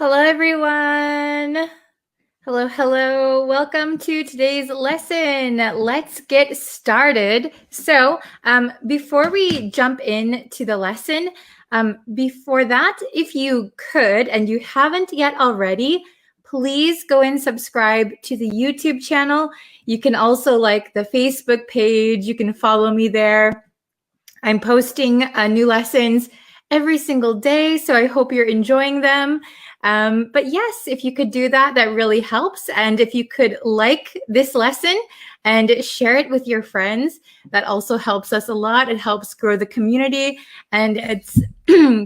Hello, everyone. Hello, hello. Welcome to today's lesson. Let's get started. So before we jump into the lesson, before that, if you could, and you haven't yet already, please go and subscribe to the YouTube channel. You can also like the Facebook page. You can follow me there. I'm posting new lessons every single day, so I hope you're enjoying them. But yes, if you could do that, that really helps. And if you could like this lesson and share it with your friends, that also helps us a lot. It helps grow the community, and it's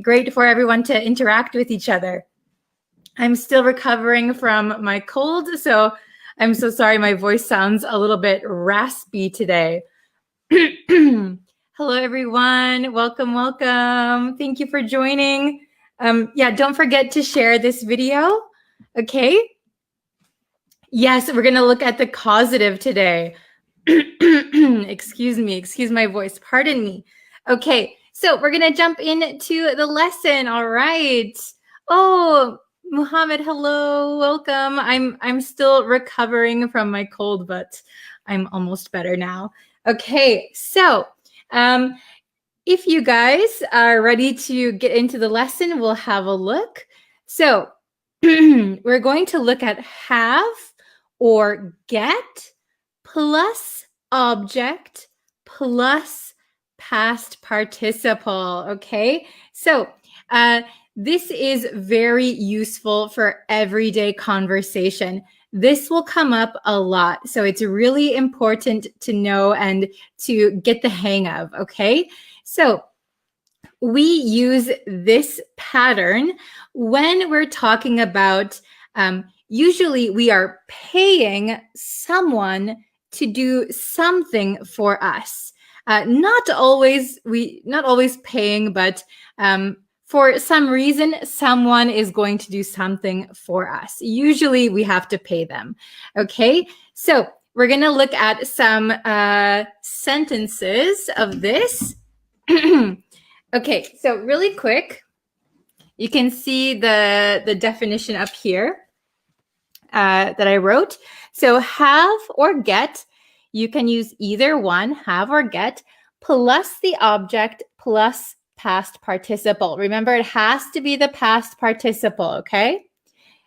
great for everyone to interact with each other. I'm still recovering from my cold, so I'm so sorry my voice sounds a little bit raspy today. Hello, everyone. Welcome, welcome. Thank you for joining. Don't forget to share this video, okay? Yes, we're going to look at the causative today. Excuse my voice. Pardon me. Okay, so we're going to jump into the lesson. All right. Oh, Muhammad, hello. Welcome. I'm still recovering from my cold, but I'm almost better now. Okay, so if you guys are ready to get into the lesson, we'll have a look. So we're going to look at have or get plus object plus past participle, okay? So this is very useful for everyday conversation. This will come up a lot, so it's really important to know and to get the hang of, okay? So we use this pattern when we're talking about, usually we are paying someone to do something for us. Not always paying, but for some reason, someone is going to do something for us. Usually we have to pay them. Okay, so we're going to look at some sentences of this. Okay, so really quick, you can see the definition up here that I wrote. So have or get, you can use either one, have or get, plus the object plus past participle. Remember, it has to be the past participle, okay?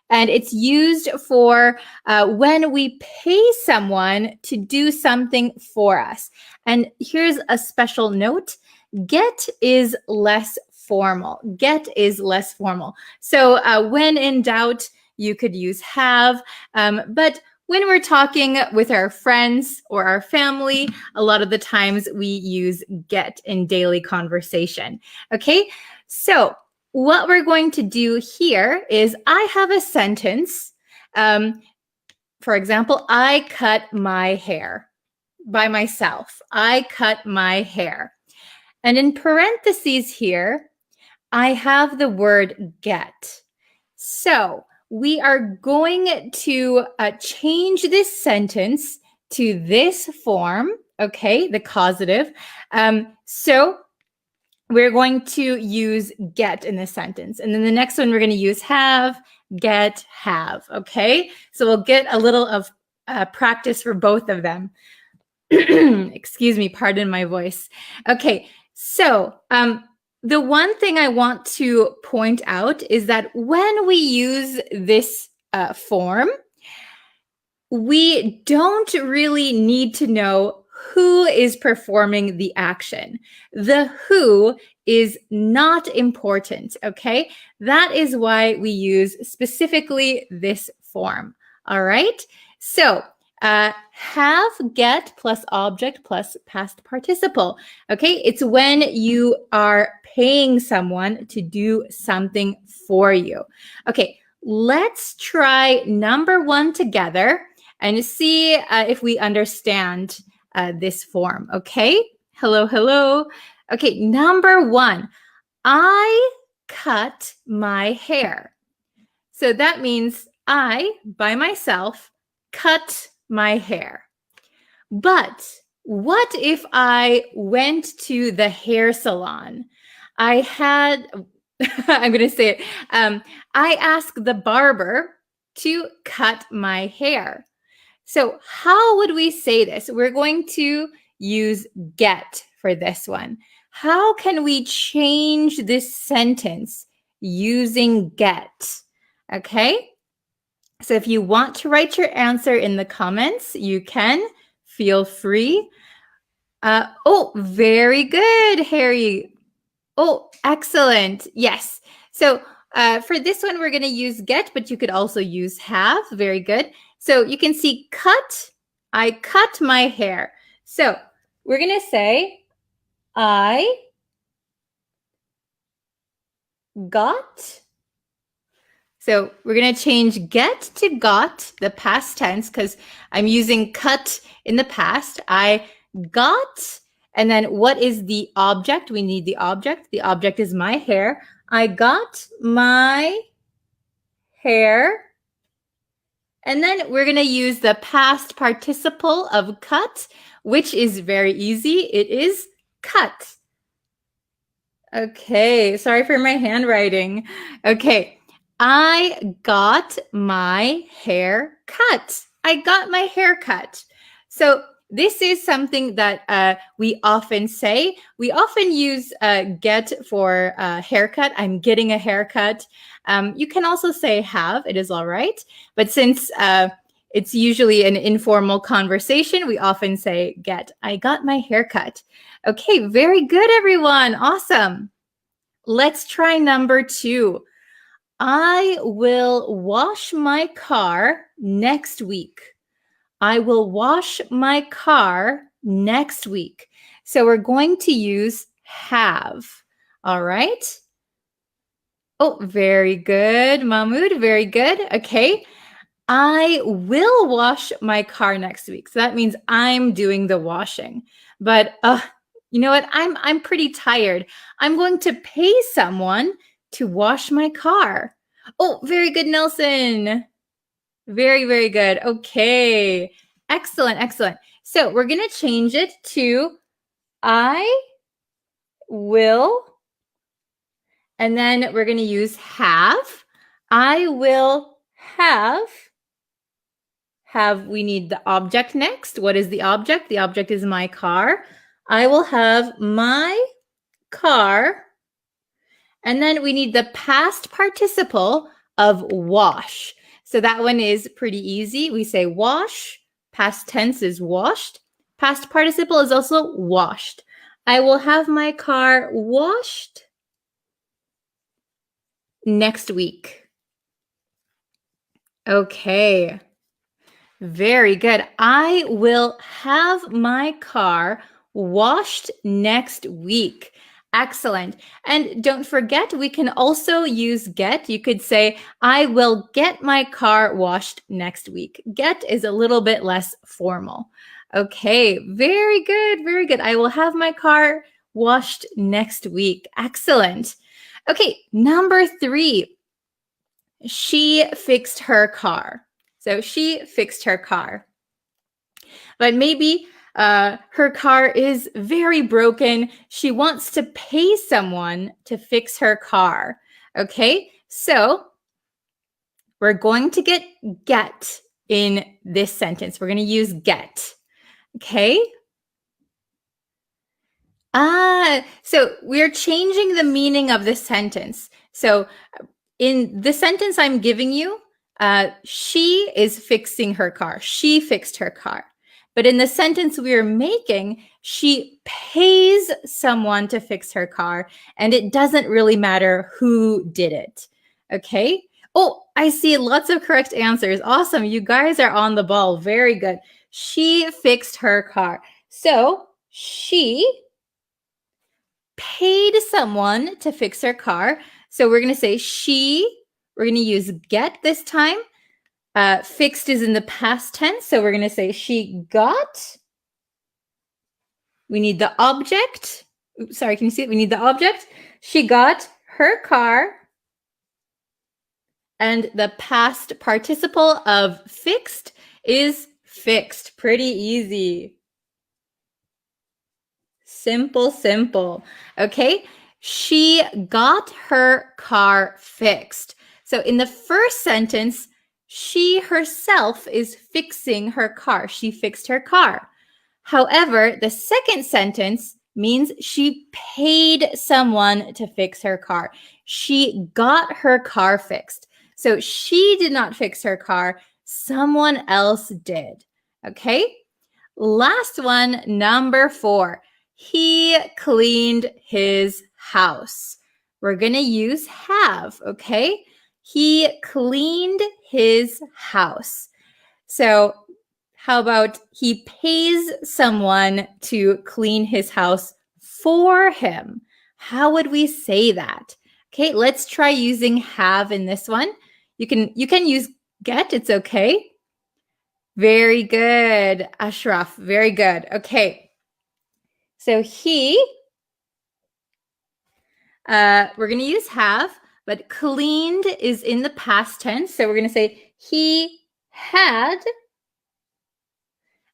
And it's used for when we pay someone to do something for us. And here's a special note. Get is less formal. Get is less formal. So when in doubt, you could use have, but when we're talking with our friends or our family, a lot of the times we use get in daily conversation. Okay, so what we're going to do here is I have a sentence. For example, I cut my hair by myself. I cut my hair. And in parentheses here, I have the word get. So we are going to change this sentence to this form, okay, the causative. So we're going to use get in this sentence. And then the next one, we're going to use have, get, have, okay? So we'll get a little of practice for both of them. Excuse me, pardon my voice. Okay, so the one thing I want to point out is that when we use this form, we don't really need to know who is performing the action. The who is not important, okay? That is why we use specifically this form, all right? So have, get plus object plus past participle. Okay, it's when you are paying someone to do something for you. Okay, let's try number one together and see if we understand this form. Okay, hello, hello. Okay, number one, I cut my hair. So that means I, by myself, cut my hair. But what if I went to the hair salon? I had I'm going to say it. I asked the barber to cut my hair. So how would we say this? We're going to use get for this one. How can we change this sentence using get? Okay. So if you want to write your answer in the comments, you can. Feel free. Oh, very good, Harry. Oh, excellent. Yes. So for this one, we're going to use get, but you could also use have. Very good. So you can see cut. I cut my hair. So we're going to say I got. So we're going to change get to got, the past tense, because I'm using cut in the past. I got. And then what is the object? We need the object. The object is my hair. I got my hair. And then we're going to use the past participle of cut, which is very easy. It is cut. Okay, sorry for my handwriting. Okay, I got my hair cut. I got my hair cut. So this is something that we often say. We often use get for haircut. I'm getting a haircut. You can also say have. It is all right. But since it's usually an informal conversation, we often say get. I got my haircut. Okay, very good, everyone. Awesome. Let's try number 2. I will wash my car next week. I will wash my car next week. So we're going to use have. All right. Oh, very good, Mahmoud. Very good. Okay. I will wash my car next week. So that means I'm doing the washing. But you know what? I'm pretty tired. I'm going to pay someone to wash my car. Oh, very good, Nelson. Very, very good. Okay. Excellent, excellent. So we're going to change it to I will, and then we're going to use have. I will have. We need the object next. What is the object? The object is my car. I will have my car. And then we need the past participle of wash. So that one is pretty easy. We say wash. Past tense is washed. Past participle is also washed. I will have my car washed next week. Okay. Very good. I will have my car washed next week. Excellent. And don't forget, we can also use get. You could say, I will get my car washed next week. Get is a little bit less formal. Okay, very good, very good. I will have my car washed next week. Excellent. Okay, number 3. She fixed her car. So she fixed her car. But maybe her car is very broken. She wants to pay someone to fix her car. Okay, so we're going to get in this sentence. We're going to use get. Okay. So we're changing the meaning of this sentence. So in the sentence I'm giving you, she is fixing her car. She fixed her car. But in the sentence we are making, she pays someone to fix her car, and it doesn't really matter who did it. Okay? Oh, I see lots of correct answers. Awesome. You guys are on the ball. Very good. She fixed her car. So she paid someone to fix her car. So we're going to say we're going to use get this time. Fixed is in the past tense. So we're going to say she got. We need the object. Oops, sorry, can you see it? We need the object. She got her car. And the past participle of fixed is fixed. Pretty easy. Simple, simple. Okay. she got her car fixed. So in the first sentence, she herself is fixing her car. She fixed her car. However, the second sentence means she paid someone to fix her car. She got her car fixed. So she did not fix her car. Someone else did. Okay? Last one, number 4. He cleaned his house. We're going to use have, okay? He cleaned his house. So how about he pays someone to clean his house for him? How would we say that? Okay, let's try using have in this one. You can use get, it's okay. Very good, Ashraf. Very good. Okay. So we're going to use have, but cleaned is in the past tense. So we're going to say he had,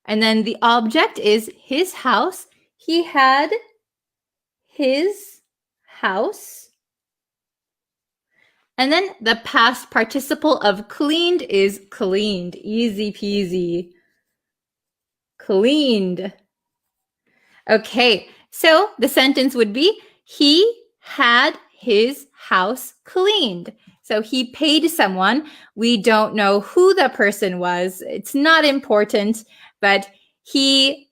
and then the object is his house. He had his house. And then the past participle of cleaned is cleaned. Easy peasy. Cleaned. Okay, so the sentence would be, he had his house cleaned. So he paid someone. We don't know who the person was. It's not important, but he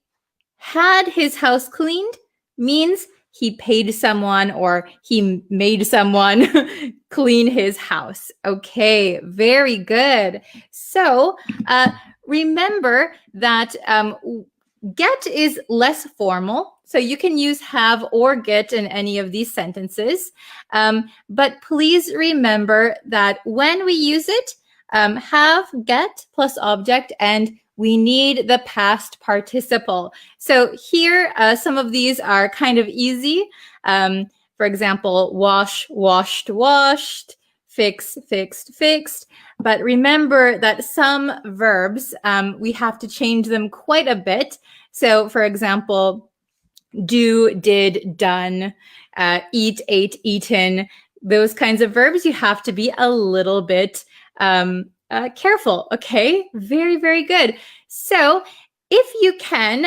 had his house cleaned means he paid someone or he made someone clean his house. Okay, very good. So remember that get is less formal. So you can use have or get in any of these sentences. But please remember that when we use it, have, get plus object, and we need the past participle. So here, some of these are kind of easy. For example, wash, washed, washed, fix, fixed, fixed. But remember that some verbs, we have to change them quite a bit. So for example, do, did, done, eat, ate, eaten, those kinds of verbs, you have to be a little bit careful, okay? Very, very good. So if you can,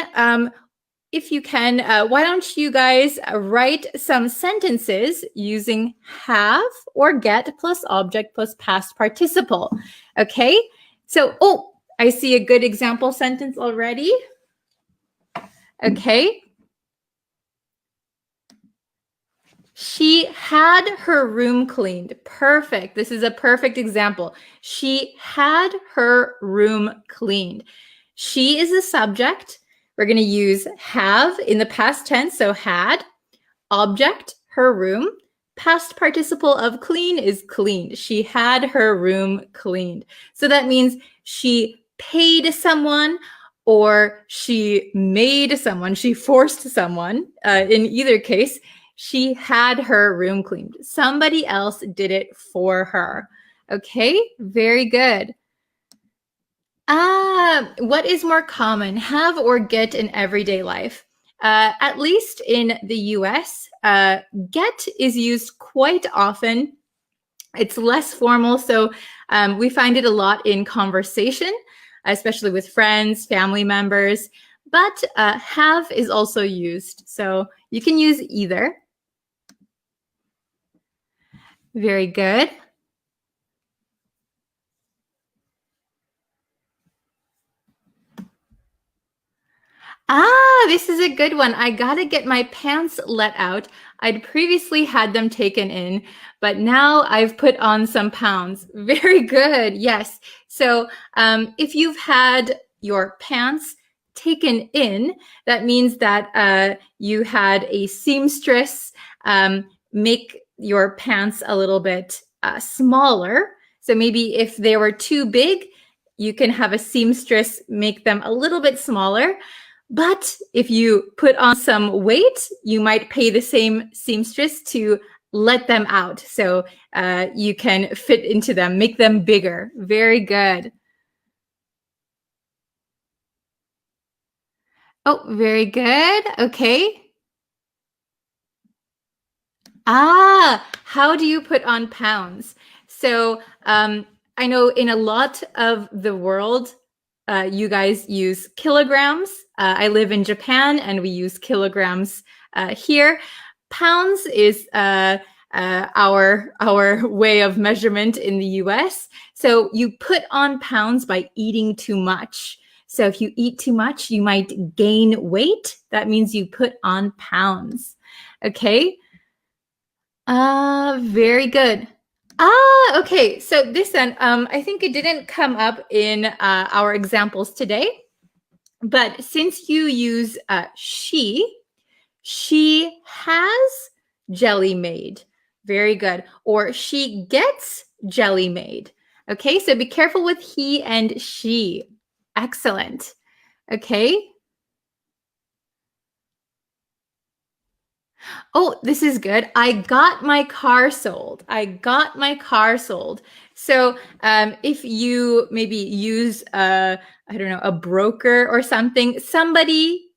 why don't you guys write some sentences using have or get plus object plus past participle, okay? So, oh, I see a good example sentence already. Okay. She had her room cleaned. Perfect. This is a perfect example. She had her room cleaned. She is the subject. We're going to use have in the past tense, so had. Object, her room. Past participle of clean is cleaned. She had her room cleaned. So that means she paid someone or she made someone, she forced someone. In either case, she had her room cleaned. Somebody else did it for her. Okay, very good. What is more common, have or get in everyday life? At least in the US, get is used quite often. It's less formal, so we find it a lot in conversation, especially with friends, family members. But have is also used, so you can use either. Very good. This is a good one. I gotta get my pants let out. I'd previously had them taken in, but now I've put on some pounds. Very good. Yes. So if you've had your pants taken in, that means that you had a seamstress make your pants a little bit smaller. So maybe if they were too big, you can have a seamstress make them a little bit smaller. But if you put on some weight, you might pay the same seamstress to let them out. So you can fit into them, make them bigger. Very good. Oh, very good. Okay. How do you put on pounds? So I know in a lot of the world, you guys use kilograms. I live in Japan and we use kilograms here. Pounds is our way of measurement in the US. So you put on pounds by eating too much. So if you eat too much, you might gain weight. That means you put on pounds. Okay. Very good. Okay. So this one, I think it didn't come up in our examples today, but since you use she has jelly made. Very good. Or she gets jelly made. Okay. So be careful with he and she. Excellent. Okay. Oh, this is good. I got my car sold. I got my car sold. So if you maybe use I don't know, a broker or something, somebody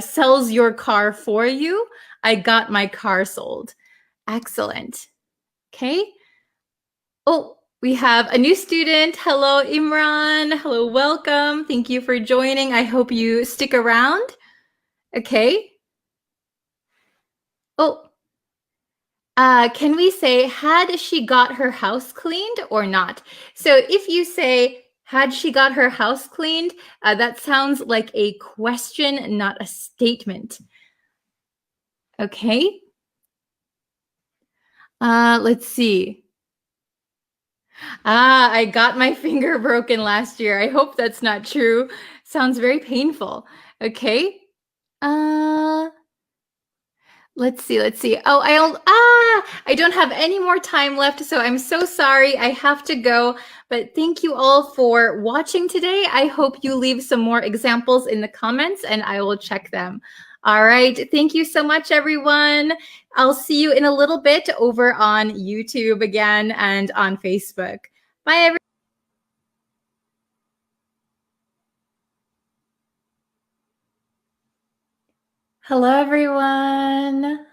sells your car for you. I got my car sold. Excellent. Okay. Oh, we have a new student. Hello, Imran. Hello, welcome. Thank you for joining. I hope you stick around. Okay. Oh, can we say, had she got her house cleaned or not? So if you say, had she got her house cleaned, that sounds like a question, not a statement. Okay. Let's see. I got my finger broken last year. I hope that's not true. Sounds very painful. Okay. Let's see. Oh, I don't have any more time left, so I'm so sorry. I have to go. But thank you all for watching today. I hope you leave some more examples in the comments and I will check them. All right. Thank you so much, everyone. I'll see you in a little bit over on YouTube again and on Facebook. Bye, everyone. Hello, everyone.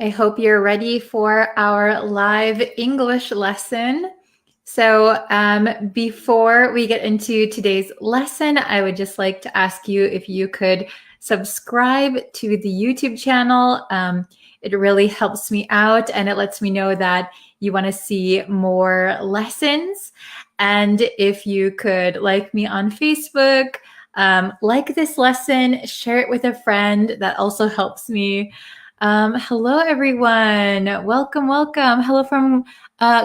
I hope you're ready for our live English lesson. So before we get into today's lesson, I would just like to ask you if you could subscribe to the YouTube channel. It really helps me out and it lets me know that you want to see more lessons. And if you could like me on Facebook, like this lesson, share it with a friend. That also helps me. Hello, everyone. Welcome. Hello from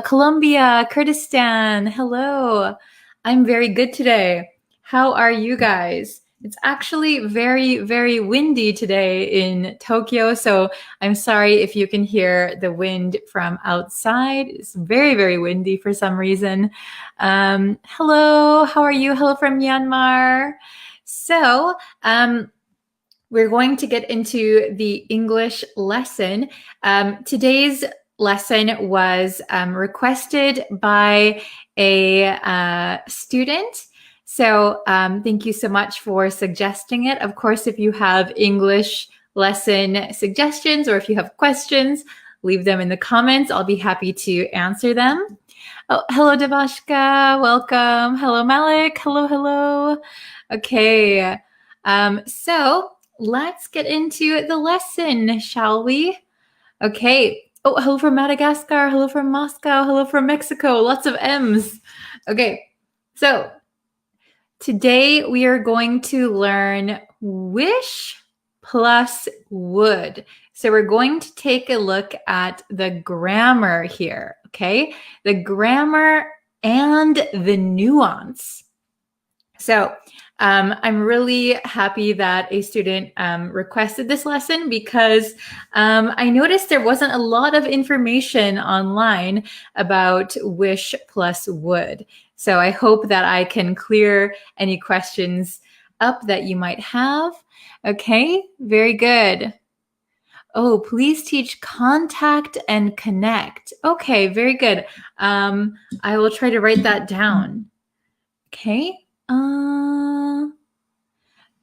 Colombia, Kurdistan. Hello. I'm very good today. How are you guys? It's actually very, very windy today in Tokyo, so I'm sorry if you can hear the wind from outside. It's very, very windy for some reason. Hello, how are you? Hello from Myanmar. So, we're going to get into the English lesson. Today's lesson was requested by a student. So thank you so much for suggesting it. Of course, if you have English lesson suggestions or if you have questions, leave them in the comments. I'll be happy to answer them. Oh, hello, Devashka. Welcome. Hello, Malik. Hello. Okay. So let's get into the lesson, shall we? Okay. Oh, hello from Madagascar. Hello from Moscow. Hello from Mexico. Lots of M's. Okay. So today we are going to learn wish plus would. So we're going to take a look at the grammar here, okay? The grammar and the nuance. So I'm really happy that a student requested this lesson because I noticed there wasn't a lot of information online about wish plus would. So I hope that I can clear any questions up that you might have. Okay, very good. Oh, please teach contact and connect. Okay, very good. I will try to write that down. Okay.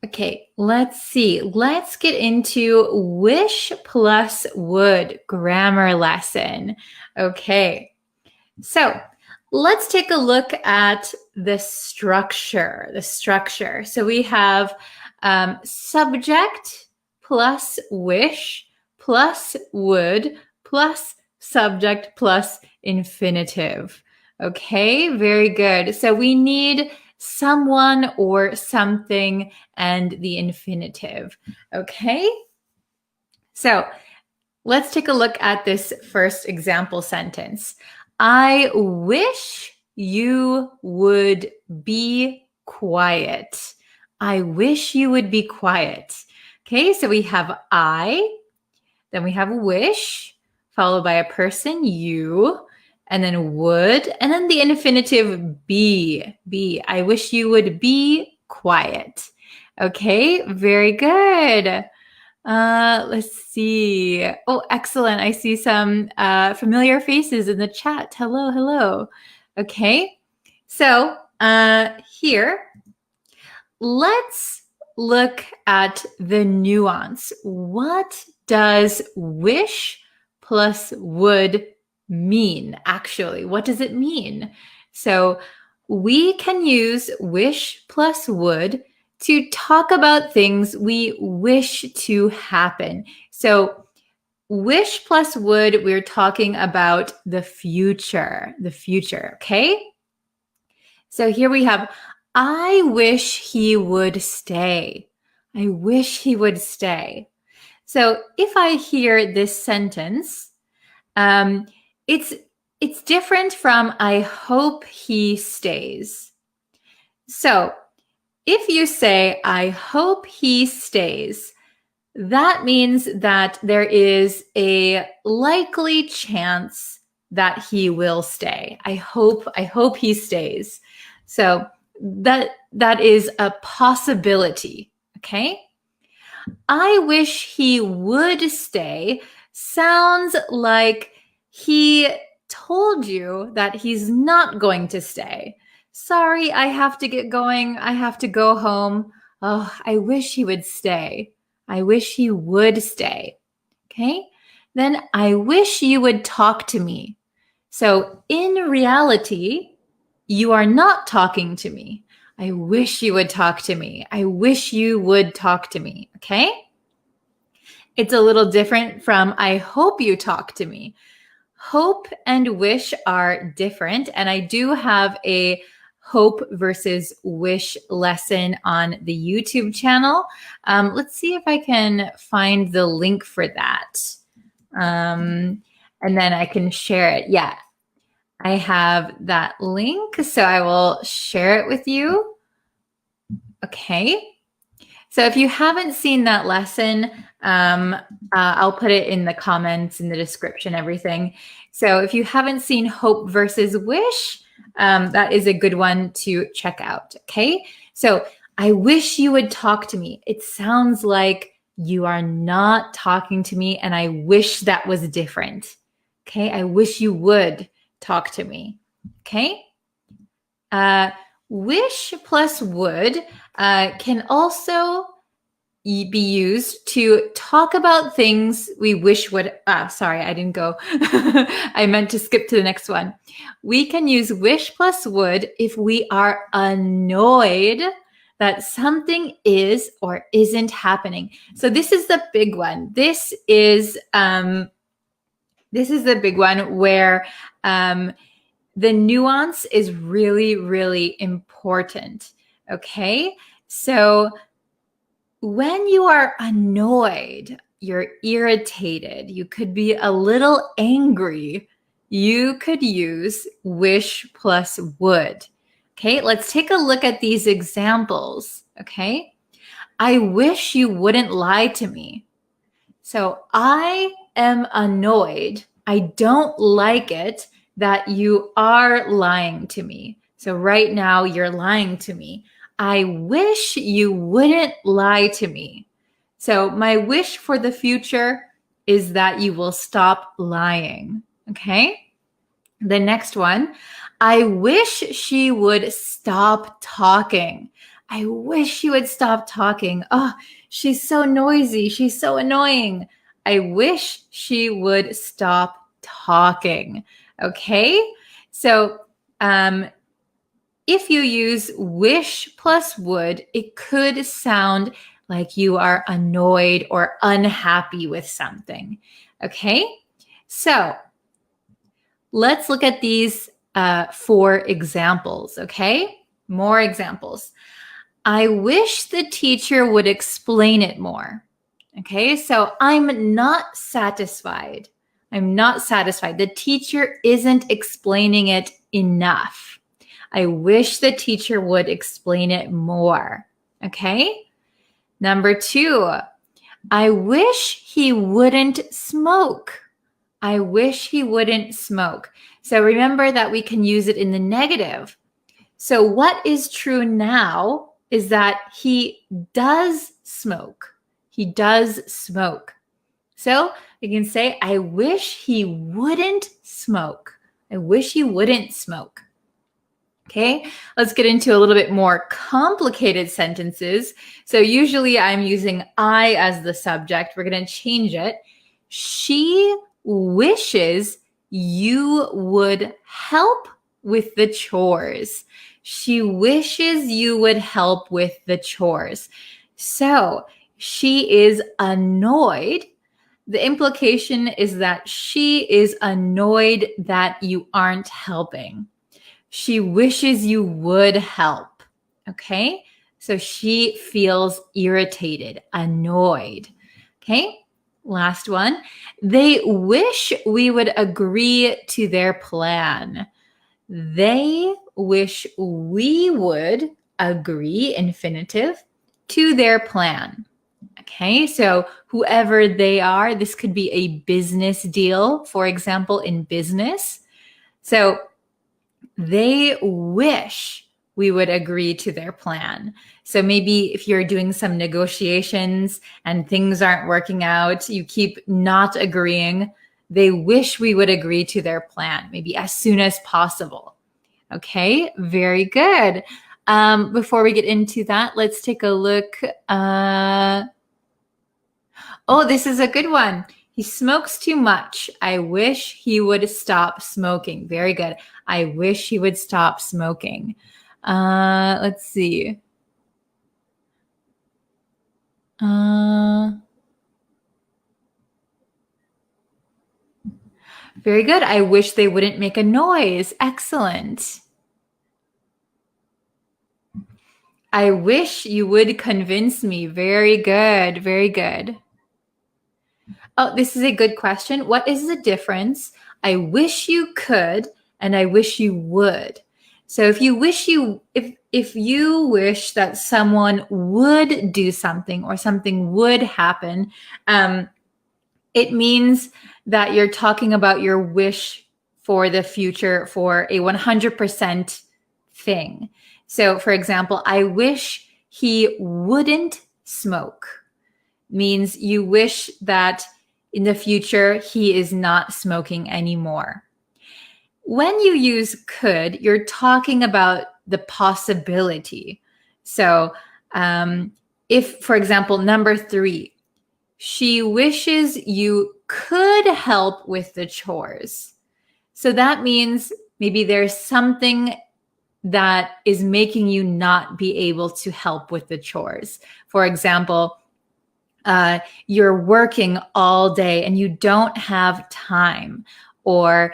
Okay, let's see. Let's get into wish plus would grammar lesson. Okay, so let's take a look at the structure. So we have subject plus wish plus would plus subject plus infinitive. Okay, very good. So we need someone or something and the infinitive. Okay, so let's take a look at this first example sentence. I wish you would be quiet. I wish you would be quiet. Okay, so we have I, then we have wish, followed by a person, you, and then would, and then the infinitive be. I wish you would be quiet. Okay, very good. Let's see. Oh, excellent. I see some familiar faces in the chat. Hello. Okay, so here, let's look at the nuance. What does wish plus would mean, actually? What does it mean? So we can use wish plus would to talk about things we wish to happen. So wish plus would, we're talking about the future, okay? So here we have, I wish he would stay. I wish he would stay. So if I hear this sentence, it's different from I hope he stays. So if you say, I hope he stays, that means that there is a likely chance that he will stay. I hope he stays. So that is a possibility, okay? I wish he would stay sounds like he told you that he's not going to stay. Sorry, I have to get going. I have to go home. Oh, I wish he would stay. I wish he would stay. Okay? Then I wish you would talk to me. So in reality, you are not talking to me. I wish you would talk to me. I wish you would talk to me. Okay? It's a little different from I hope you talk to me. Hope and wish are different. And I do have a hope versus wish lesson on the YouTube channel. Let's see if I can find the link for that. And then I can share it. Yeah, I have that link. So I will share it with you. Okay. So if you haven't seen that lesson, I'll put it in the comments, in the description, everything. So if you haven't seen hope versus wish, that is a good one to check out. Okay. So I wish you would talk to me. It sounds like you are not talking to me, and I wish that was different. Okay. I wish you would talk to me. Okay. Wish plus would can also be used to talk about things we wish would, sorry, I didn't go. I meant to skip to the next one. We can use wish plus would if we are annoyed that something is or isn't happening. So this is the big one. This is the big one where the nuance is really, really important. Okay. So when you are annoyed, you're irritated, you could be a little angry, you could use wish plus would. Okay, let's take a look at these examples. Okay, I wish you wouldn't lie to me. So I am annoyed. I don't like it that you are lying to me. So right now you're lying to me. I wish you wouldn't lie to me. So my wish for the future is that you will stop lying. Okay. The next one, I wish she would stop talking. I wish she would stop talking. Oh, she's so noisy. She's so annoying. I wish she would stop talking. Okay? So, if you use wish plus would, it could sound like you are annoyed or unhappy with something. Okay? So, let's look at these 4 examples. Okay? More examples. I wish the teacher would explain it more. Okay, so I'm not satisfied. I'm not satisfied. The teacher isn't explaining it enough. I wish the teacher would explain it more. Okay, number 2, I wish he wouldn't smoke. I wish he wouldn't smoke. So remember that we can use it in the negative. So what is true now is that he does smoke. He does smoke. So you can say, I wish he wouldn't smoke. I wish he wouldn't smoke. Okay, let's get into a little bit more complicated sentences. So usually I'm using I as the subject. We're going to change it. She wishes you would help with the chores. She wishes you would help with the chores. So she is annoyed. The implication is that she is annoyed that you aren't helping. She wishes you would help. Okay? So she feels irritated, annoyed. Okay? Last one. They wish we would agree to their plan. They wish we would agree, infinitive, to their plan. Okay, so whoever they are, this could be a business deal, for example, in business. So they wish we would agree to their plan. So maybe if you're doing some negotiations and things aren't working out, you keep not agreeing. They wish we would agree to their plan, maybe as soon as possible. Okay, very good. Before we get into that, let's take a look. Oh, this is a good one. He smokes too much. I wish he would stop smoking. Very good. I wish he would stop smoking. Let's see. Very good. I wish they wouldn't make a noise. Excellent. I wish you would convince me. Very good. Very good. Oh, this is a good question. What is the difference? I wish you could and I wish you would. So if you wish if you wish that someone would do something or something would happen, it means that you're talking about your wish for the future for a 100% thing. So for example, I wish he wouldn't smoke means you wish that in the future he is not smoking anymore. When you use could, you're talking about the possibility. So if, for example, number 3, she wishes you could help with the chores. So that means maybe there's something that is making you not be able to help with the chores. For example, you're working all day and you don't have time, or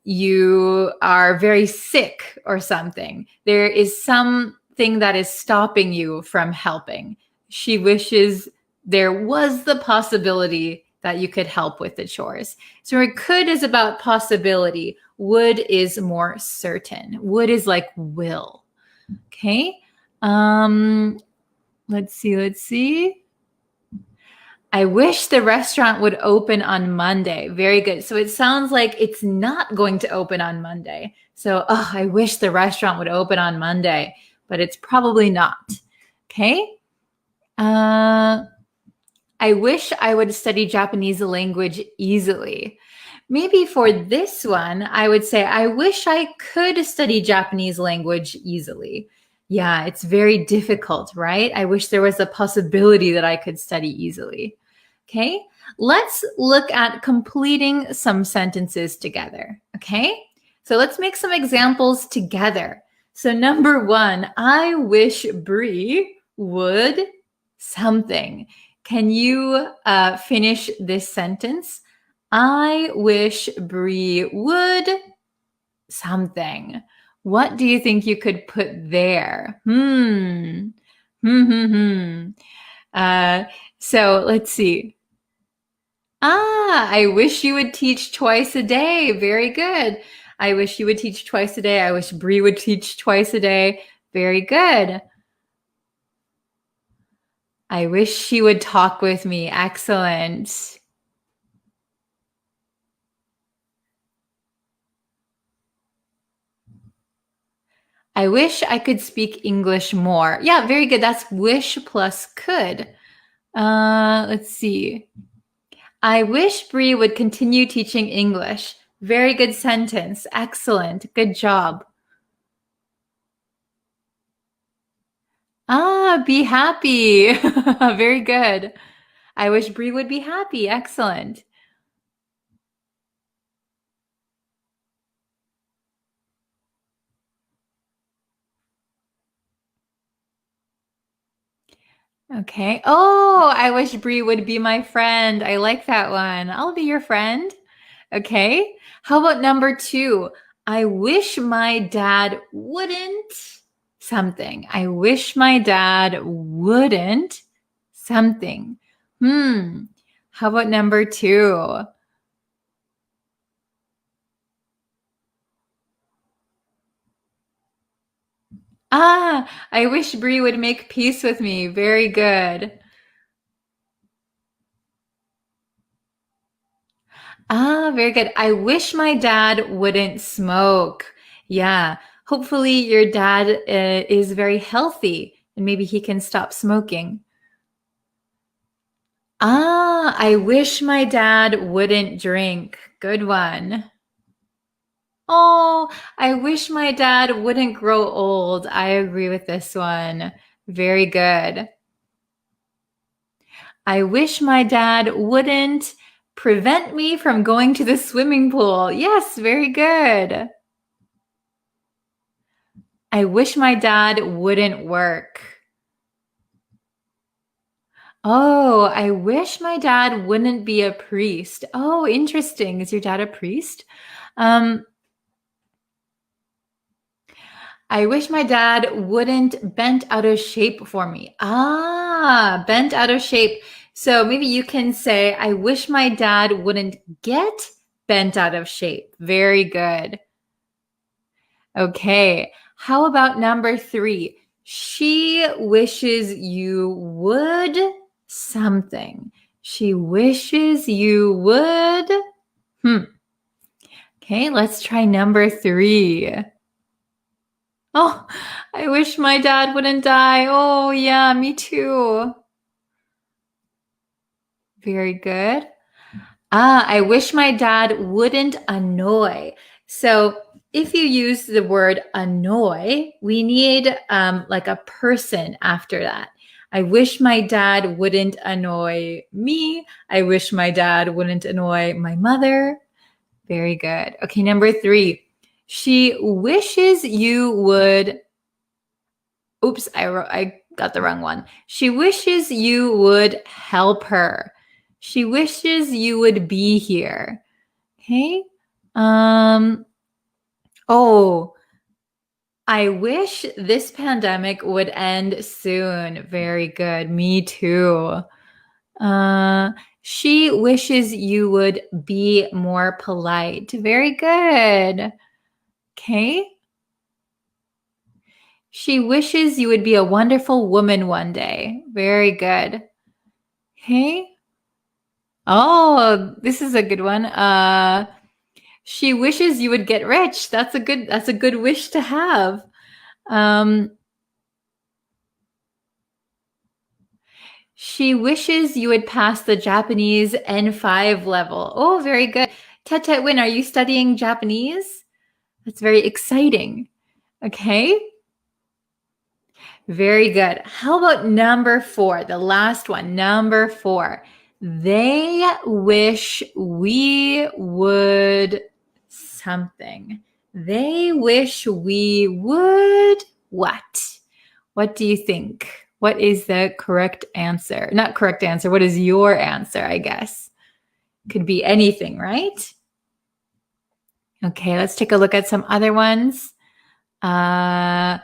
you are very sick or something. There is something that is stopping you from helping. She wishes there was the possibility that you could help with the chores. So could is about possibility. Would is more certain. Would is like will. Okay. Let's see. I wish the restaurant would open on Monday. Very good. So it sounds like it's not going to open on Monday. So, I wish the restaurant would open on Monday, but it's probably not. Okay. I wish I would study Japanese language easily. Maybe for this one, I would say, I wish I could study Japanese language easily. Yeah, it's very difficult, right? I wish there was a possibility that I could study easily. Okay, let's look at completing some sentences together. Okay, so let's make some examples together. So number one, I wish Brie would something. Can you finish this sentence? I wish Brie would something. What do you think you could put there? So let's see. I wish you would teach twice a day. Very good. I wish you would teach twice a day. I wish Brie would teach twice a day. Very good. I wish she would talk with me. Excellent. I wish I could speak English more. Yeah, very good. That's wish plus could. Let's see. I wish Brie would continue teaching English. Very good sentence. Excellent. Good job. Be happy. Very good. I wish Brie would be happy. Excellent. Okay. Oh, I wish Brie would be my friend. I like that one. I'll be your friend. Okay. How about number two? I wish my dad wouldn't something. I wish my dad wouldn't something. How about number two? I wish Brie would make peace with me. Very good. Very good. I wish my dad wouldn't smoke. Yeah. Hopefully your dad is very healthy and maybe he can stop smoking. I wish my dad wouldn't drink. Good one. Oh, I wish my dad wouldn't grow old. I agree with this one. Very good. I wish my dad wouldn't prevent me from going to the swimming pool. Yes, very good. I wish my dad wouldn't work. Oh, I wish my dad wouldn't be a priest. Oh, interesting. Is your dad a priest? I wish my dad wouldn't bent out of shape for me. Bent out of shape. So maybe you can say, I wish my dad wouldn't get bent out of shape. Very good. Okay. How about number three? She wishes you would something. She wishes you would. Okay, let's try number three. Oh, I wish my dad wouldn't die. Oh, yeah, me too. Very good. I wish my dad wouldn't annoy. So if you use the word annoy, we need like a person after that. I wish my dad wouldn't annoy me. I wish my dad wouldn't annoy my mother. Very good. Okay, number three. She wishes you would. Oops, I got the wrong one. She wishes you would help her. She wishes you would be here. Okay. Oh, I wish this pandemic would end soon. Very good. Me too. She wishes you would be more polite. Very good. Okay. She wishes you would be a wonderful woman one day. Very good. Okay. Oh, this is a good one. She wishes you would get rich. That's a good wish to have. She wishes you would pass the Japanese N5 level. Oh, very good. Tet Tet Win, are you studying Japanese? That's very exciting. Okay. Very good. How about number 4, the last one, number 4. They wish we would something. They wish we would what? What do you think? What is the correct answer? Not correct answer. What is your answer, I guess? Could be anything, right? Okay, let's take a look at some other ones. Pass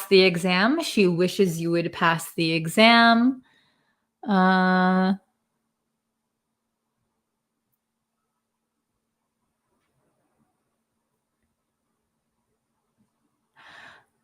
the exam. She wishes you would pass the exam.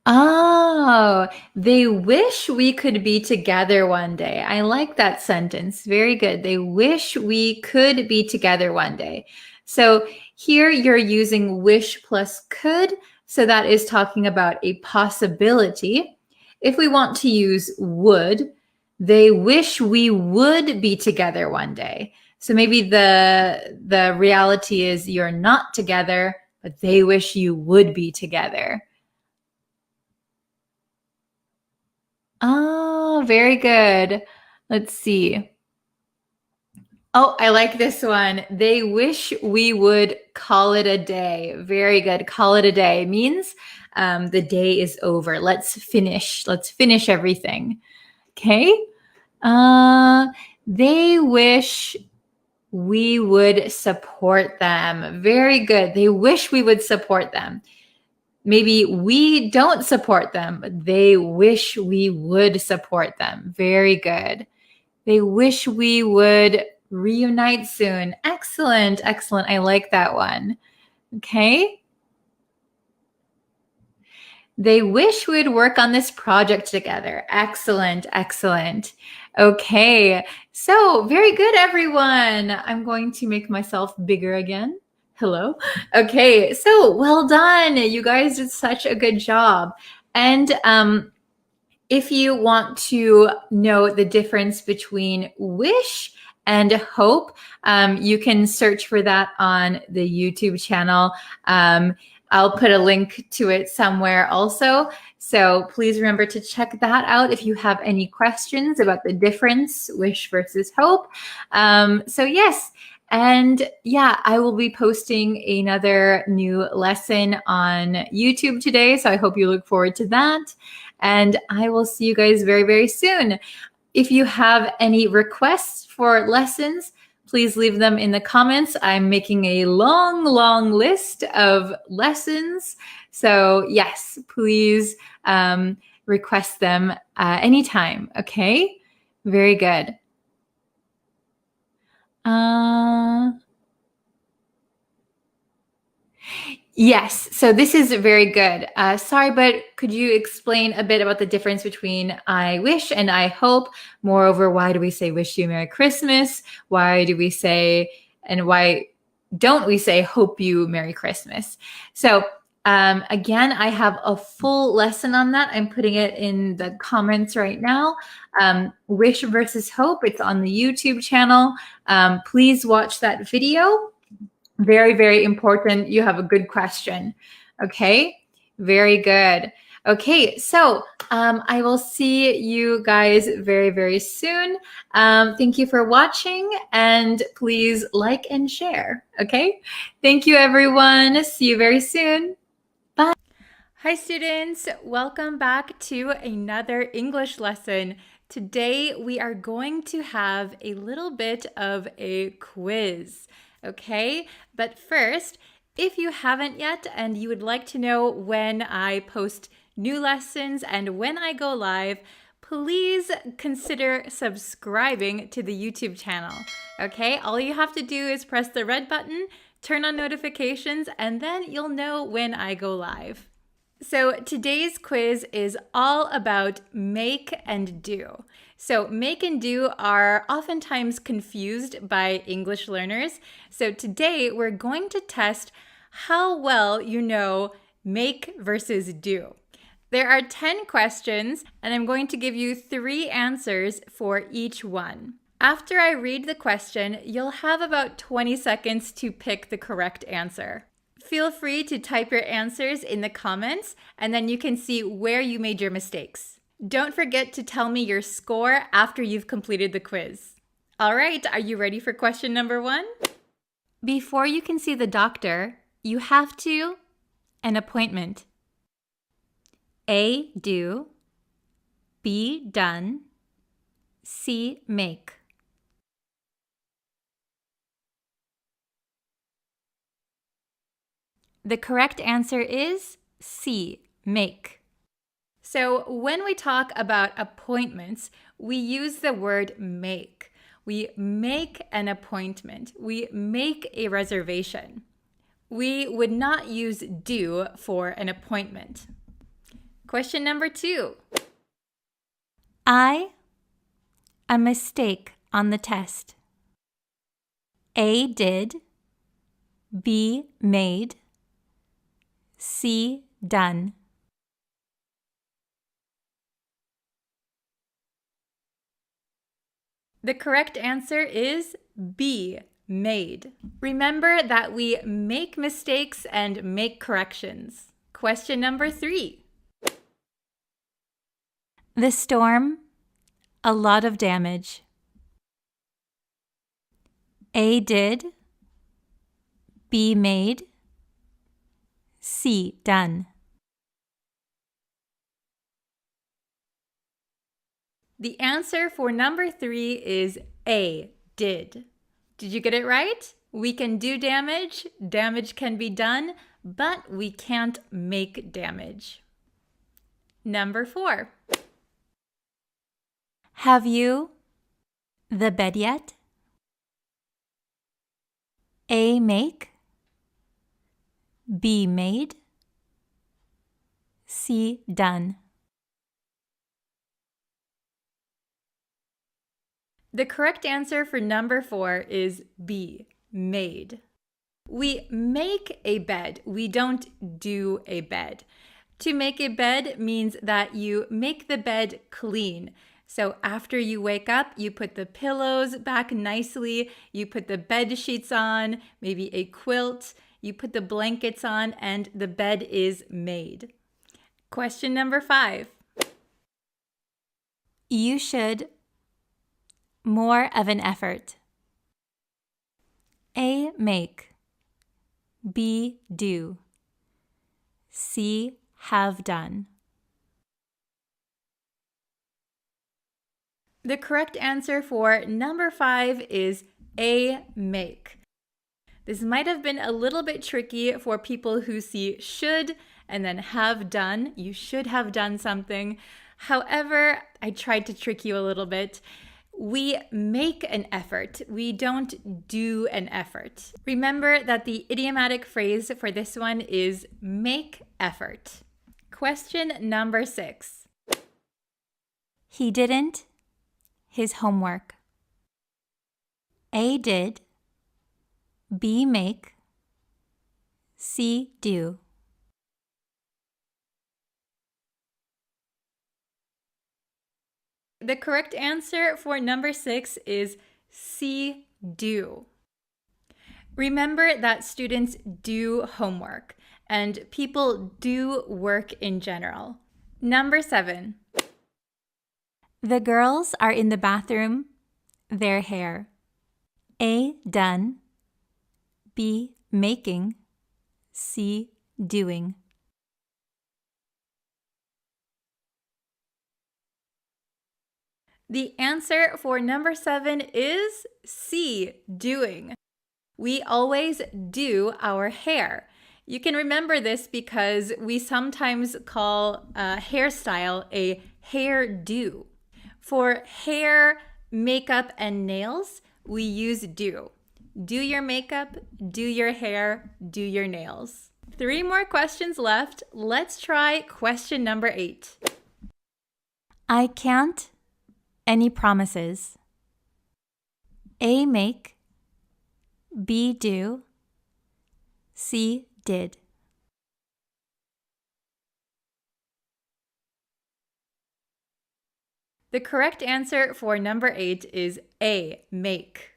Oh, they wish we could be together one day. I like that sentence. Very good. They wish we could be together one day. So here you're using wish plus could. So that is talking about a possibility. If we want to use would, they wish we would be together one day. So maybe the reality is you're not together, but they wish you would be together. Oh, very good. Let's see. Oh, I like this one. They wish we would call it a day. Very good. Call it a day means the day is over. Let's finish. Let's finish everything. Okay. They wish we would support them. Very good. They wish we would support them. Maybe we don't support them, but they wish we would support them. Very good. They wish we would reunite soon. Excellent, excellent. I like that one. Okay. They wish we'd work on this project together. Excellent, excellent. Okay, so very good, everyone. I'm going to make myself bigger again. Hello. Okay, so well done. You guys did such a good job. And if you want to know the difference between wish and hope, you can search for that on the YouTube channel. I'll put a link to it somewhere also. So please remember to check that out if you have any questions about the difference, wish versus hope. So yes, and yeah, I will be posting another new lesson on YouTube today. So I hope you look forward to that. And I will see you guys very, very soon. If you have any requests for lessons, please leave them in the comments. I'm making a long, long list of lessons. So yes, please request them anytime. Okay, very good. Yes, so this is very good. Sorry, but could you explain a bit about the difference between I wish and I hope? Moreover, why do we say wish you Merry Christmas? Why do we say, and why don't we say hope you Merry Christmas? So again, I have a full lesson on that. I'm putting it in the comments right now. Wish versus hope, it's on the YouTube channel. Please watch that video. Very, very important. You have a good question. Okay, very good. Okay, so I will see you guys very, very soon. Thank you for watching, and please like and share. Okay, thank you, everyone. See you very soon. Bye. Hi, students. Welcome back to another English lesson. Today, we are going to have a little bit of a quiz. Okay, but first, if you haven't yet and you would like to know when I post new lessons and when I go live, please consider subscribing to the YouTube channel. Okay, all you have to do is press the red button, turn on notifications, and then you'll know when I go live. So today's quiz is all about make and do. So make and do are oftentimes confused by English learners. So today we're going to test how well you know make versus do. There are 10 questions, and I'm going to give you 3 answers for each one. After I read the question, you'll have about 20 seconds to pick the correct answer. Feel free to type your answers in the comments, and then you can see where you made your mistakes. Don't forget to tell me your score after you've completed the quiz. All right, are you ready for question number 1? Before you can see the doctor, you have to an appointment. A, do. B, done. C, make. The correct answer is C, make. So when we talk about appointments, we use the word make. We make an appointment. We make a reservation. We would not use do for an appointment. Question number 2. A mistake on the test. A, did. B, made. C, done. The correct answer is B, made. Remember that we make mistakes and make corrections. Question number 3. The storm, a lot of damage. A, did. B, made. C, done. The answer for number 3 is A, did. Did you get it right? We can do damage, damage can be done, but we can't make damage. Number 4. Have you the bed yet? A, make. B, made. C, done. The correct answer for number 4 is B, made. We make a bed. We don't do a bed. To make a bed means that you make the bed clean. So after you wake up, you put the pillows back nicely, you put the bed sheets on, maybe a quilt, you put the blankets on, and the bed is made. Question number 5. You should more of an effort. A, make. B, do. C, have done. The correct answer for number 5 is A, make. This might have been a little bit tricky for people who see should and then have done. You should have done something. However, I tried to trick you a little bit. We make an effort. We don't do an effort. Remember that the idiomatic phrase for this one is make effort. Question number 6. He didn't his homework. A, did. B, make. C, do. The correct answer for number 6 is C, do. Remember that students do homework and people do work in general. Number 7. The girls are in the bathroom, their hair. A, done. B, making. C, doing. The answer for number 7 is C, doing. We always do our hair. You can remember this because we sometimes call a hairstyle a hairdo. For hair, makeup, and nails, we use do. Do your makeup, do your hair, do your nails. 3 more questions left. Let's try question number 8. I can't any promises. A, make. B, do. C, did. The correct answer for number 8 is A, make.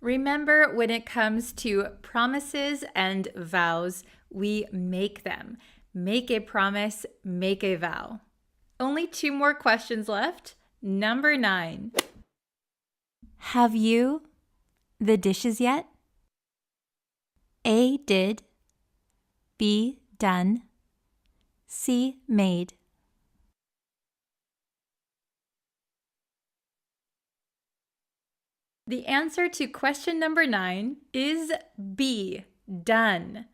Remember, when it comes to promises and vows, we make them. Make a promise, make a vow. Only 2 more questions left. Number 9. Have you the dishes yet? A, did. B, done. C, made. The answer to question number 9 is B, done.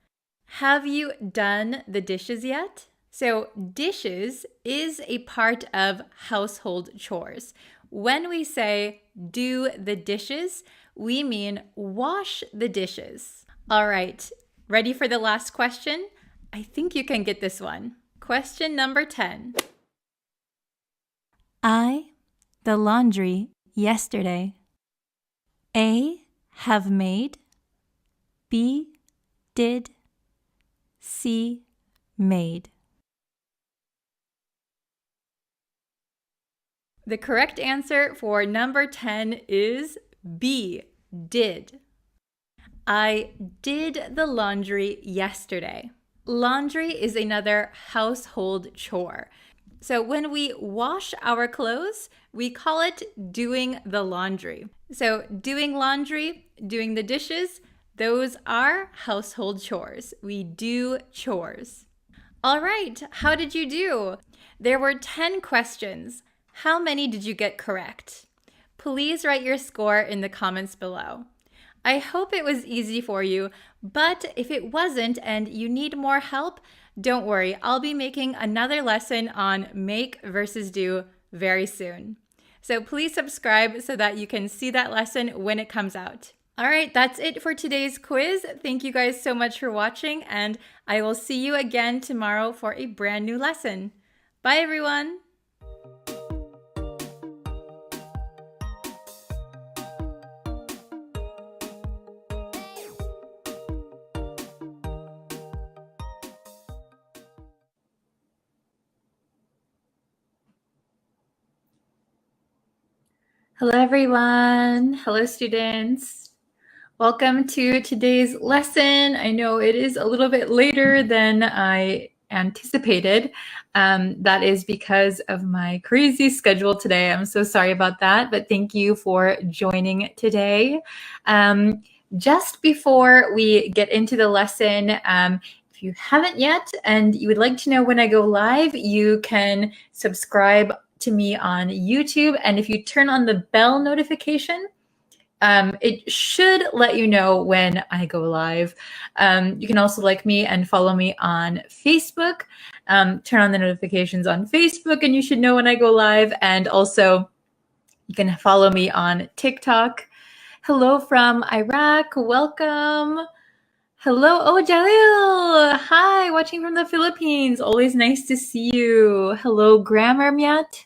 Have you done the dishes yet? So dishes is a part of household chores. When we say do the dishes, we mean wash the dishes. All right, ready for the last question? I think you can get this one. Question number 10. I the laundry yesterday. A, have made. B, did. C, made. The correct answer for number 10 is B, did. I did the laundry yesterday. Laundry is another household chore. So when we wash our clothes, we call it doing the laundry. So doing laundry, doing the dishes, those are household chores. We do chores. All right, how did you do? There were 10 questions. How many did you get correct? Please write your score in the comments below. I hope it was easy for you, but if it wasn't and you need more help, don't worry, I'll be making another lesson on make versus do very soon. So please subscribe so that you can see that lesson when it comes out. All right, that's it for today's quiz. Thank you guys so much for watching, and I will see you again tomorrow for a brand new lesson. Bye, everyone. Hello, everyone. Hello, students. Welcome to today's lesson. I know it is a little bit later than I anticipated. That is because of my crazy schedule today. I'm so sorry about that, but thank you for joining today. Just before we get into the lesson, if you haven't yet and you would like to know when I go live, you can subscribe to me on YouTube. And if you turn on the bell notification, it should let you know when I go live. You can also like me and follow me on Facebook. Turn on the notifications on Facebook and you should know when I go live. And also you can follow me on TikTok. Hello from Iraq. Welcome. Hello. Oh, Jalil. Hi, watching from the Philippines. Always nice to see you. Hello, Grammar Miat.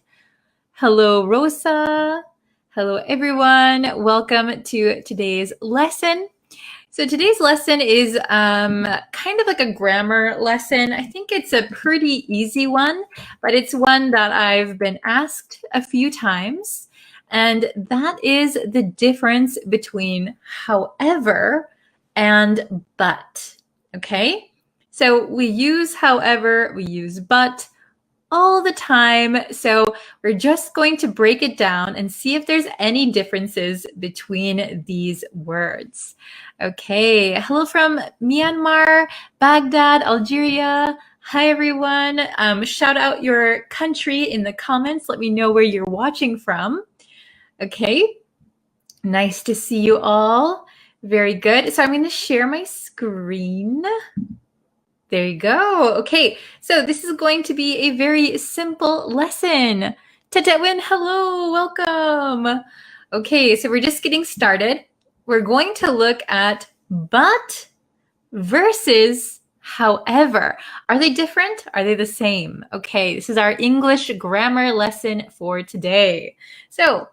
Hello, Rosa. Hello, everyone. Welcome to today's lesson. So today's lesson is kind of like a grammar lesson. I think it's a pretty easy one, but it's one that I've been asked a few times. And that is the difference between however and but. Okay? So we use however, we use but all the time. So we're just going to break it down and see if there's any differences between these words. Okay, hello from Myanmar, Baghdad, Algeria. Hi, everyone. Shout out your country in the comments. Let me know where you're watching from. Okay, nice to see you all. Very good. So I'm going to share my screen. There you go. Okay, so this is going to be a very simple lesson. Tetewin, hello, welcome. Okay, so we're just getting started. We're going to look at but versus however. Are they different? Are they the same? Okay, this is our English grammar lesson for today. So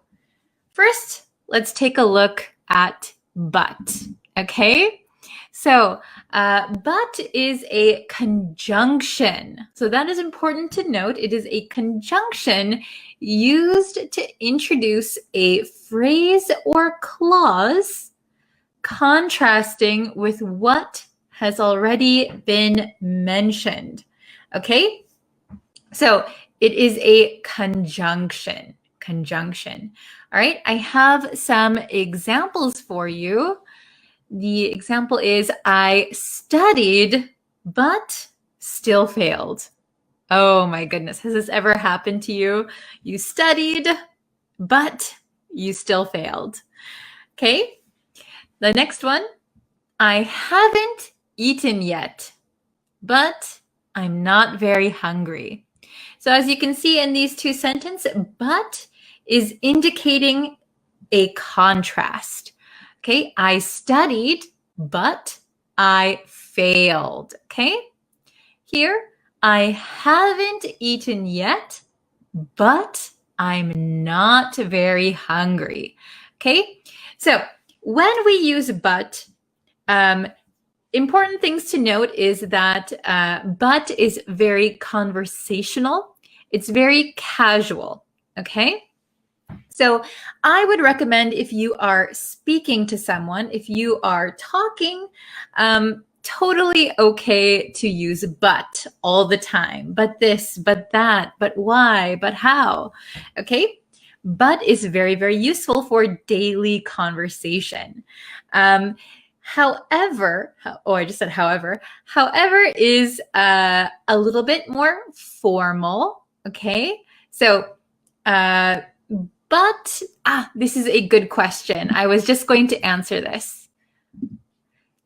first, let's take a look at but, okay? So, but is a conjunction. So that is important to note. It is a conjunction used to introduce a phrase or clause contrasting with what has already been mentioned. Okay? So it is a conjunction. Conjunction. All right, I have some examples for you. The example is, I studied, but still failed. Oh my goodness, has this ever happened to you? You studied, but you still failed. Okay, the next one, I haven't eaten yet, but I'm not very hungry. So as you can see in these two sentences, but is indicating a contrast. Okay, I studied, but I failed. Okay, here, I haven't eaten yet, but I'm not very hungry. Okay, so when we use but, important things to note is that but is very conversational. It's very casual. Okay, so I would recommend, if you are speaking to someone, if you are talking, totally okay to use but all the time. But this, but that, but why, but how. Okay, but is very, very useful for daily conversation. However, I just said however is a little bit more formal. Okay, so but, this is a good question. I was just going to answer this.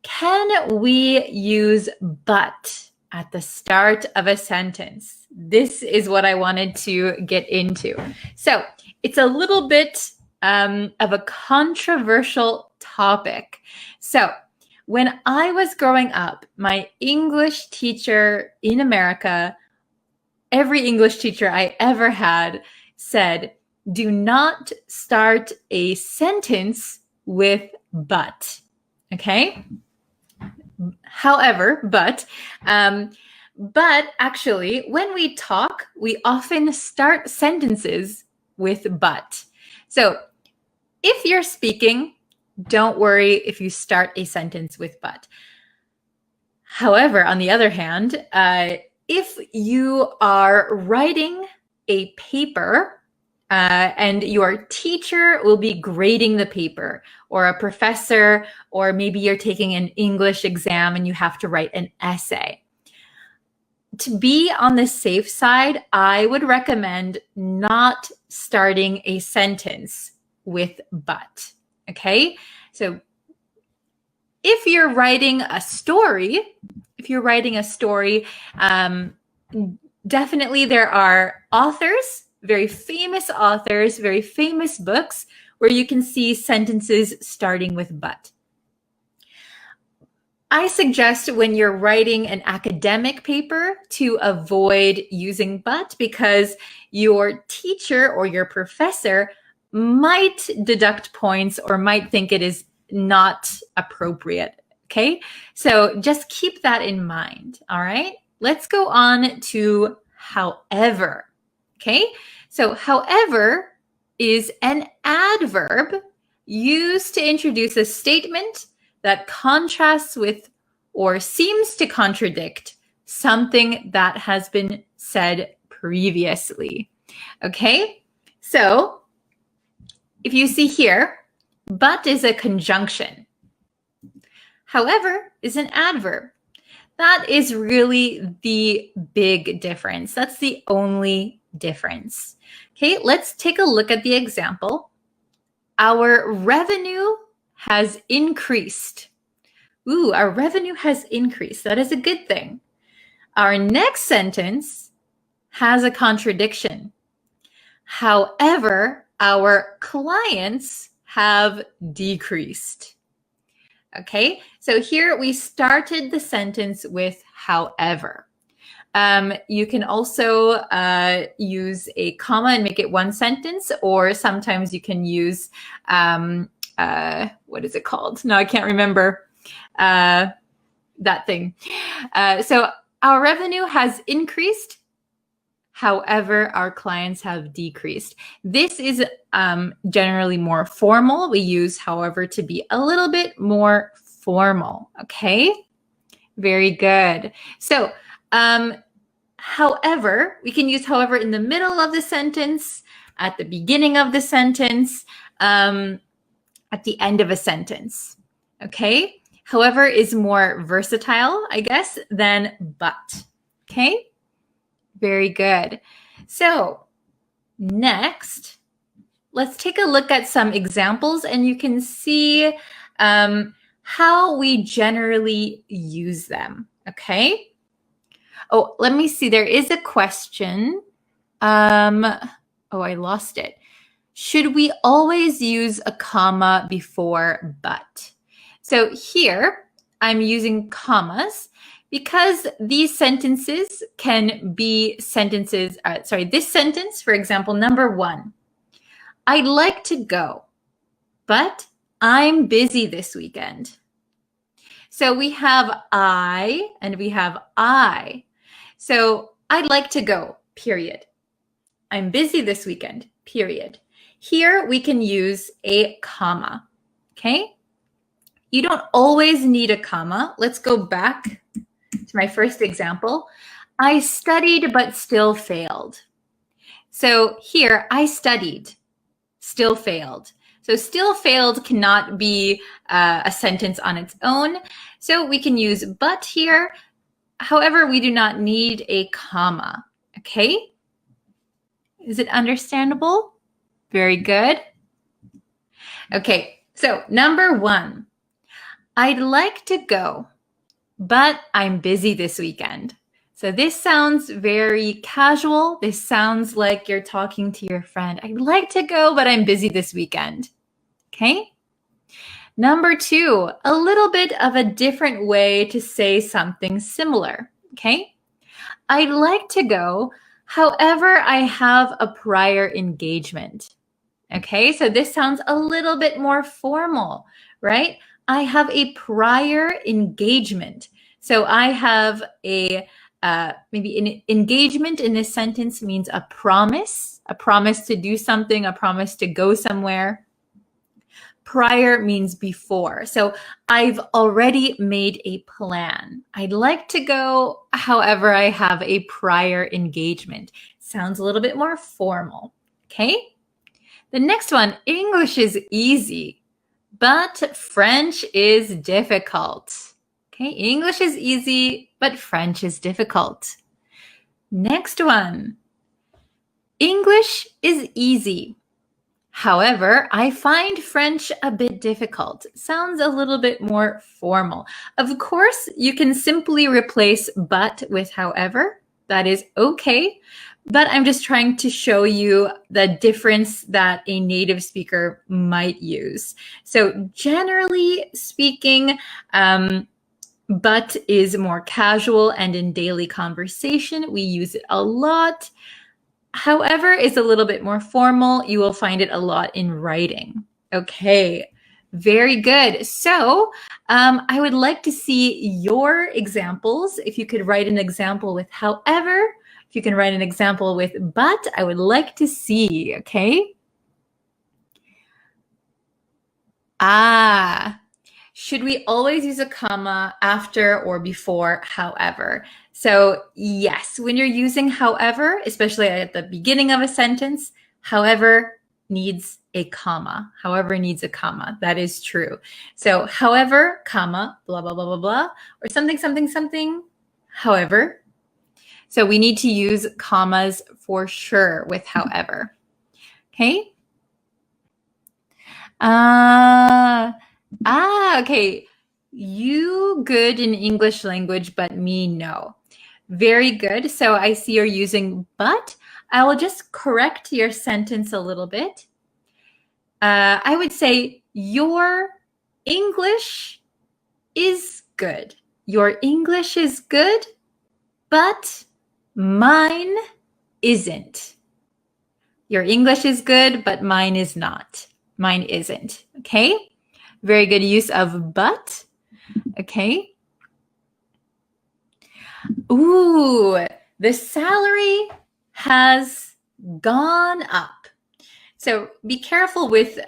Can we use but at the start of a sentence? This is what I wanted to get into. So it's a little bit of a controversial topic. So when I was growing up, my English teacher in America, every English teacher I ever had said, do not start a sentence with but. Okay? However, but actually, when we talk, we often start sentences with but. So if you're speaking, don't worry if you start a sentence with but. However, on the other hand, if you are writing a paper, and your teacher will be grading the paper, or a professor, or maybe you're taking an English exam and you have to write an essay. To be on the safe side, I would recommend not starting a sentence with but. Okay? So if you're writing a story, definitely there are authors, very famous authors, very famous books where you can see sentences starting with but. I suggest when you're writing an academic paper to avoid using but, because your teacher or your professor might deduct points or might think it is not appropriate. Okay, so just keep that in mind. All right, let's go on to however. Okay, so however is an adverb used to introduce a statement that contrasts with or seems to contradict something that has been said previously. Okay, so if you see here, but is a conjunction. However is an adverb. That is really the big difference. That's the only difference. Okay, let's take a look at the example. Our revenue has increased. Ooh, our revenue has increased. That is a good thing. Our next sentence has a contradiction. However, our clients have decreased. Okay, so here we started the sentence with however. You can also use a comma and make it one sentence, or sometimes you can use, what is it called? No, I can't remember that thing. So our revenue has increased. However, our clients have decreased. This is generally more formal. We use however to be a little bit more formal. Okay, very good. So, however, we can use however in the middle of the sentence, at the beginning of the sentence, at the end of a sentence. Okay, however is more versatile, I guess, than but. Okay. Very good. So next, let's take a look at some examples and you can see how we generally use them. Okay. Oh, let me see. There is a question. Oh, I lost it. Should we always use a comma before but? So here I'm using commas because these sentences can be sentences, this sentence, for example, number 1, I'd like to go, but I'm busy this weekend. So we have I and we have I. So I'd like to go, period. I'm busy this weekend, period. Here we can use a comma, okay? You don't always need a comma. Let's go back to my first example. I studied but still failed. So here, I studied, still failed. So still failed cannot be a sentence on its own. So we can use but here. However, we do not need a comma, okay? Is it understandable? Very good. Okay, so number 1, I'd like to go, but I'm busy this weekend. So this sounds very casual. This sounds like you're talking to your friend. I'd like to go, but I'm busy this weekend. Okay. Number 2, a little bit of a different way to say something similar. Okay. I'd like to go, however, I have a prior engagement. Okay, so this sounds a little bit more formal, right? I have a prior engagement. So I have a, maybe an engagement in this sentence means a promise to do something, a promise to go somewhere. Prior means before. So I've already made a plan. I'd like to go, however, I have a prior engagement. Sounds a little bit more formal, okay? The next one, English is easy, but French is difficult. Okay, English is easy, but French is difficult. Next one, English is easy. However, I find French a bit difficult. Sounds a little bit more formal. Of course, you can simply replace but with however. That is okay. But I'm just trying to show you the difference that a native speaker might use. So generally speaking, but is more casual and in daily conversation. We use it a lot. However, is a little bit more formal. You will find it a lot in writing. Okay, very good. So I would like to see your examples. If you could write an example with however, if you can write an example with but, I would like to see, okay? Should we always use a comma after or before however? So yes, when you're using however, especially at the beginning of a sentence, however needs a comma. However needs a comma. That is true. So however, comma, blah, blah, blah, blah, blah, or something, something, something, however. So we need to use commas for sure with however. Okay. Okay. You good in English language, but me no. Very good. So I see you're using but. I will just correct your sentence a little bit. I would say your English is good. Your English is good, but mine isn't. Your English is good, but mine is not. Mine isn't. Okay. Very good use of but. Okay. Ooh, the salary has gone up. So be careful with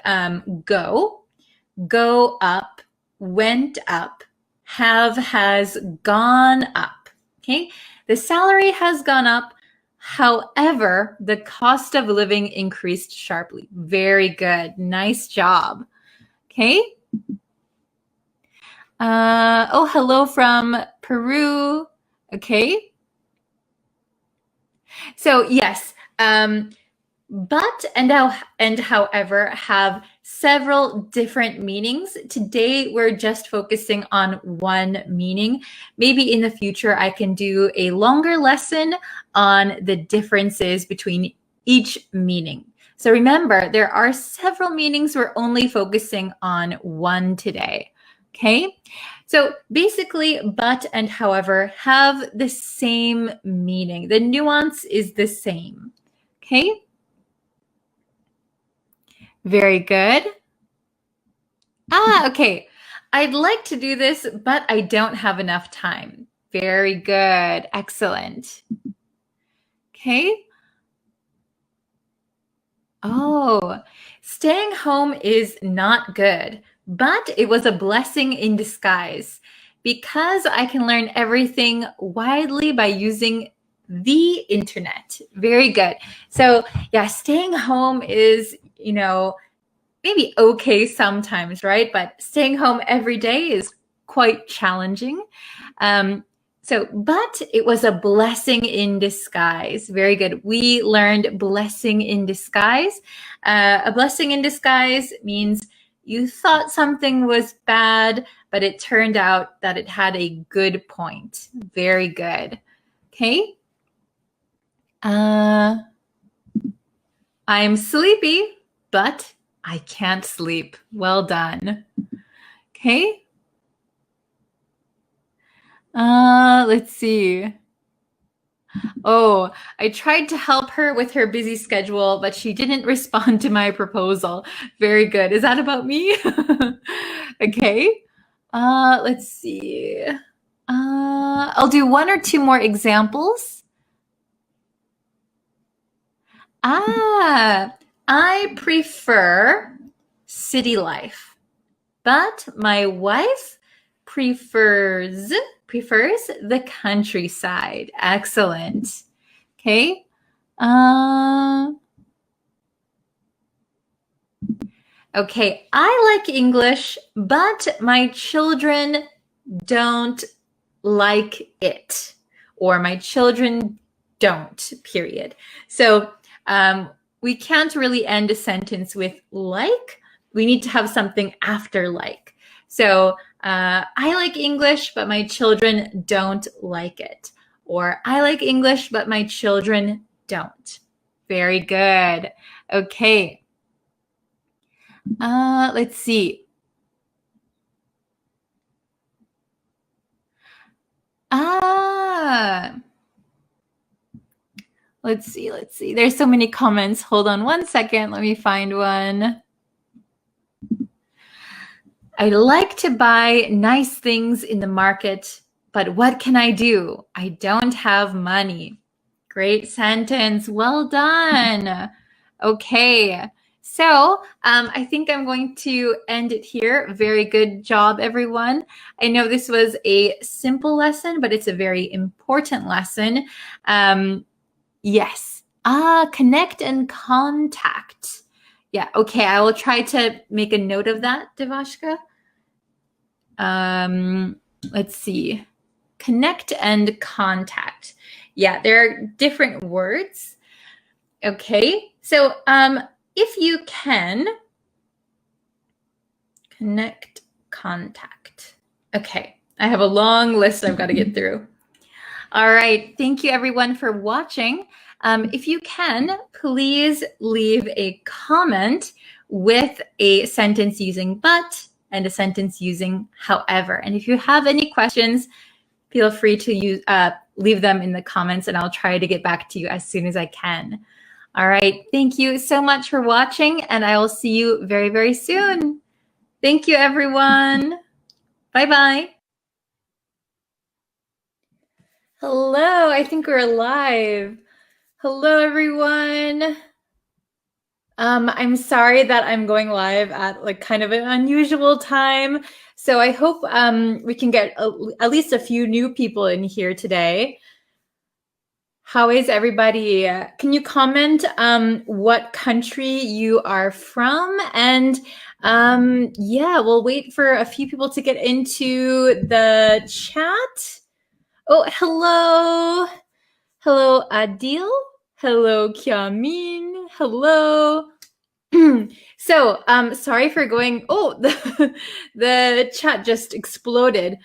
go up, went up, has gone up. Okay, the salary has gone up. However, the cost of living increased sharply. Very good. Nice job. Okay. Oh, hello from Peru. Okay. So yes, but and however have several different meanings. Today, we're just focusing on one meaning. Maybe in the future, I can do a longer lesson on the differences between each meaning. So remember, there are several meanings. We're only focusing on one today. Okay? So basically, but and however have the same meaning. The nuance is the same. Okay? Very good. Okay. I'd like to do this, but I don't have enough time. Very good. Excellent. Okay. Oh, staying home is not good, but it was a blessing in disguise because I can learn everything widely by using the internet. Very good. So, yeah, staying home is, maybe okay sometimes, right? But staying home every day is quite challenging. But it was a blessing in disguise. Very good. We learned blessing in disguise. A blessing in disguise means you thought something was bad, but it turned out that it had a good point. Very good. Okay. I'm sleepy, but I can't sleep. Well done. Okay. Let's see. Oh, I tried to help her with her busy schedule, but she didn't respond to my proposal. Very good. Is that about me? Okay. Let's see. I'll do one or two more examples. I prefer city life, but my wife prefers the countryside. Excellent. Okay. Okay, I like English, but my children don't like it, or my children don't, period. So we can't really end a sentence with like. We need to have something after like. So I like English, but my children don't like it. Or I like English, but my children don't. Very good. Okay. Let's see. Let's see. There's so many comments. Hold on one second. Let me find one. I like to buy nice things in the market, but what can I do? I don't have money. Great sentence. Well done. Okay. So I think I'm going to end it here. Very good job, everyone. I know this was a simple lesson, but it's a very important lesson. Yes. Connect and contact. Yeah. Okay. I will try to make a note of that, Devashka. Let's see. Connect and contact. Yeah, there are different words. Okay. So if you can connect, contact. Okay. I have a long list I've got to get through. All right. Thank you, everyone, for watching. If you can, please leave a comment with a sentence using but and a sentence using however. And if you have any questions, feel free to leave them in the comments, and I'll try to get back to you as soon as I can. All right. Thank you so much for watching, and I will see you very, very soon. Thank you, everyone. Bye-bye. Hello, I think we're live. Hello, everyone. I'm sorry that I'm going live at like kind of an unusual time. So I hope we can get at least a few new people in here today. How is everybody? Can you comment what country you are from? And yeah, we'll wait for a few people to get into the chat. Oh, hello. Hello, Adil. Hello, Kiamin. Hello. So, sorry for going. Oh, the chat just exploded.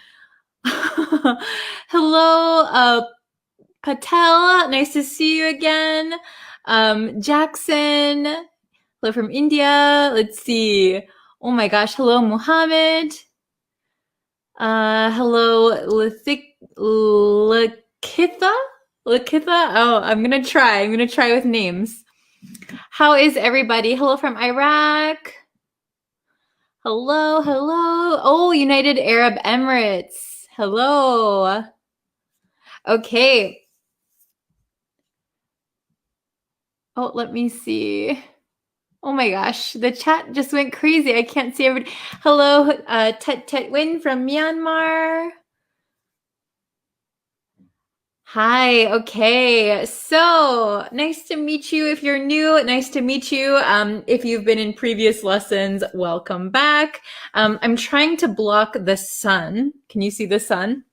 Hello, Patel. Nice to see you again. Jackson. Hello from India. Let's see. Oh my gosh. Hello, Muhammad. Hello, Lakitha. Oh, I'm gonna try with names. How is everybody? Hello from Iraq. Hello. Oh, United Arab Emirates. Hello. Okay. Oh, let me see. Oh my gosh, the chat just went crazy. I can't see everybody. Hello, Tet Win from Myanmar. Hi, okay. So nice to meet you. If you're new, nice to meet you. If you've been in previous lessons, welcome back. I'm trying to block the sun. Can you see the sun?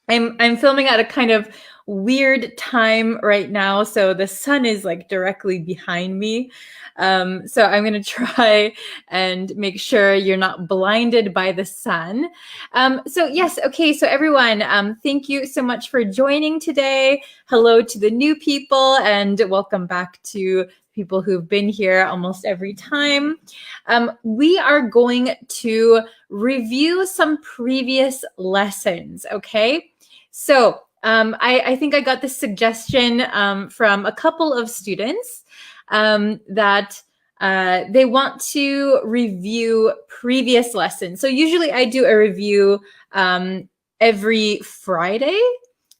I'm filming at a kind of weird time right now, so the sun is like directly behind me. So I'm going to try and make sure you're not blinded by the sun. So yes, okay, so everyone, thank you so much for joining today. Hello to the new people and welcome back to people who've been here almost every time. We are going to review some previous lessons, okay? So I think I got this suggestion from a couple of students that they want to review previous lessons. So usually I do a review every Friday,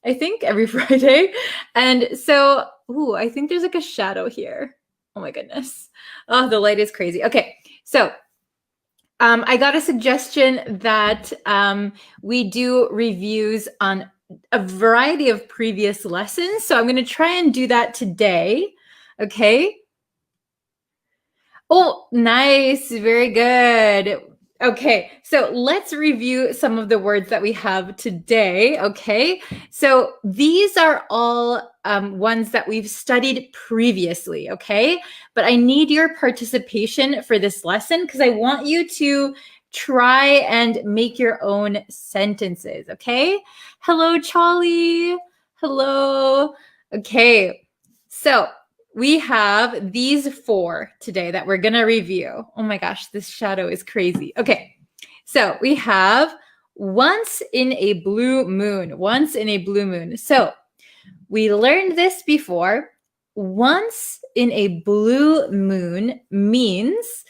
I think, every Friday. And so, ooh, I think there's like a shadow here. Oh my goodness. Oh, the light is crazy. Okay, so I got a suggestion that we do reviews on a variety of previous lessons. So I'm going to try and do that today. Okay. Oh, nice. Very good. Okay, so let's review some of the words that we have today, okay? So these are all ones that we've studied previously, okay? But I need your participation for this lesson because I want you to try and make your own sentences, okay? Hello, Charlie. Hello. Okay, so we have these 4 today that we're going to review. Oh my gosh, this shadow is crazy. Okay, so we have once in a blue moon. Once in a blue moon. So we learned this before. Once in a blue moon means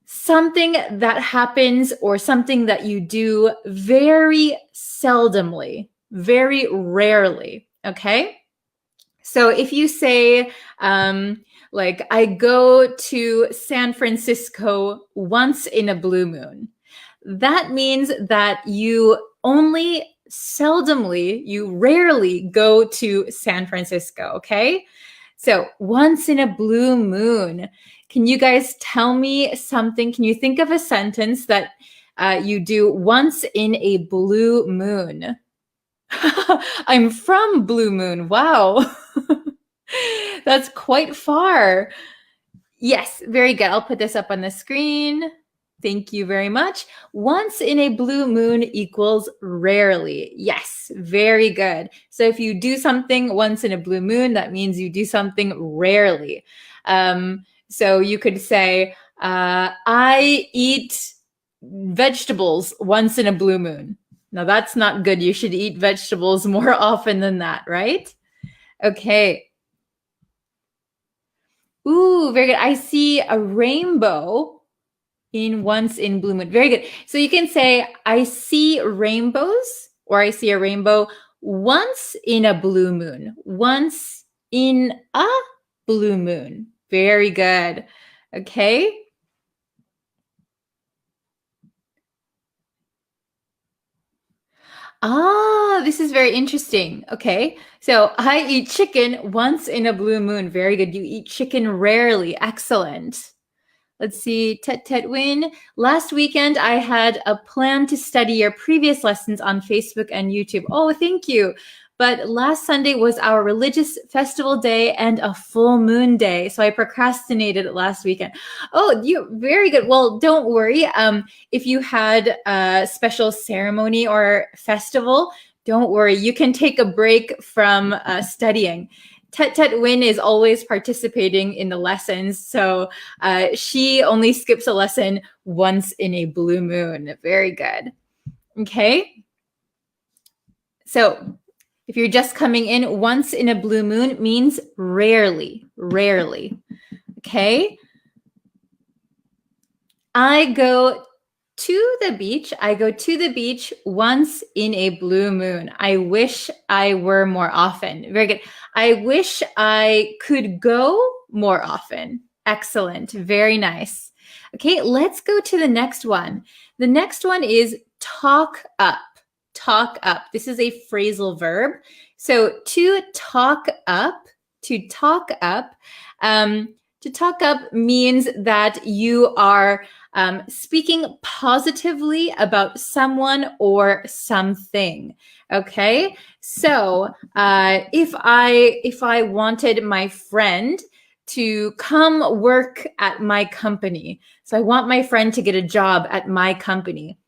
something that happens or something that you do very seldomly, very rarely. Okay? So if you say, like, I go to San Francisco once in a blue moon, that means that you only seldomly, you rarely go to San Francisco, okay? So once in a blue moon. Can you guys tell me something? Can you think of a sentence that you do once in a blue moon? I'm from Blue Moon. Wow. That's quite far. Yes, very good. I'll put this up on the screen. Thank you very much. Once in a blue moon equals rarely. Yes, very good. So if you do something once in a blue moon, that means you do something rarely. So you could say, I eat vegetables once in a blue moon. Now that's not good. You should eat vegetables more often than that, right? Okay. Ooh, very good. I see a rainbow in once in blue moon. Very good. So you can say, I see rainbows, or I see a rainbow once in a blue moon. Once in a blue moon. Very good. Okay. Ah, this is very interesting. Okay. So I eat chicken once in a blue moon. Very good. You eat chicken rarely. Excellent. Let's see, Tet Win. Last weekend, I had a plan to study your previous lessons on Facebook and YouTube. Oh, thank you. But last Sunday was our religious festival day and a full moon day. So I procrastinated last weekend. Oh, you very good. Well, don't worry. If you had a special ceremony or festival, don't worry. You can take a break from studying. Tet Win is always participating in the lessons. So she only skips a lesson once in a blue moon. Very good. Okay. So if you're just coming in, once in a blue moon means rarely, rarely. Okay. I go to the beach. I go to the beach once in a blue moon. I wish I were more often. Very good. I wish I could go more often. Excellent. Very nice. Okay, let's go to the next one. The next one is talk up. Talk up. This is a phrasal verb. So to talk up, to talk up means that you are speaking positively about someone or something. Okay, so if I wanted my friend to come work at my company, so I want my friend to get a job at my company,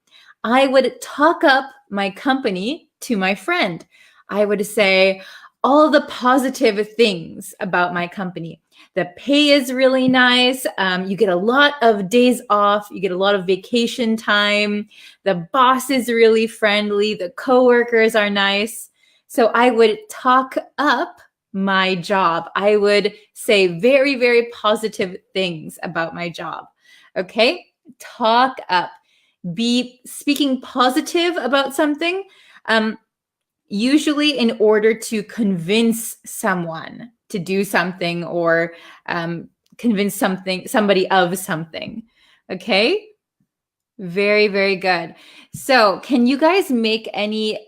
I would talk up my company to my friend. I would say all the positive things about my company. The pay is really nice. You get a lot of days off. You get a lot of vacation time. The boss is really friendly. The coworkers are nice. So I would talk up my job. I would say very, very positive things about my job. Okay? Talk up. Be speaking positive about something, usually in order to convince someone to do something or convince somebody of something. Okay? Very, very good. So can you guys make any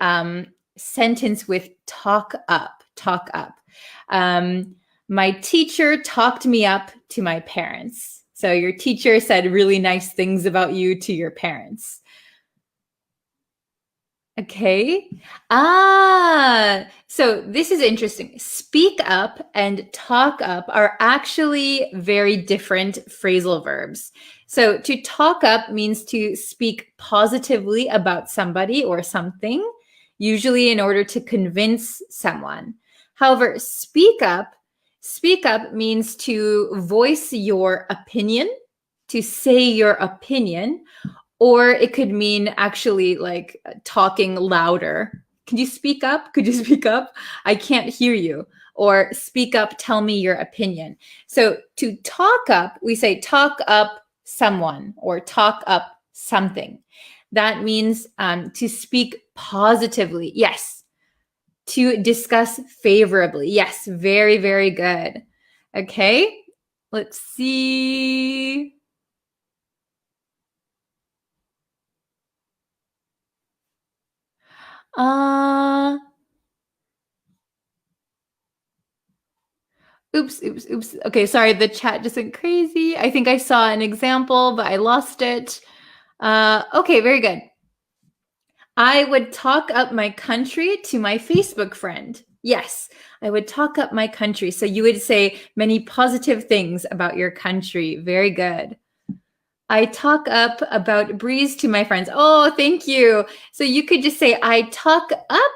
sentence with talk up? Talk up. My teacher talked me up to my parents. So your teacher said really nice things about you to your parents. Okay. So this is interesting. Speak up and talk up are actually very different phrasal verbs. So to talk up means to speak positively about somebody or something, usually in order to convince someone. However, speak up means to voice your opinion, to say your opinion, or it could mean actually like talking louder. Can you speak up? Could you speak up? I can't hear you. Or speak up, tell me your opinion. So to talk up, we say talk up someone or talk up something. That means to speak positively. Yes. To discuss favorably. Yes. Very, very good. Okay. Let's see. Oops. Okay, sorry, the chat just went crazy. I think I saw an example, but I lost it. Okay, very good. I would talk up my country to my Facebook friend. Yes, I would talk up my country. So you would say many positive things about your country. Very good. I talk up about Breeze to my friends. Oh, thank you. So you could just say, I talk up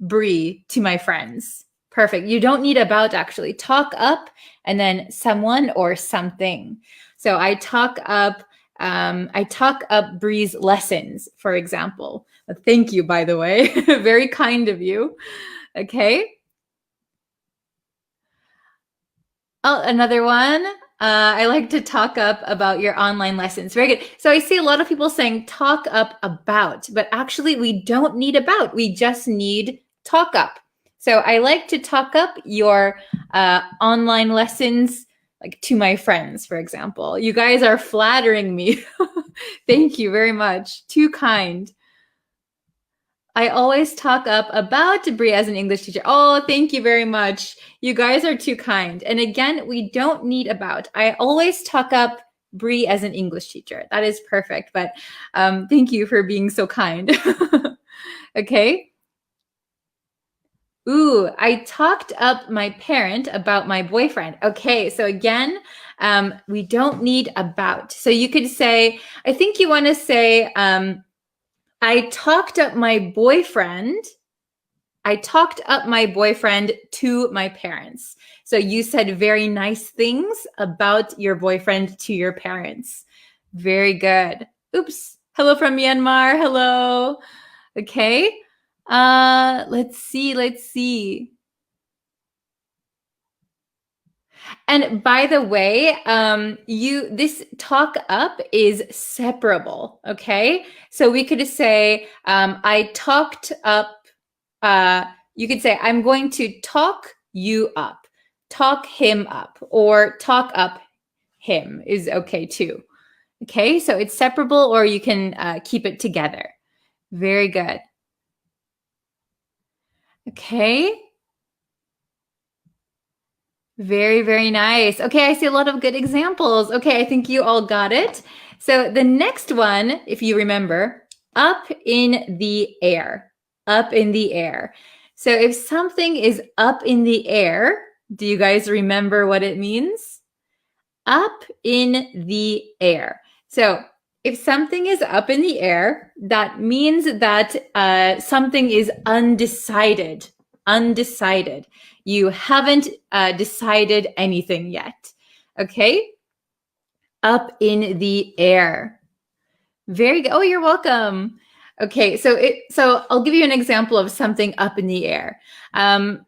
Bree to my friends. Perfect. You don't need about actually. Talk up and then someone or something. So I talk up Bree's lessons, for example. Thank you, by the way. Very kind of you. Okay. Oh, another one. I like to talk up about your online lessons. Very good. So I see a lot of people saying talk up about, but actually we don't need about. We just need talk up. So I like to talk up your online lessons, like to my friends, for example. You guys are flattering me. Thank you very much. Too kind. I always talk up about Brie as an English teacher. Oh, thank you very much. You guys are too kind. And again, we don't need about. I always talk up Brie as an English teacher. That is perfect. But thank you for being so kind. Okay. Ooh, I talked up my parent about my boyfriend. Okay, so again, we don't need about. So you could say, I think you want to say, I talked up my boyfriend. I talked up my boyfriend to my parents. So you said very nice things about your boyfriend to your parents. Very good. Oops. Hello from Myanmar. Hello. Okay. Let's see. And by the way, this talk up is separable. Okay. So we could say, I talked up, you could say, I'm going to talk you up, talk him up, or talk up him is okay too. Okay. So it's separable, or you can keep it together. Very good. Okay. Very, very nice. Okay, I see a lot of good examples. Okay, I think you all got it. So the next one, if you remember, up in the air, up in the air. So if something is up in the air, do you guys remember what it means? Up in the air. So if something is up in the air, that means that something is undecided. Undecided. You haven't decided anything yet. Okay? Up in the air. Very good. Oh, you're welcome. Okay, so I'll give you an example of something up in the air.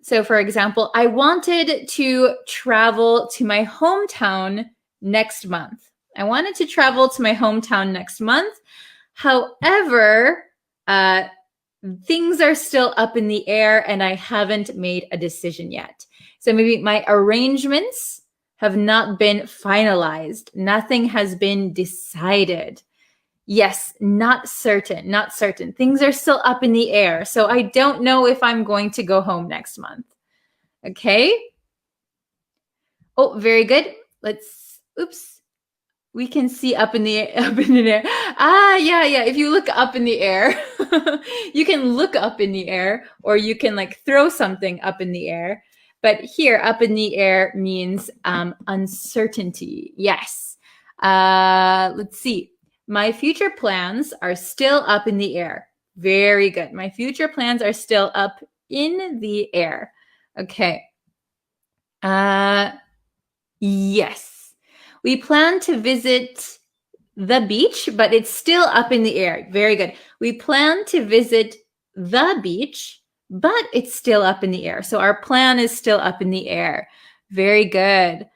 So for example, I wanted to travel to my hometown next month. I wanted to travel to my hometown next month. However, things are still up in the air and I haven't made a decision yet. So maybe my arrangements have not been finalized. Nothing has been decided. Yes, not certain, not certain. Things are still up in the air. So I don't know if I'm going to go home next month. Okay. Oh, very good. Oops. We can see up in the air. Yeah. If you look up in the air, you can look up in the air, or you can like throw something up in the air. But here, up in the air means uncertainty. Yes. Let's see. My future plans are still up in the air. Very good. My future plans are still up in the air. Okay. Yes. We plan to visit the beach, but it's still up in the air. Very good. We plan to visit the beach, but it's still up in the air. So our plan is still up in the air. Very good.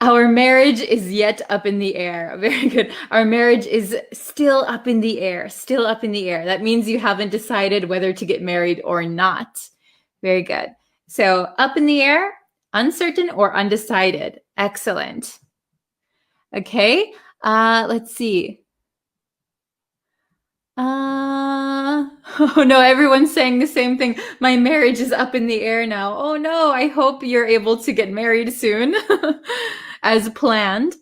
Our marriage is yet up in the air. Very good. Our marriage is still up in the air. Still up in the air. That means you haven't decided whether to get married or not. Very good. So up in the air, uncertain or undecided. Excellent. Okay. Let's see. Oh no, everyone's saying the same thing. My marriage is up in the air now. Oh no, I hope you're able to get married soon as planned.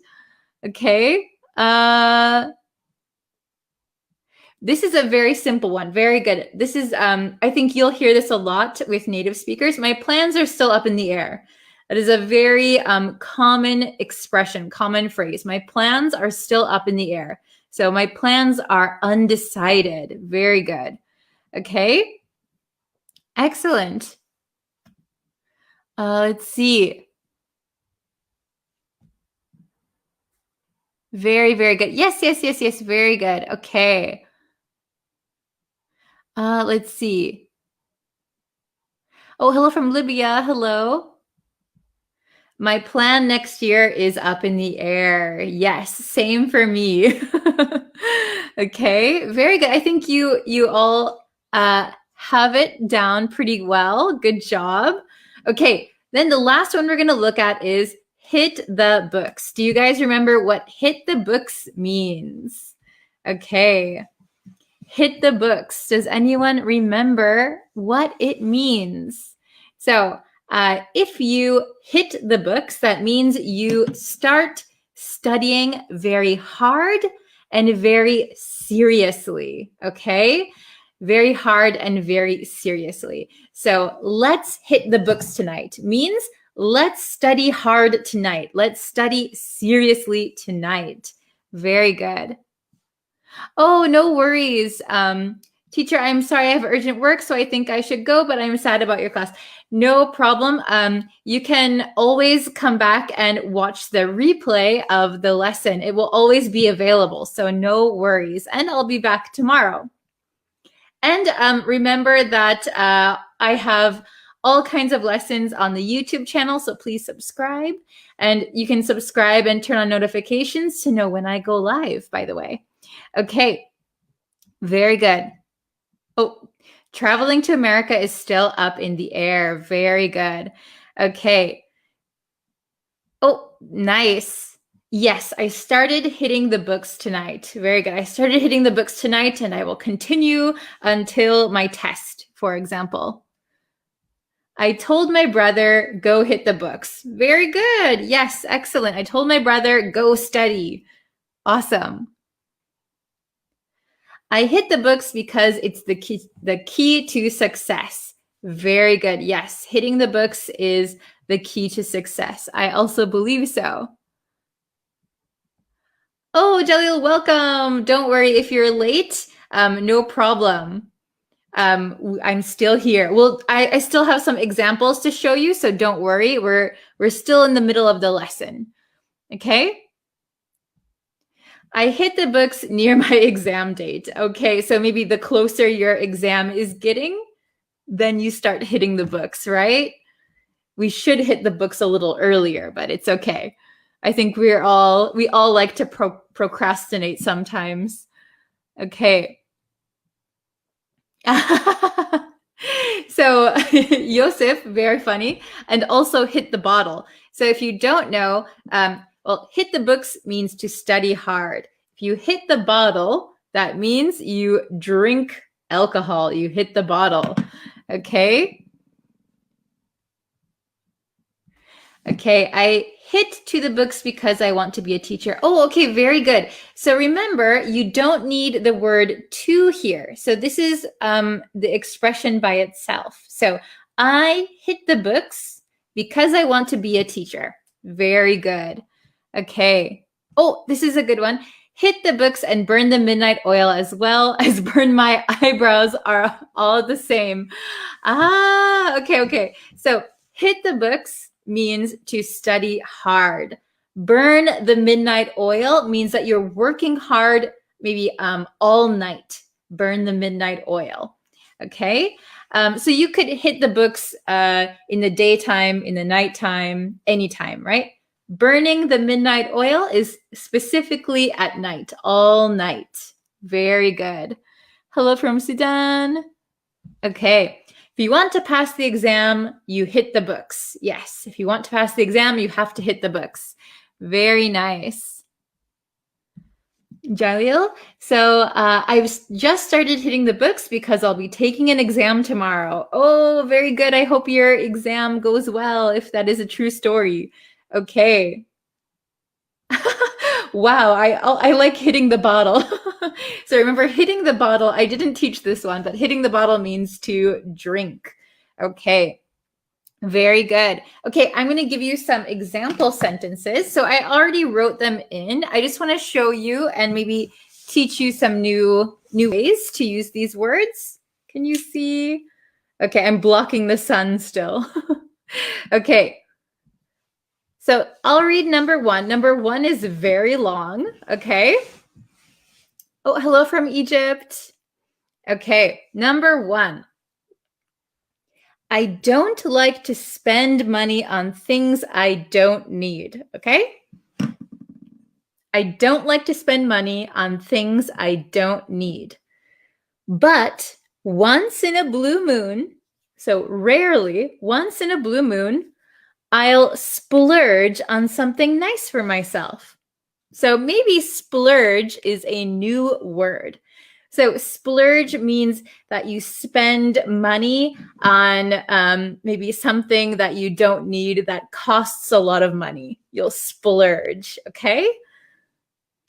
Okay. This is a very simple one. Very good. This is, I think you'll hear this a lot with native speakers. My plans are still up in the air. That is a very common expression, common phrase. My plans are still up in the air. So my plans are undecided. Very good. Okay. Excellent. Let's see. Very, very good. Yes. Very good. Okay. Let's see. Oh, hello from Libya. Hello. My plan next year is up in the air. Yes, same for me. Okay, very good. I think you all have it down pretty well. Good job. Okay, then the last one we're going to look at is hit the books. Do you guys remember what hit the books means? Okay, hit the books. Does anyone remember what it means? So if you hit the books, that means you start studying very hard and very seriously, okay? Very hard and very seriously. So let's hit the books tonight means let's study hard tonight. Let's study seriously tonight. Very good. Oh, no worries. Teacher, I'm sorry, I have urgent work, so I think I should go, but I'm sad about your class. No problem. You can always come back and watch the replay of the lesson. It will always be available, so no worries. And I'll be back tomorrow. And remember that I have all kinds of lessons on the YouTube channel, so please subscribe. And you can subscribe and turn on notifications to know when I go live, by the way. Okay, very good. Oh, traveling to America is still up in the air. Very good. Okay. Oh, nice. Yes, I started hitting the books tonight. Very good. I started hitting the books tonight, and I will continue until my test, for example. I told my brother, go hit the books. Very good. Yes, excellent. I told my brother, go study. Awesome. I hit the books because it's the key to success. Very good. Yes, hitting the books is the key to success. I also believe so. Oh, Jalil, welcome. Don't worry if you're late. No problem. I'm still here. Well, I still have some examples to show you, so don't worry. We're still in the middle of the lesson. Okay? I hit the books near my exam date. Okay, so maybe the closer your exam is getting, then you start hitting the books, right? We should hit the books a little earlier, but it's okay. I think we all like to procrastinate sometimes. Okay. So Yosef, very funny, and also hit the bottle. So if you don't know, well, hit the books means to study hard. If you hit the bottle, that means you drink alcohol. You hit the bottle. Okay. Okay, I hit to the books because I want to be a teacher. Oh, okay, very good. So remember, you don't need the word to here. So this is the expression by itself. So I hit the books because I want to be a teacher. Very good. Okay. Oh, this is a good one. Hit the books and burn the midnight oil as well as burn my eyebrows are all the same. Ah, okay. So hit the books means to study hard. Burn the midnight oil means that you're working hard, maybe all night. Burn the midnight oil. Okay. So you could hit the books in the daytime, in the nighttime, anytime, right? Burning the midnight oil is specifically at night, all night. Very good. Hello from Sudan. Okay. If you want to pass the exam, you hit the books. Yes, if you want to pass the exam, you have to hit the books. Very nice. Jalil, so I've just started hitting the books because I'll be taking an exam tomorrow. Oh, very good. I hope your exam goes well, if that is a true story. Okay. Wow, I like hitting the bottle. So remember, hitting the bottle, I didn't teach this one, but hitting the bottle means to drink. Okay, very good. Okay, I'm going to give you some example sentences. So I already wrote them in. I just want to show you and maybe teach you some new ways to use these words. Can you see? Okay, I'm blocking the sun still. Okay. So I'll read number one. Number one is very long, okay? Oh, hello from Egypt. Okay, number one. I don't like to spend money on things I don't need, okay? I don't like to spend money on things I don't need. But once in a blue moon, so rarely, once in a blue moon, I'll splurge on something nice for myself. So maybe splurge is a new word. So splurge means that you spend money on maybe something that you don't need that costs a lot of money. You'll splurge, okay?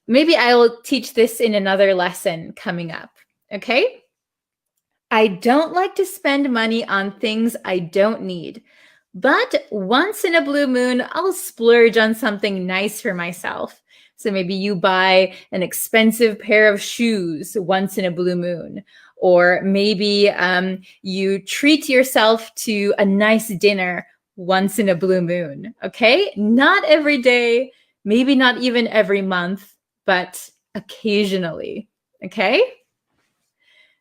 Maybe I will teach this in another lesson coming up, okay? I don't like to spend money on things I don't need. But once in a blue moon, I'll splurge on something nice for myself. So maybe you buy an expensive pair of shoes once in a blue moon. Or maybe you treat yourself to a nice dinner once in a blue moon. Okay? Not every day, maybe not even every month, but occasionally. Okay?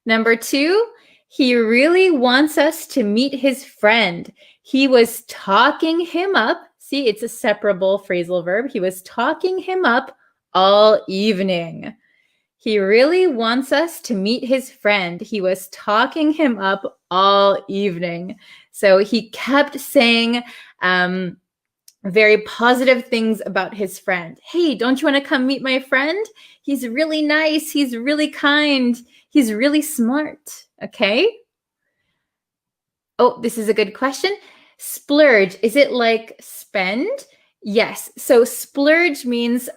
Number 2, he really wants us to meet his friend. He was talking him up. See, it's a separable phrasal verb. He was talking him up all evening. He really wants us to meet his friend. He was talking him up all evening. So he kept saying very positive things about his friend. Hey, don't you want to come meet my friend? He's really nice. He's really kind. He's really smart. Okay. Oh, this is a good question. Splurge, is it like spend? Yes. So splurge means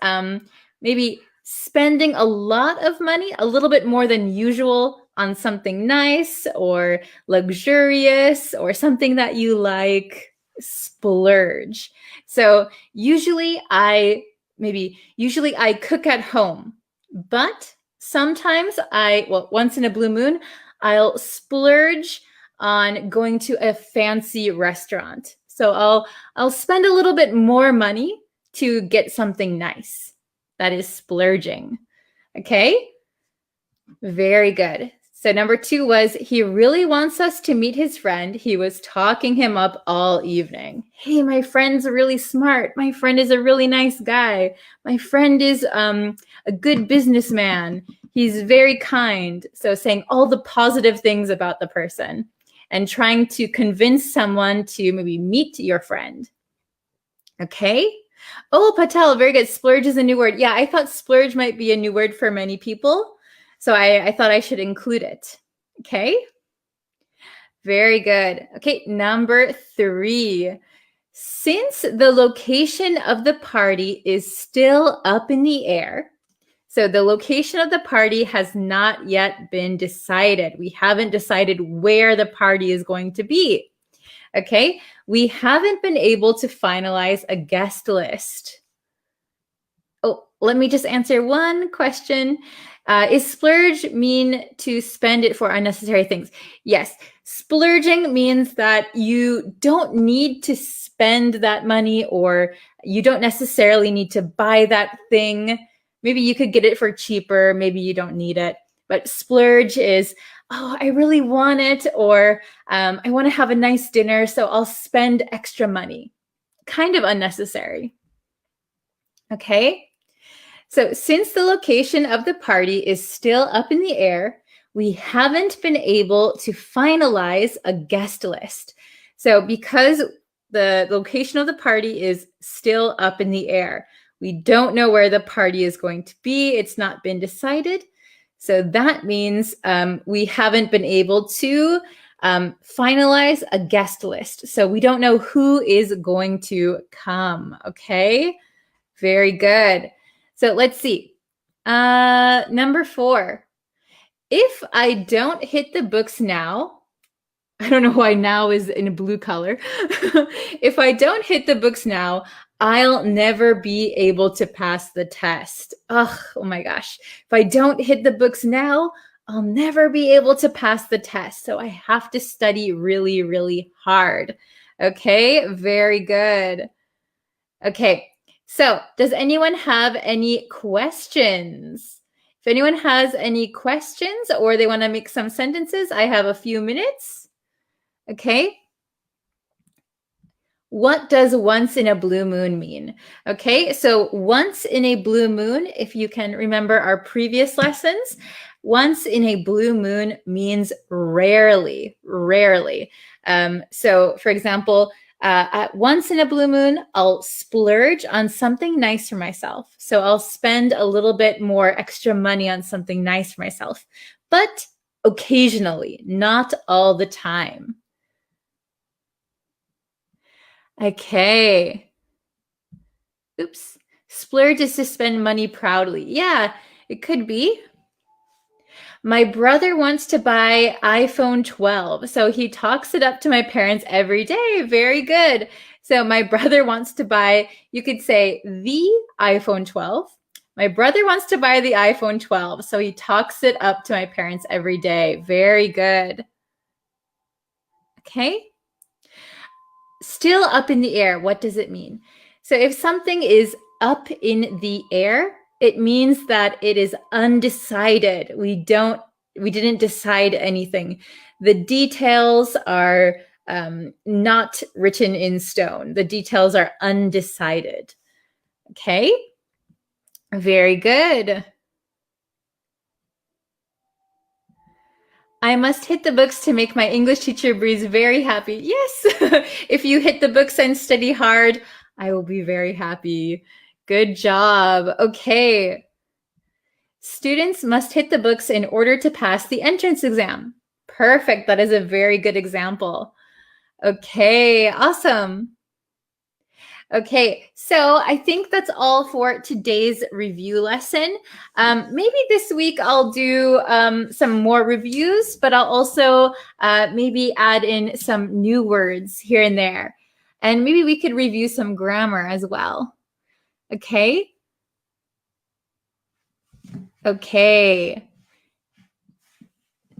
maybe spending a lot of money, a little bit more than usual on something nice or luxurious or something that you like. Splurge. So usually I cook at home, but sometimes once in a blue moon, I'll splurge on going to a fancy restaurant. So I'll spend a little bit more money to get something nice. That is splurging. Okay? Very good. So number 2 was, he really wants us to meet his friend. He was talking him up all evening. Hey, my friend's really smart. My friend is a really nice guy. My friend is a good businessman. He's very kind. So saying all the positive things about the person and trying to convince someone to maybe meet your friend. Okay? Oh, Patel, very good. Splurge is a new word. Yeah, I thought splurge might be a new word for many people. So I thought I should include it. Okay? Very good. Okay, number 3. Since the location of the party is still up in the air, so the location of the party has not yet been decided. We haven't decided where the party is going to be. Okay, we haven't been able to finalize a guest list. Oh, let me just answer one question. Is splurge mean to spend it for unnecessary things? Yes. Splurging means that you don't need to spend that money, or you don't necessarily need to buy that thing. Maybe you could get it for cheaper. Maybe you don't need it. But splurge is, oh, I really want it, or I want to have a nice dinner, so I'll spend extra money. Kind of unnecessary. Okay? So since the location of the party is still up in the air, we haven't been able to finalize a guest list. So because the location of the party is still up in the air, we don't know where the party is going to be. It's not been decided. So that means we haven't been able to finalize a guest list. So we don't know who is going to come. Okay, very good. So let's see. Number 4. If I don't hit the books now, I don't know why now is in a blue color. If I don't hit the books now, I'll never be able to pass the test. Oh my gosh. If I don't hit the books now, I'll never be able to pass the test. So I have to study really, really hard. Okay, very good. Okay. So, does anyone have any questions? If anyone has any questions or they want to make some sentences, I have a few minutes. Okay. What does once in a blue moon mean? Okay, so once in a blue moon, if you can remember our previous lessons, Once in a blue moon means rarely, rarely. So for example, at once in a blue moon, I'll splurge on something nice for myself. So I'll spend a little bit more extra money on something nice for myself, but occasionally, not all the time. Okay. Oops. Splurge is to spend money proudly. Yeah, it could be. My brother wants to buy iPhone 12, so he talks it up to my parents every day. Very good. So my brother wants to buy, you could say the iPhone 12. My brother wants to buy the iPhone 12, so he talks it up to my parents every day. Very good. Okay. Still up in the air, what does it mean? So if something is up in the air, it means that it is undecided. We didn't decide anything. The details are not written in stone. The details are undecided. Okay, very good. I must hit the books to make my English teacher Breeze very happy. Yes, if you hit the books and study hard, I will be very happy. Good job. Okay. Students must hit the books in order to pass the entrance exam. Perfect. That is a very good example. Okay, awesome. Okay, so I think that's all for today's review lesson. Maybe this week I'll do some more reviews, but I'll also maybe add in some new words here and there. And maybe we could review some grammar as well. Okay? Okay.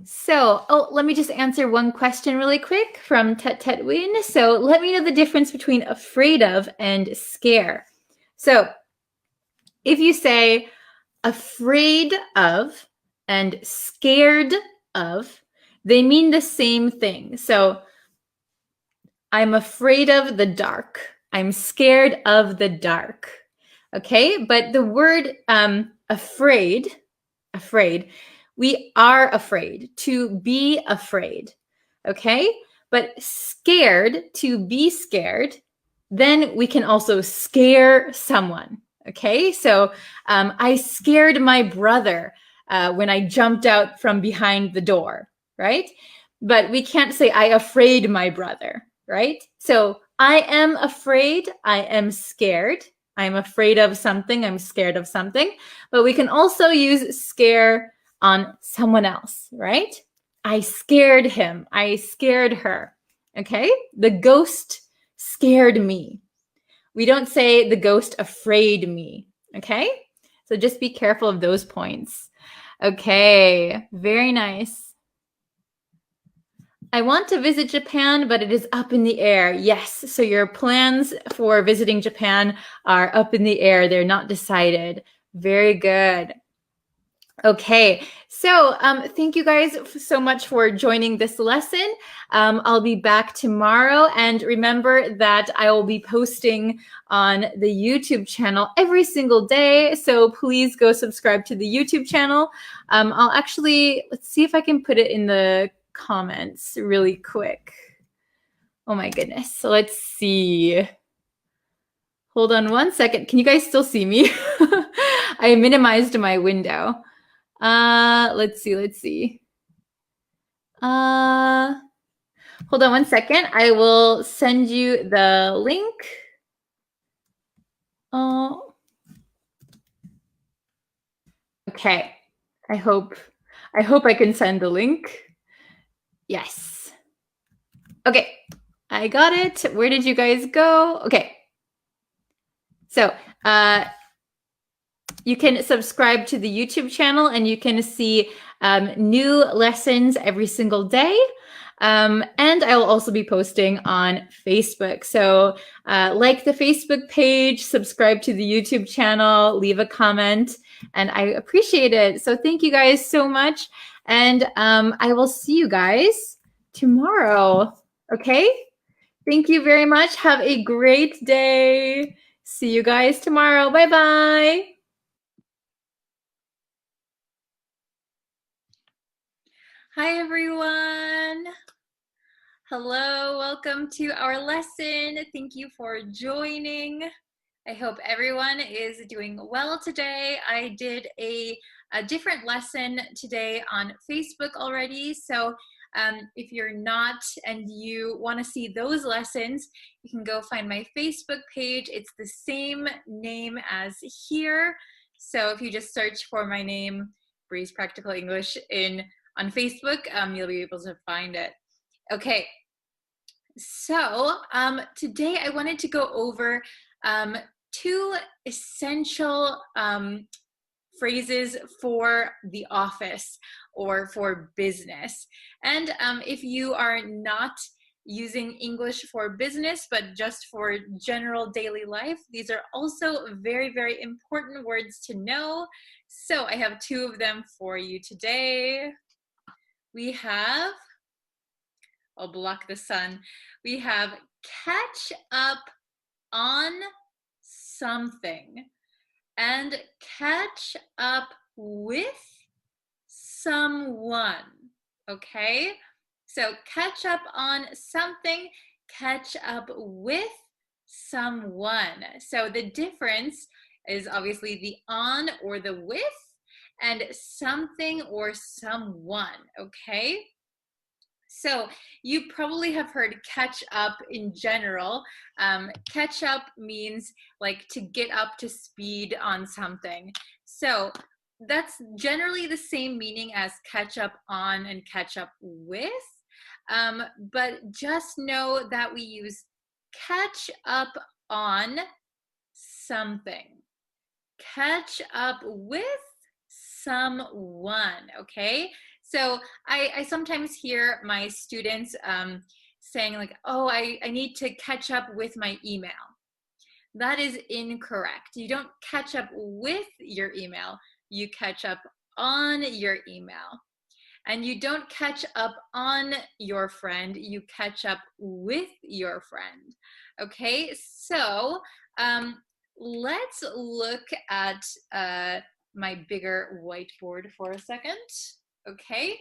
So, let me just answer one question really quick from Tet Win. So let me know the difference between afraid of and scare. So if you say afraid of and scared of, they mean the same thing. So I'm afraid of the dark. I'm scared of the dark. Okay, but the word afraid, we are afraid, to be afraid. Okay, but scared, to be scared, then we can also scare someone. Okay, so I scared my brother when I jumped out from behind the door, right? But we can't say I afraid my brother, right? So I am afraid, I am scared. I'm afraid of something, I'm scared of something. But we can also use scare on someone else, right? I scared him, I scared her. Okay, the ghost scared me. We don't say the ghost afraid me. Okay, so just be careful of those points. Okay, very nice. I want to visit Japan, but it is up in the air. Yes, so your plans for visiting Japan are up in the air. They're not decided. Very good. Okay, so thank you guys so much for joining this lesson. I'll be back tomorrow, and remember that I will be posting on the YouTube channel every single day, so please go subscribe to the YouTube channel. I'll actually, let's see if I can put it in the comments really quick. Oh my goodness, so let's see. Hold on one second. Can you guys still see me? I minimized my window. Let's see. Hold on one second. I will send you the link. Okay. I hope I can send the link. Yes. Okay. I got it. Where did you guys go? Okay. So, you can subscribe to the YouTube channel and you can see new lessons every single day. And I will also be posting on Facebook. So like the Facebook page, subscribe to the YouTube channel, leave a comment, and I appreciate it. So thank you guys so much. And I will see you guys tomorrow. Okay? Thank you very much. Have a great day. See you guys tomorrow. Bye-bye. Hi, everyone. Hello, welcome to our lesson. Thank you for joining. I hope everyone is doing well today. I did a different lesson today on Facebook already. So if you're not and you want to see those lessons, you can go find my Facebook page. It's the same name as here. So if you just search for my name, Breeze Practical English, on Facebook, you'll be able to find it. Okay, so today I wanted to go over two essential phrases for the office or for business. And if you are not using English for business, but just for general daily life, these are also very, very important words to know. So I have two of them for you today. We have, I'll block the sun. We have catch up on something and catch up with someone, okay? So catch up on something, catch up with someone. So the difference is obviously the on or the with, and something or someone, okay? So you probably have heard catch up in general. Catch up means like to get up to speed on something. So that's generally the same meaning as catch up on and catch up with. But just know that we use catch up on something. Catch up with someone, okay? So I sometimes hear my students saying like, oh, I need to catch up with my email. That is incorrect. You don't catch up with your email. You catch up on your email. And you don't catch up on your friend. You catch up with your friend. Okay, so let's look at my bigger whiteboard for a second. Okay,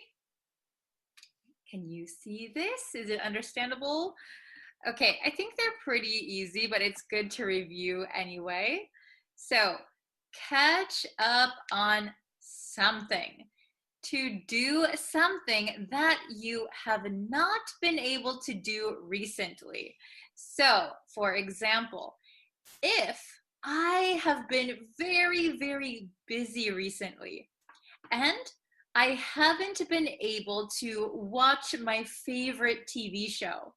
can you see this? Is it understandable? Okay, I think they're pretty easy, but it's good to review anyway. So catch up on something. To do something that you have not been able to do recently. So, for example, if I have been very, very busy recently and I haven't been able to watch my favorite TV show,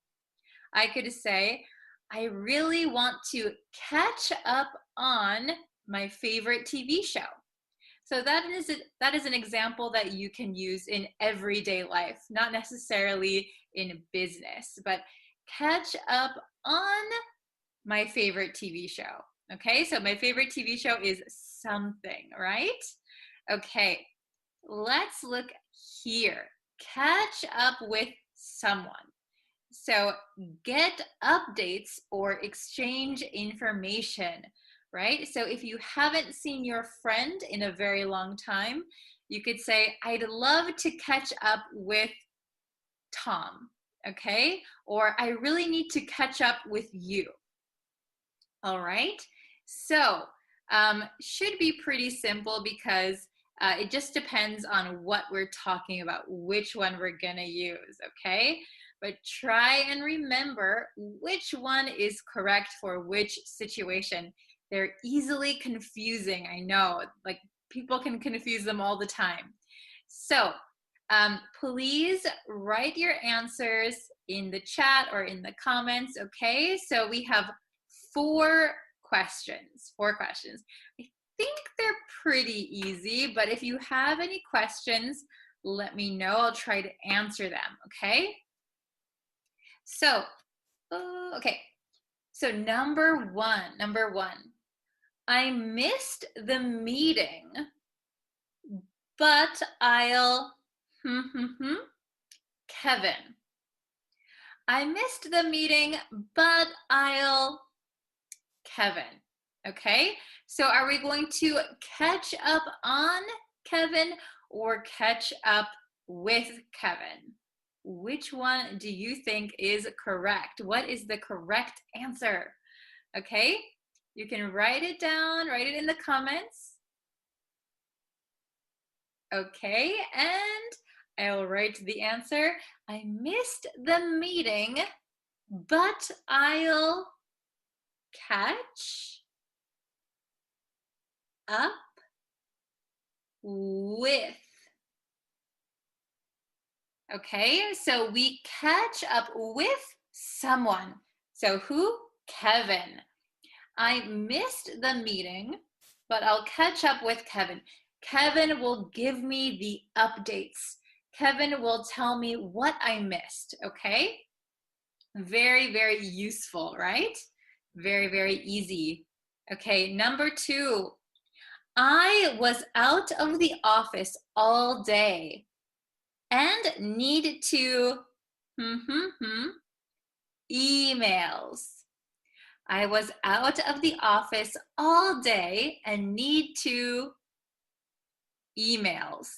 I could say, I really want to catch up on my favorite TV show. So that is an example that you can use in everyday life, not necessarily in business, but catch up on my favorite TV show. Okay, so my favorite TV show is something, right? Okay, let's look here. Catch up with someone. So get updates or exchange information, right? So if you haven't seen your friend in a very long time, you could say, I'd love to catch up with Tom, okay? Or I really need to catch up with you. All right, so should be pretty simple because it just depends on what we're talking about, which one we're gonna use, okay? But try and remember which one is correct for which situation. They're easily confusing, I know, like people can confuse them all the time. So please write your answers in the chat or in the comments, okay? So we have four questions. I think they're pretty easy, but if you have any questions, let me know. I'll try to answer them, okay? So, okay. So number one, I missed the meeting, but I'll, Kevin. I missed the meeting, but I'll, Kevin. Okay, so are we going to catch up on Kevin or catch up with Kevin. Which one do you think is correct? What is the correct answer? Okay, you can write it down, write it in the comments. Okay, and I'll write the answer. I missed the meeting, but I'll catch up with. Okay, so we catch up with someone. So who? Kevin. I missed the meeting, but I'll catch up with Kevin. Kevin will give me the updates. Kevin will tell me what I missed, okay? Very, very useful, right? Very, very easy. Okay, number 2. I was out of the office all day and need to emails. I was out of the office all day and need to emails.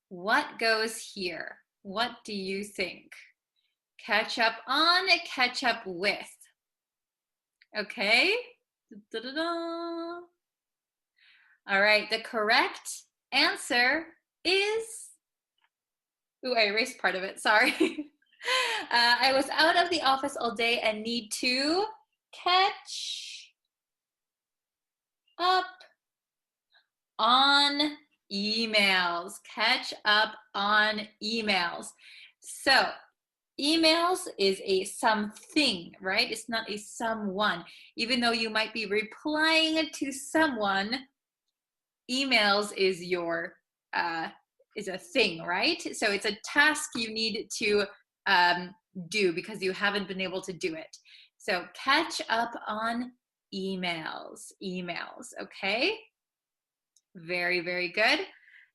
What goes here? What do you think? Catch up on, catch up with. Okay? Da-da-da-da. All right, the correct answer is, ooh, I erased part of it, sorry. I was out of the office all day and need to catch up on emails. Catch up on emails. So emails is a something, right? It's not a someone. Even though you might be replying to someone, emails is your is a thing, right? So it's a task you need to do because you haven't been able to do it. So catch up on emails, okay? Very, very good.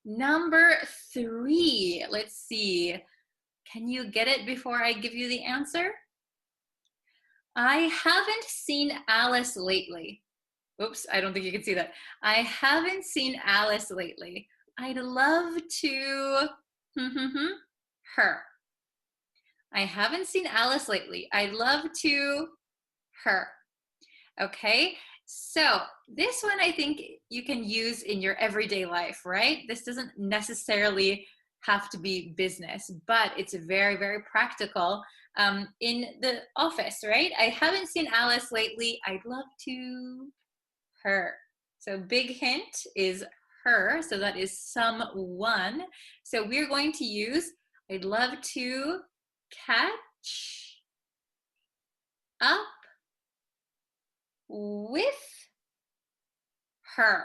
Number 3, let's see. Can you get it before I give you the answer? I haven't seen Alice lately. Oops, I don't think you can see that. I haven't seen Alice lately. I'd love to her. I haven't seen Alice lately. I'd love to her. Okay, so this one I think you can use in your everyday life, right? This doesn't necessarily have to be business, but it's very, very practical in the office, right? I haven't seen Alice lately. I'd love to her. So big hint is her, so that is someone. So we're going to use I'd love to catch up with her.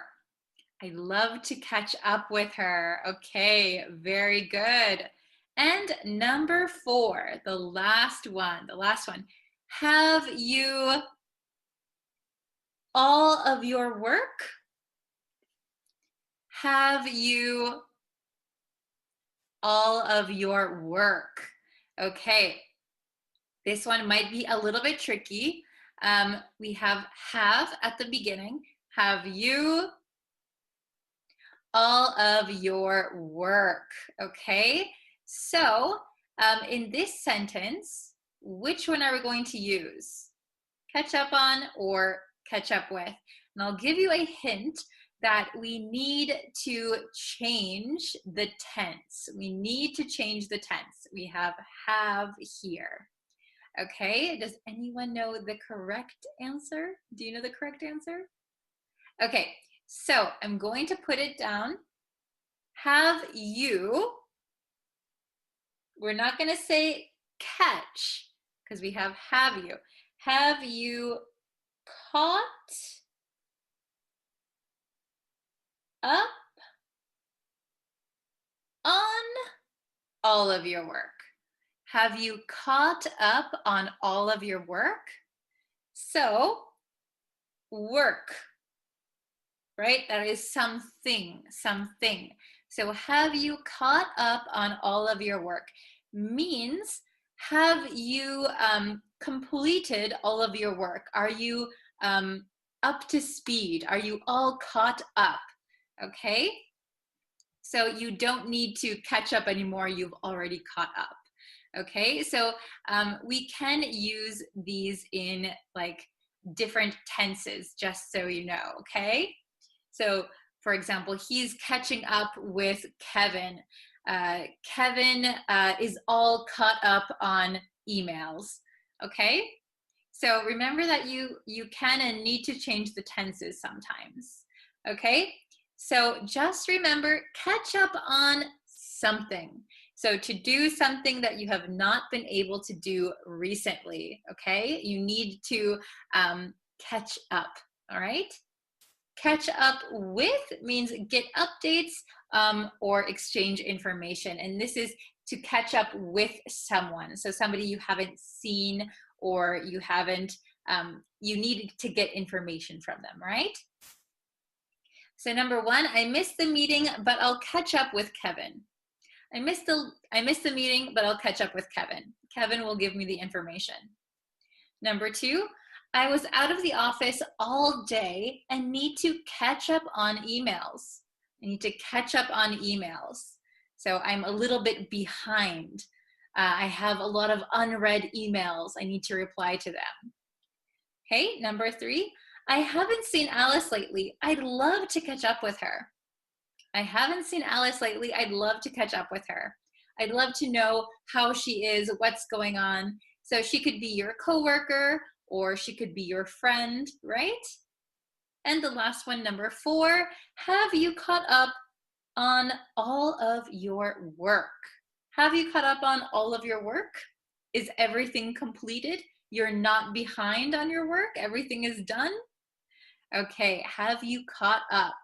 I'd love to catch up with her. Okay, very good. And number 4, the last one. Have you all of your work? Have you all of your work? Okay, this one might be a little bit tricky. We have at the beginning. Have you all of your work? Okay, so in this sentence, which one are we going to use? Catch up on or catch up with? And I'll give you a hint that we need to change the tense. We need to change the tense. We have here. Okay, does anyone know the correct answer? Do you know the correct answer? Okay, so I'm going to put it down. Have you, we're not going to say catch because we have you. Have you caught up on all of your work? Have you caught up on all of your work? So, work, right? That is something. So, have you caught up on all of your work? Means, have you completed all of your work? Are you up to speed? Are you all caught up? Okay? So you don't need to catch up anymore. You've already caught up. Okay, so we can use these in like different tenses, just so you know, okay? So for example, he's catching up with Kevin. Kevin is all caught up on emails, okay? So remember that you can and need to change the tenses sometimes, okay? So just remember, catch up on something. So to do something that you have not been able to do recently, okay? You need to catch up, all right? Catch up with means get updates or exchange information. And this is to catch up with someone. So somebody you haven't seen or you haven't, you need to get information from them, right? So number one, I missed the meeting, but I'll catch up with Kevin. I missed the meeting, but I'll catch up with Kevin. Kevin will give me the information. Number two, I was out of the office all day and need to catch up on emails. I need to catch up on emails. So I'm a little bit behind. I have a lot of unread emails. I need to reply to them. Okay, number three, I haven't seen Alice lately. I'd love to catch up with her. I haven't seen Alice lately. I'd love to catch up with her. I'd love to know how she is, what's going on. So she could be your coworker or she could be your friend, right? And the last one, number four, have you caught up on all of your work? Have you caught up on all of your work? Is everything completed? You're not behind on your work? Everything is done? Okay, have you caught up?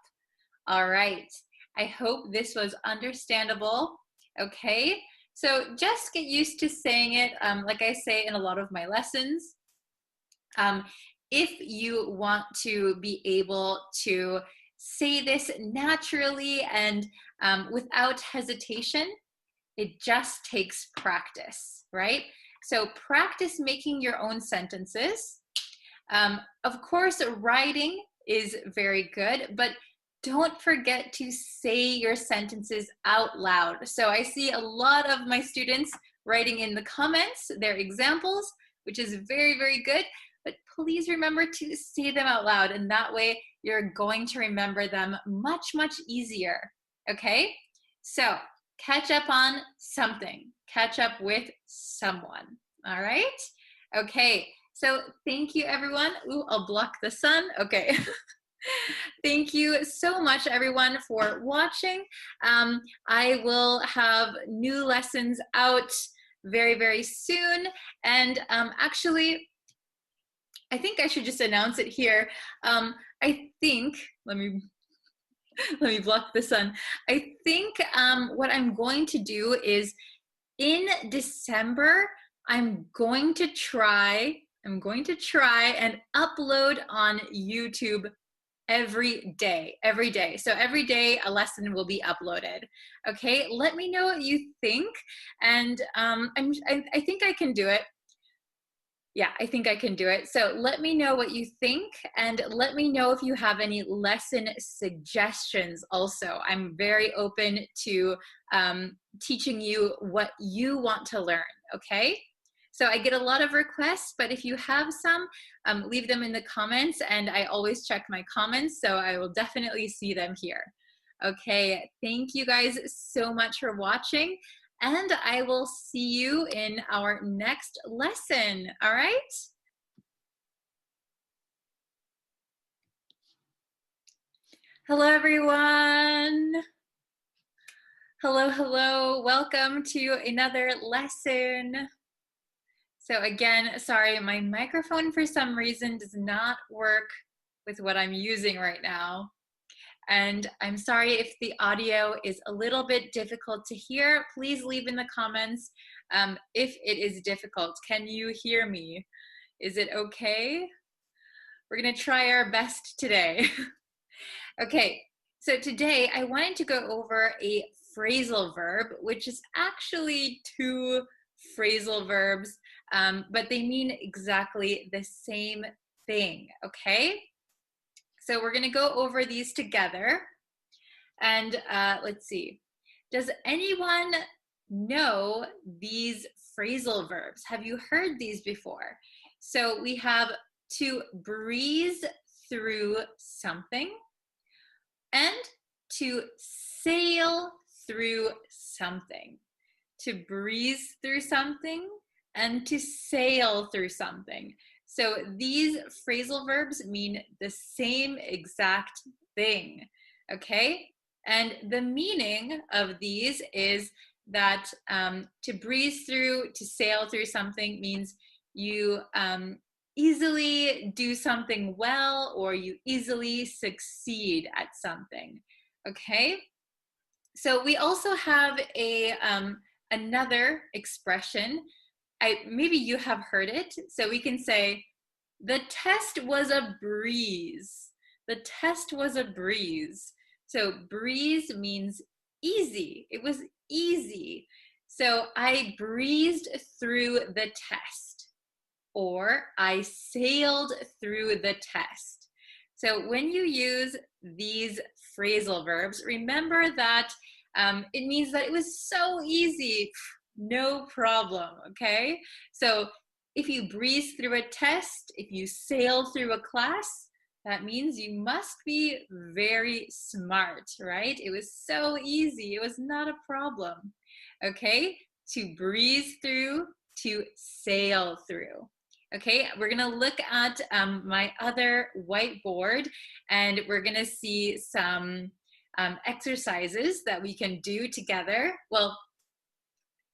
All right, I hope this was understandable. Okay, so just get used to saying it like I say in a lot of my lessons. If you want to be able to say this naturally and without hesitation, it just takes practice, right? So practice making your own sentences. Of course, writing is very good, but don't forget to say your sentences out loud. So I see a lot of my students writing in the comments their examples, which is very, very good. But please remember to say them out loud, and that way you're going to remember them much, much easier, okay? So catch up on something, catch up with someone, all right? Okay, so thank you, everyone. Ooh, I'll block the sun, okay. Thank you so much, everyone, for watching. I will have new lessons out very, very soon, and actually, I think I should just announce it here. I think, let me block the sun. I think what I'm going to do is in December, I'm going to try and upload on YouTube every day. So every day a lesson will be uploaded. Okay, let me know what you think, and I think I can do it. Yeah, I think I can do it. So let me know what you think, and let me know if you have any lesson suggestions also. I'm very open to teaching you what you want to learn, okay? So I get a lot of requests, but if you have some, leave them in the comments, and I always check my comments, so I will definitely see them here. Okay, thank you guys so much for watching, and I will see you in our next lesson, all right? Hello, everyone. Hello, welcome to another lesson. So again, sorry, my microphone for some reason does not work with what I'm using right now. And I'm sorry if the audio is a little bit difficult to hear. Please leave in the comments if it is difficult. Can you hear me? Is it okay? We're gonna try our best today. Okay, so today I wanted to go over a phrasal verb, which is actually two phrasal verbs, but they mean exactly the same thing, okay? So we're gonna go over these together. And let's see. Does anyone know these phrasal verbs? Have you heard these before? So we have to breeze through something and to sail through something. To breeze through something and to sail through something. So these phrasal verbs mean the same exact thing, okay? And the meaning of these is that to breeze through, to sail through something means you easily do something well, or you easily succeed at something, okay? So we also have a another expression. Maybe you have heard it. So we can say, the test was a breeze. The test was a breeze. So breeze means easy. It was easy. So I breezed through the test, or I sailed through the test. So when you use these phrasal verbs, remember that it means that it was so easy, no problem, okay? So if you breeze through a test, if you sail through a class, that means you must be very smart, right? It was so easy, it was not a problem, okay? To breeze through, to sail through. Okay, we're gonna look at my other whiteboard, and we're gonna see some exercises that we can do together. Well,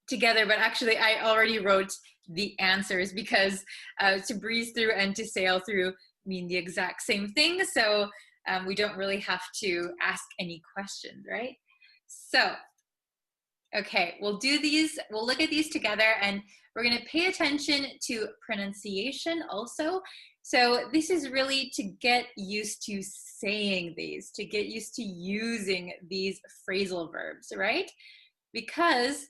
together, but actually I already wrote the answers because to breeze through and to sail through mean the exact same thing. So we don't really have to ask any questions, right? So, okay, we'll do these, we'll look at these together, and we're gonna pay attention to pronunciation also. So this is really to get used to saying these, to get used to using these phrasal verbs, right? Because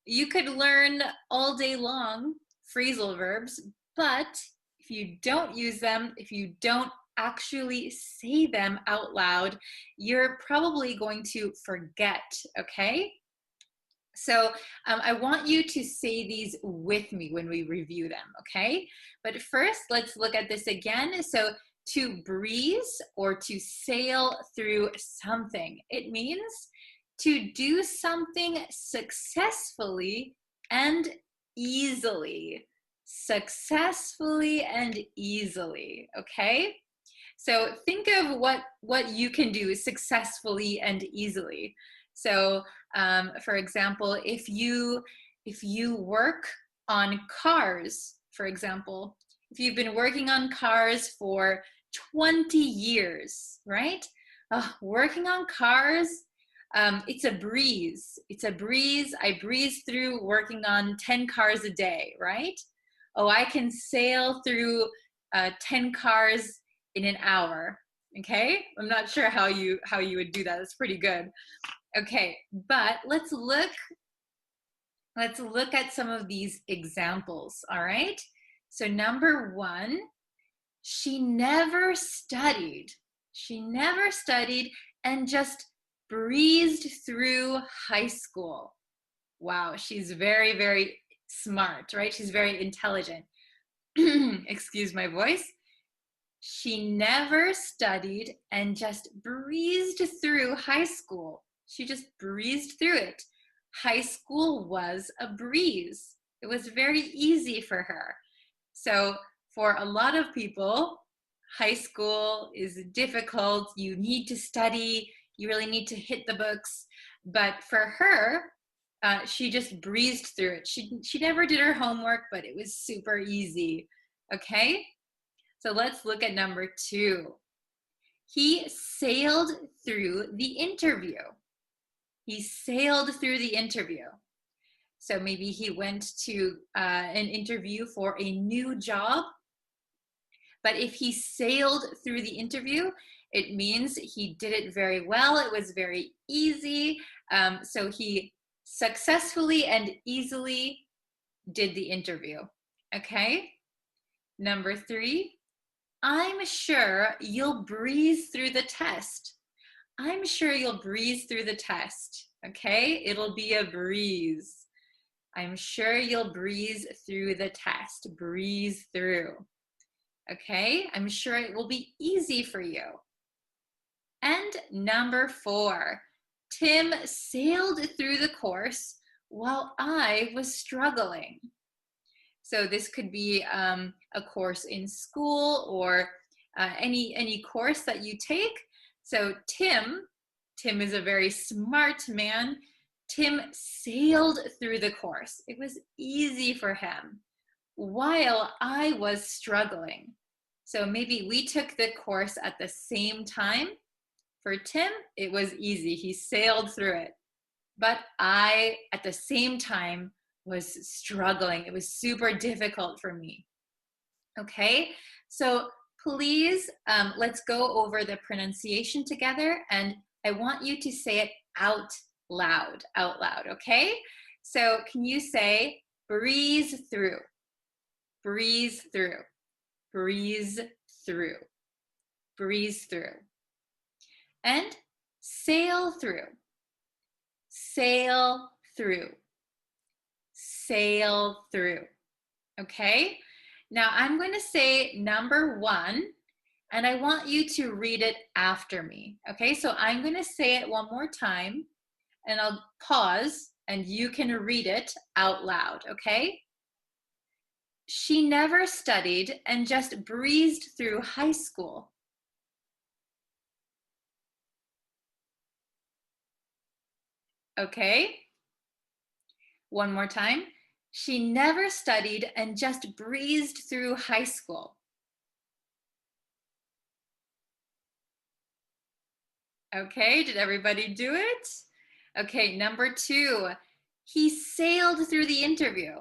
you could learn all day long phrasal verbs, but if you don't use them, if you don't actually say them out loud, you're probably going to forget, okay? So I want you to say these with me when we review them, okay? But first, let's look at this again. So to breeze or to sail through something, it means to do something successfully and easily. Successfully and easily, okay? So think of what you can do successfully and easily. So for example, if you work on cars, for example, if you've been working on cars for 20 years, right? Working on cars, it's a breeze. It's a breeze. I breeze through working on 10 cars a day, right? Oh, I can sail through 10 cars in an hour. Okay, I'm not sure how you would do that. That's pretty good. Okay, but let's look at some of these examples. All right, so number one, she never studied. She never studied and just breezed through high school. Wow, she's very, very smart, right? She's very intelligent. Excuse my voice. She never studied and just breezed through high school. She just breezed through it. High school was a breeze. It was very easy for her. So for a lot of people, high school is difficult. You need to study. You really need to hit the books. But for her, she just breezed through it. She never did her homework, but it was super easy. Okay? So let's look at number two. He sailed through the interview. He sailed through the interview. So maybe he went to an interview for a new job. But if he sailed through the interview, it means he did it very well. It was very easy. So he successfully and easily did the interview. Okay? Number three, I'm sure you'll breeze through the test. I'm sure you'll breeze through the test, okay? It'll be a breeze. I'm sure you'll breeze through the test. Breeze through. Okay? I'm sure it will be easy for you. And number 4, Tim sailed through the course while I was struggling. So this could be a course in school or any course that you take. So Tim is a very smart man. Tim sailed through the course. It was easy for him while I was struggling. So maybe we took the course at the same time. For Tim, it was easy. He sailed through it. But I, at the same time, was struggling. It was super difficult for me. Okay, so please, let's go over the pronunciation together, and I want you to say it out loud, okay? So can you say breeze through, breeze through, breeze through, breeze through, and sail through, sail through, sail through, okay? Now I'm going to say number 1, and I want you to read it after me, okay? So I'm going to say it one more time, and I'll pause, and you can read it out loud, okay? She never studied and just breezed through high school. Okay? One more time. She never studied and just breezed through high school. Okay, did everybody do it? Okay, number 2. He sailed through the interview.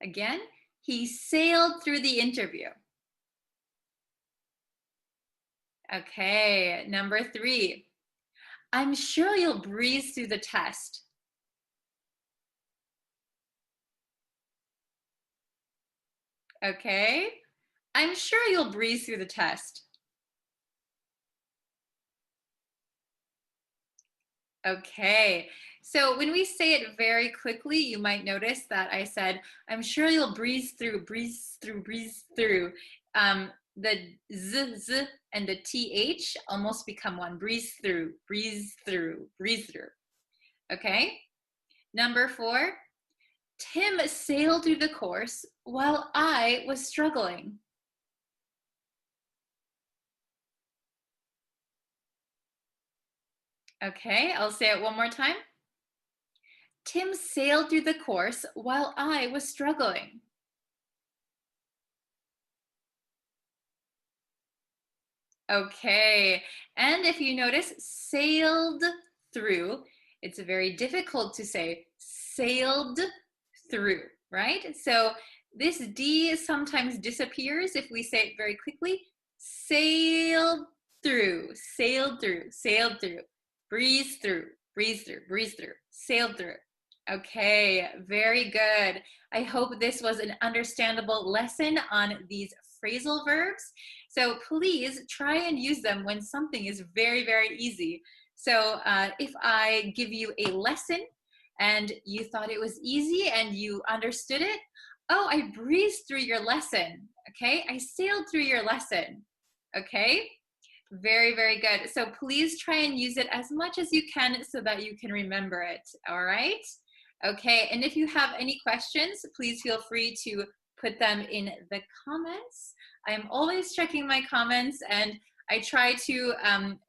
Again, he sailed through the interview. Okay, number 3. I'm sure you'll breeze through the test. Okay, I'm sure you'll breeze through the test. Okay, so when we say it very quickly, you might notice that I said, I'm sure you'll breeze through, breeze through, breeze through. The z and the th almost become one. Breeze through, breeze through, breeze through. Okay, number 4, Tim sailed through the course while I was struggling. Okay, I'll say it one more time. Tim sailed through the course while I was struggling. Okay, and if you notice, sailed through, it's very difficult to say sailed through, right? So this D sometimes disappears if we say it very quickly. Sailed through, sailed through, sailed through, breeze through, breeze through, breeze through, sailed through. Okay, very good. I hope this was an understandable lesson on these phrasal verbs. So please try and use them when something is very, very easy. So if I give you a lesson and you thought it was easy and you understood it, oh, I breezed through your lesson, okay? I sailed through your lesson, okay? Very, very good. So please try and use it as much as you can so that you can remember it, all right? Okay, and if you have any questions, please feel free to put them in the comments. I'm always checking my comments, and I try to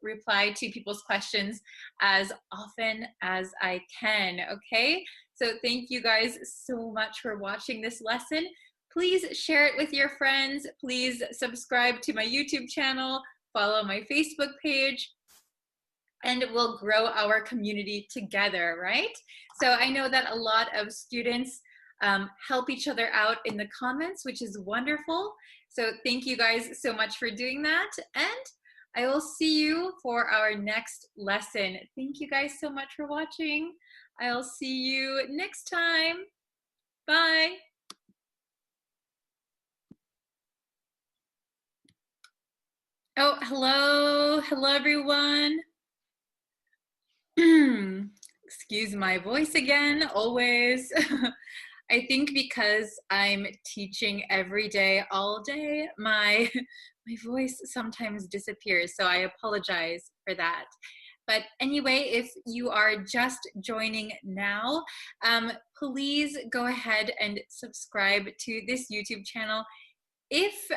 reply to people's questions as often as I can, okay? So thank you guys so much for watching this lesson. Please share it with your friends. Please subscribe to my YouTube channel, follow my Facebook page, and we'll grow our community together, right? So I know that a lot of students help each other out in the comments, which is wonderful. So thank you guys so much for doing that. And I will see you for our next lesson. Thank you guys so much for watching. I'll see you next time. Bye. Oh, hello. Hello, everyone. Excuse my voice again, always. I think because I'm teaching every day, all day, my voice sometimes disappears, so I apologize for that. But anyway, if you are just joining now, please go ahead and subscribe to this YouTube channel. If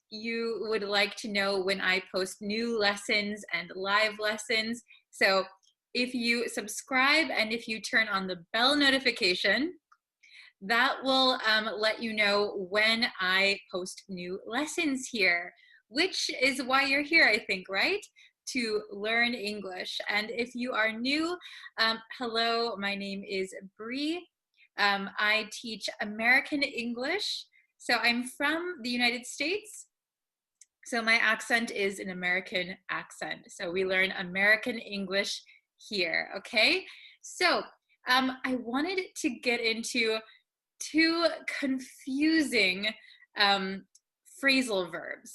you would like to know when I post new lessons and live lessons, so if you subscribe and if you turn on the bell notification, that will let you know when I post new lessons here, which is why you're here, I think, right? To learn English. And if you are new, hello, my name is Bree. I teach American English. So I'm from the United States. So my accent is an American accent. So we learn American English here, okay? So I wanted to get into two confusing phrasal verbs,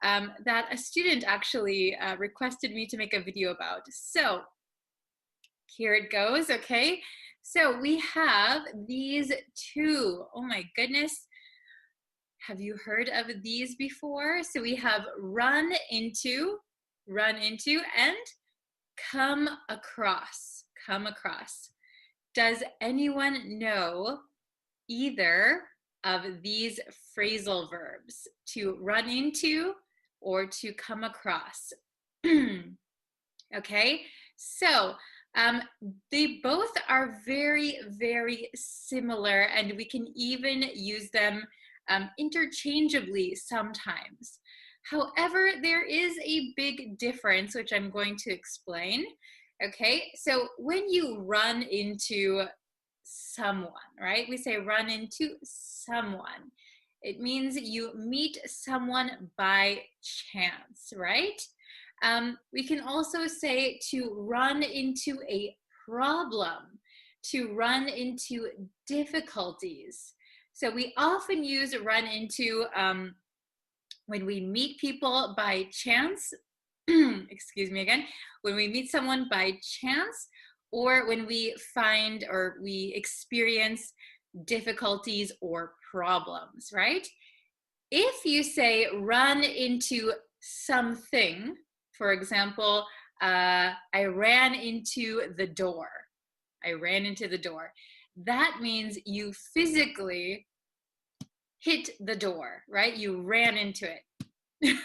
that a student actually requested me to make a video about. So here it goes, okay? So we have these two. Oh my goodness. Have you heard of these before? So we have run into, and come across, come across. Does anyone know either of these phrasal verbs, to run into or to come across? Okay, so they both are very, very similar, and we can even use them interchangeably sometimes. However, there is a big difference, which I'm going to explain. Okay, so when you run into someone, right? We say run into someone. It means you meet someone by chance, right? We can also say to run into a problem, to run into difficulties. So we often use run into when we meet people by chance. Excuse me again. When we meet someone by chance, or when we find or we experience difficulties or problems, right? If you say run into something, for example, I ran into the door. I ran into the door. That means you physically hit the door, right? You ran into it.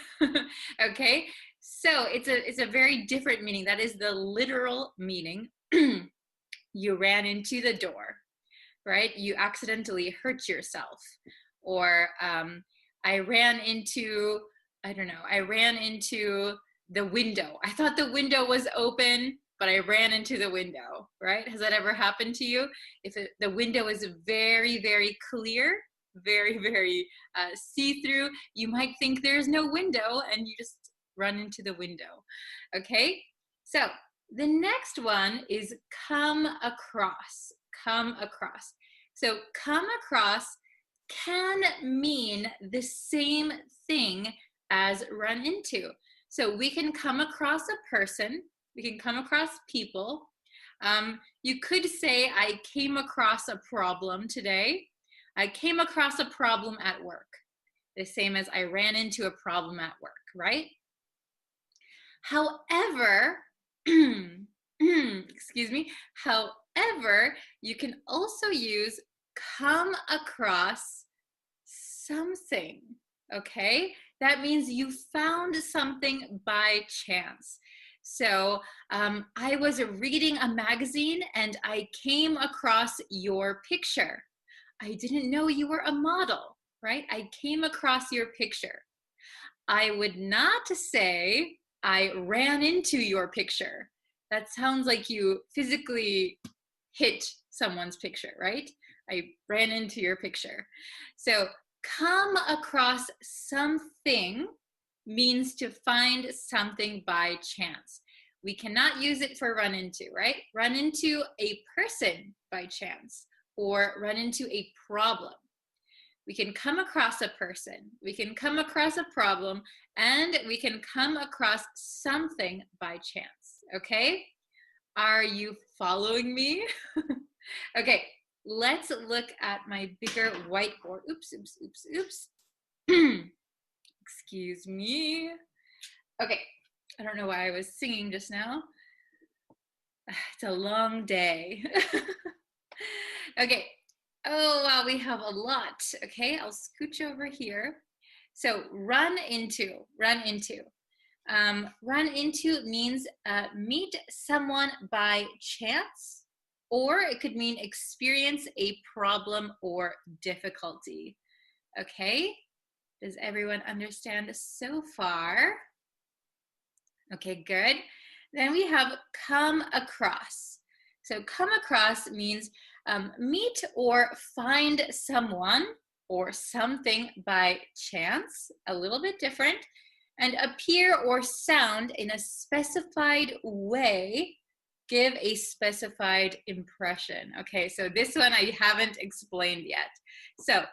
Okay, so it's a very different meaning. That is the literal meaning. You ran into the door, right? You accidentally hurt yourself. Or I ran into, I don't know, I ran into the window. I thought the window was open, but I ran into the window, right? Has that ever happened to you? The window is very, very clear, very, very see-through, you might think there's no window and you just run into the window, okay? So the next one is come across, come across. So come across can mean the same thing as run into. So we can come across a person, we can come across people. You could say, I came across a problem today. I came across a problem at work. The same as I ran into a problem at work, right? However, excuse me, however, you can also use come across something, okay? That means you found something by chance. So I was reading a magazine and I came across your picture. I didn't know you were a model, right? I came across your picture. I would not say I ran into your picture. That sounds like you physically hit someone's picture, right? I ran into your picture. So come across something means to find something by chance. We cannot use it for run into, right? Run into a person by chance or run into a problem. we can come across a person, we can come across a problem, and we can come across something by chance, okay? Are you following me? Okay, let's look at my bigger whiteboard. Oops, oops, oops, oops. Excuse me. Okay, I don't know why I was singing just now. It's a long day. Okay. Oh, wow, we have a lot. Okay, I'll scooch over here. So run into, run into. Run into means meet someone by chance, or it could mean experience a problem or difficulty. Okay, does everyone understand so far? Okay, good. Then we have come across. So come across means meet or find someone or something by chance, a little bit different, and appear or sound in a specified way, give a specified impression. Okay, so this one I haven't explained yet. So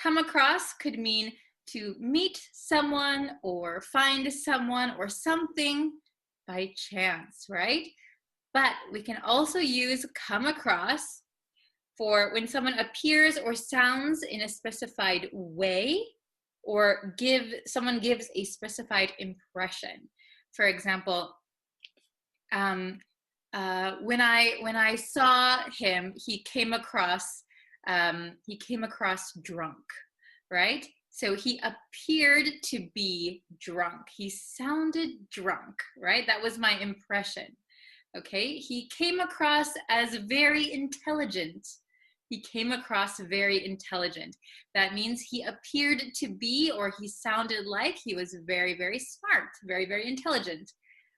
come across could mean to meet someone or find someone or something by chance, right? But we can also use come across for when someone appears or sounds in a specified way, or someone gives a specified impression. For example, when I saw him, he came across drunk, right? So he appeared to be drunk. He sounded drunk, right? That was my impression. Okay, he came across as very intelligent. He came across very intelligent. That means he appeared to be, or he sounded like he was very, very smart, very, very intelligent.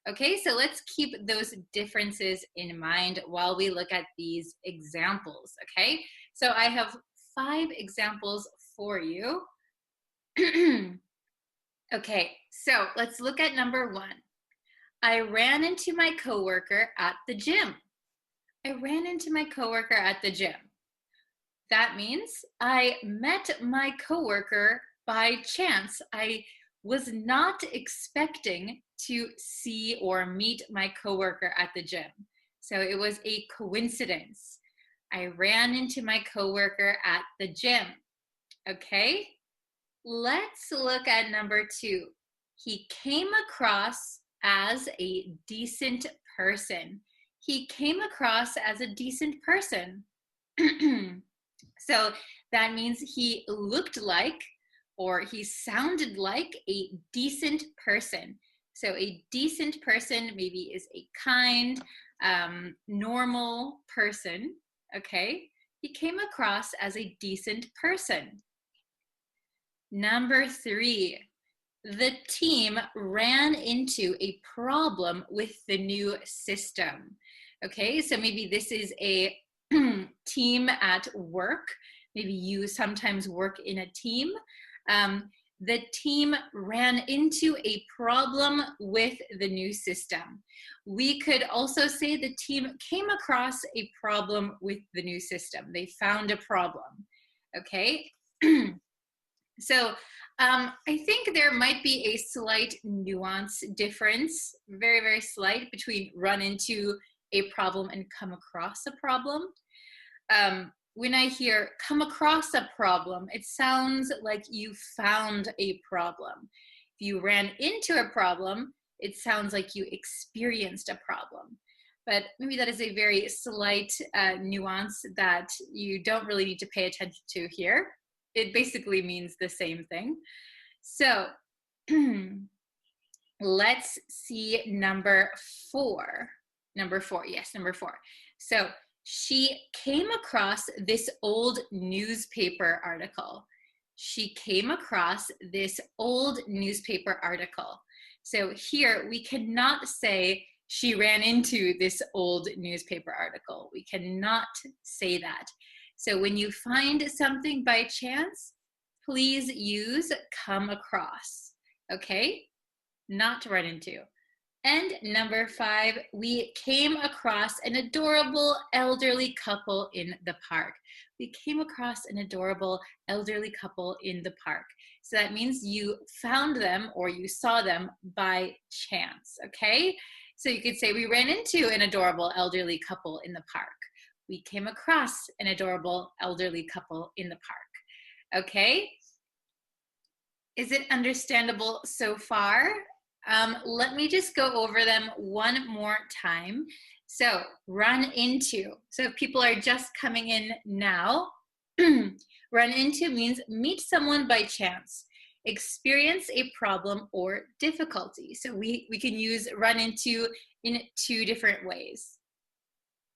Okay, so let's keep those differences in mind while we look at these examples, okay? So I have 5 examples for you. Okay, so let's look at number 1. I ran into my coworker at the gym. I ran into my coworker at the gym. That means I met my coworker by chance. I was not expecting to see or meet my coworker at the gym. So it was a coincidence. I ran into my coworker at the gym. Okay, let's look at number 2. He came across as a decent person. He came across as a decent person. So that means he looked like, or he sounded like, a decent person. So a decent person maybe is a kind, normal person, okay? He came across as a decent person. Number 3, the team ran into a problem with the new system. Okay, so maybe this is a team at work. Maybe you sometimes work in a team. The team ran into a problem with the new system. We could also say the team came across a problem with the new system. They found a problem. Okay. So I think there might be a slight nuance difference, very, very slight, between run into a problem and come across a problem. When I hear come across a problem, it sounds like you found a problem. If you ran into a problem, it sounds like you experienced a problem. But maybe that is a very slight nuance that you don't really need to pay attention to here. It basically means the same thing. So let's see number 4. Number 4, yes, number 4. So she came across this old newspaper article. She came across this old newspaper article. So here we cannot say she ran into this old newspaper article. We cannot say that. So when you find something by chance, please use come across, okay? Not run into. And number 5, we came across an adorable elderly couple in the park. We came across an adorable elderly couple in the park. So that means you found them or you saw them by chance, okay? So you could say we ran into an adorable elderly couple in the park. We came across an adorable elderly couple in the park, okay? Is it understandable so far? Let me just go over them one more time. So, run into. So, if people are just coming in now, run into means meet someone by chance, experience a problem or difficulty. So, we can use run into in 2 different ways.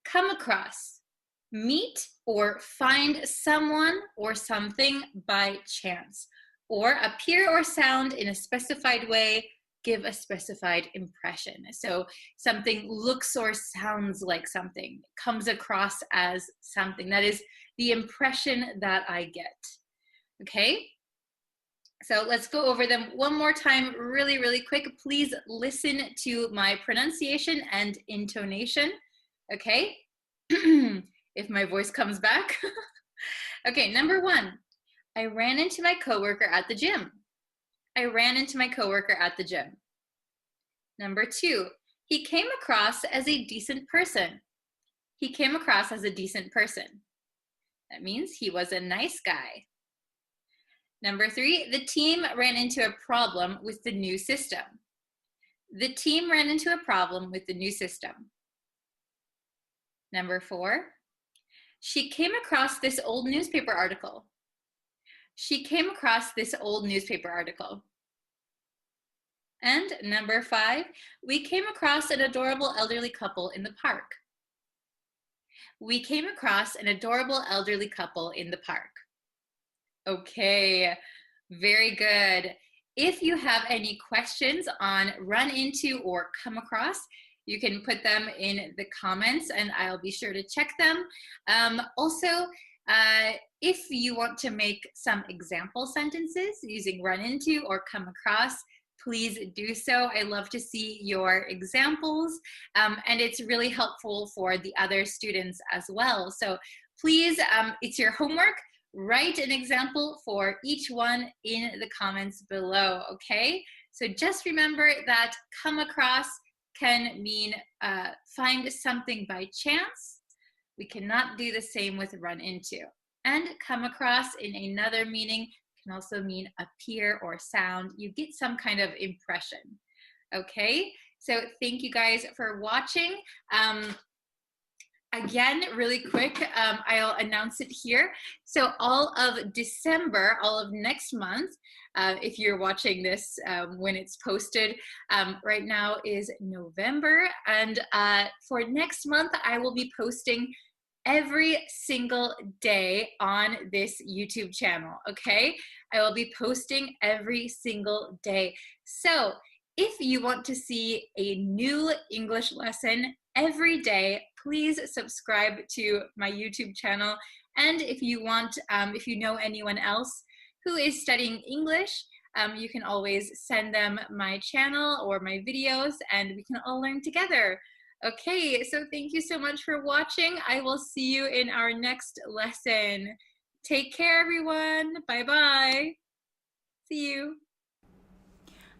Come across, meet or find someone or something by chance, or appear or sound in a specified way, give a specified impression. So something looks or sounds like something, comes across as something. That is the impression that I get. Okay? So let's go over them one more time really, really quick. Please listen to my pronunciation and intonation. Okay? If my voice comes back. Okay, number 1. I ran into my coworker at the gym. I ran into my coworker at the gym. Number 2, he came across as a decent person. He came across as a decent person. That means he was a nice guy. Number 3, the team ran into a problem with the new system. The team ran into a problem with the new system. Number 4, she came across this old newspaper article. She came across this old newspaper article. And number 5, we came across an adorable elderly couple in the park. We came across an adorable elderly couple in the park. Okay, very good. If you have any questions on run into or come across, you can put them in the comments and I'll be sure to check them. Also, if you want to make some example sentences using run into or come across, please do so. I love to see your examples, and it's really helpful for the other students as well. So please, it's your homework. Write an example for each one in the comments below, okay? So just remember that come across can mean find something by chance. We cannot do the same with run into. And come across in another meaning can also mean appear or sound. You get some kind of impression, okay? So thank you guys for watching. Again, really quick, I'll announce it here. So all of December, all of next month, if you're watching this when it's posted, right now is November. And for next month, I will be posting every single day on this YouTube channel, okay? I will be posting every single day. So if you want to see a new English lesson every day, please subscribe to my YouTube channel. And if you want, if you know anyone else who is studying English, you can always send them my channel or my videos and we can all learn together. Okay, so thank you so much for watching. I will see you in our next lesson. Take care, everyone. Bye-bye. See you.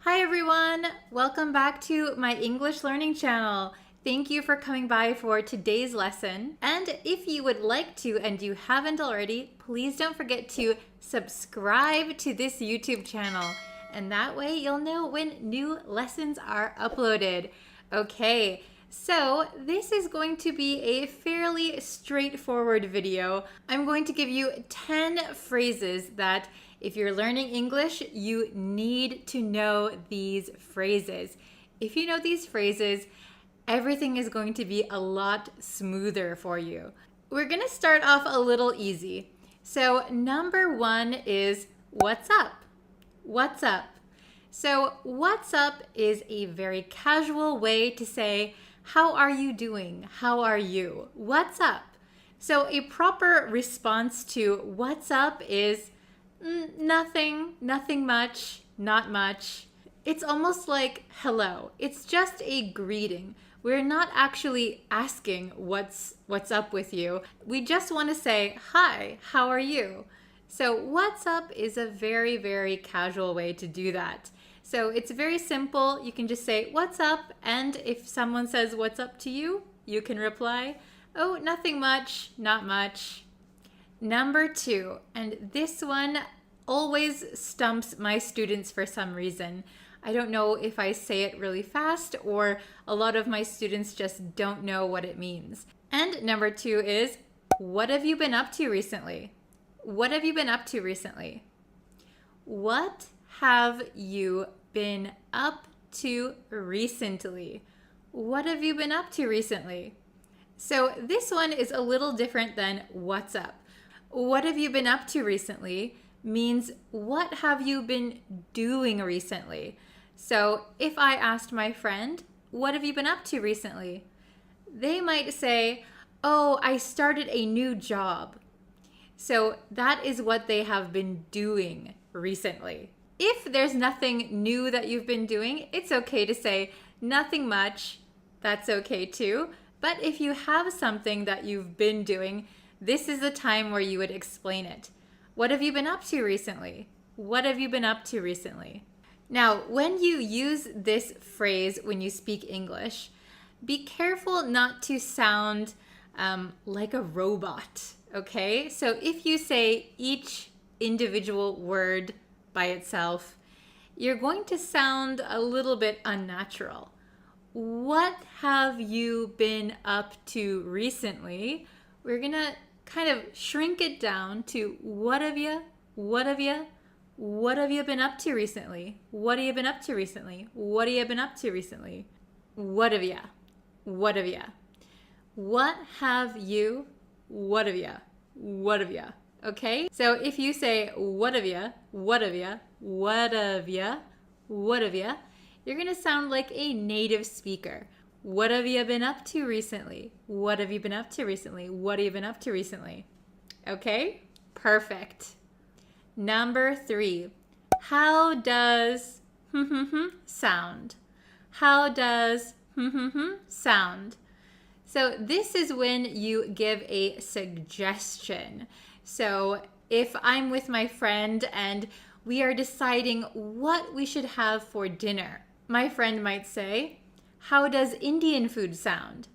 Hi, everyone. Welcome back to my English learning channel. Thank you for coming by for today's lesson. And if you would like to and you haven't already, please don't forget to subscribe to this YouTube channel. And that way you'll know when new lessons are uploaded. Okay. So this is going to be a fairly straightforward video. I'm going to give you 10 phrases that if you're learning English, you need to know these phrases. If you know these phrases, everything is going to be a lot smoother for you. We're going to start off a little easy. So number 1 is what's up? What's up? So what's up is a very casual way to say, how are you doing? How are you? What's up? So a proper response to what's up is nothing, nothing much, not much. It's almost like hello. It's just a greeting. We're not actually asking what's up with you. We just want to say, hi, how are you? So what's up is a very, very casual way to do that. So it's very simple. You can just say, what's up? And if someone says, what's up to you? You can reply, oh, nothing much, not much. Number 2, and this one always stumps my students for some reason. I don't know if I say it really fast or a lot of my students just don't know what it means. And number 2 is, what have you been up to recently? What have you been up to recently? What have you been up to recently? What have you been up to recently? So this one is a little different than what's up. What have you been up to recently means what have you been doing recently? So if I asked my friend, what have you been up to recently? They might say, oh, I started a new job. So that is what they have been doing recently. If there's nothing new that you've been doing, it's okay to say nothing much. That's okay too. But if you have something that you've been doing, this is the time where you would explain it. What have you been up to recently? What have you been up to recently? Now, when you use this phrase when you speak English, be careful not to sound like a robot, okay? So if you say each individual word by itself, you're going to sound a little bit unnatural. What have you been up to recently? We're gonna kind of shrink it down to what have you been up to recently? What have you been up to recently? What have you been up to recently? What have you? What have you? What have you? What have you? What have you? Okay? So if you say what have you? What have you? What have you? What have you? You're going to sound like a native speaker. What have you been up to recently? What have you been up to recently? What have you been up to recently? Okay? Perfect. Number 3. How does sound? How does sound? So this is when you give a suggestion. So if I'm with my friend and we are deciding what we should have for dinner, my friend might say, how does Indian food sound?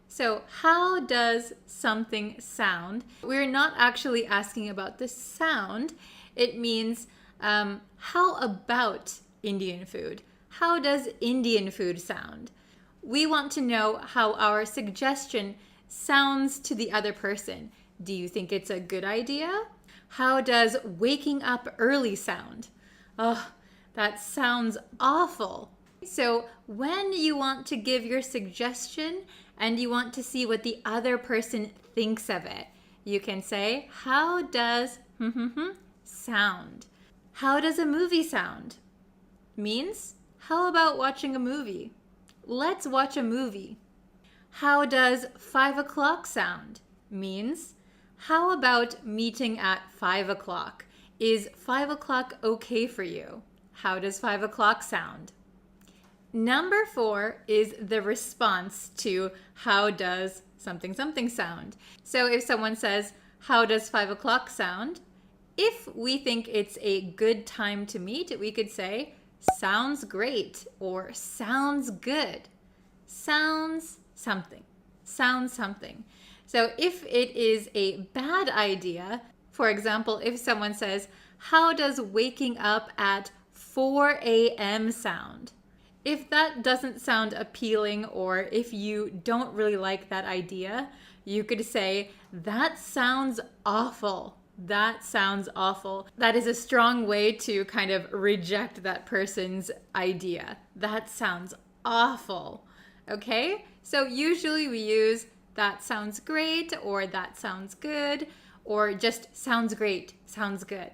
So how does something sound? We're not actually asking about the sound. It means how about Indian food? How does Indian food sound? We want to know how our suggestion sounds to the other person. Do you think it's a good idea? How does waking up early sound? Oh, that sounds awful. So when you want to give your suggestion and you want to see what the other person thinks of it, you can say, how does sound? How does a movie sound? Means, how about watching a movie? Let's watch a movie. How does 5 o'clock sound? Means, how about meeting at 5 o'clock? Is 5 o'clock okay for you? How does 5 o'clock sound? Number 4 is the response to how does something sound. So if someone says, how does 5 o'clock sound? If we think it's a good time to meet, we could say, sounds great or sounds good. Sounds something. Sounds something. So if it is a bad idea, for example, if someone says, how does waking up at 4 a.m. sound? If that doesn't sound appealing or if you don't really like that idea, you could say, that sounds awful. That sounds awful. That is a strong way to kind of reject that person's idea. That sounds awful. Okay? So usually we use that sounds great or that sounds good or just sounds great, sounds good.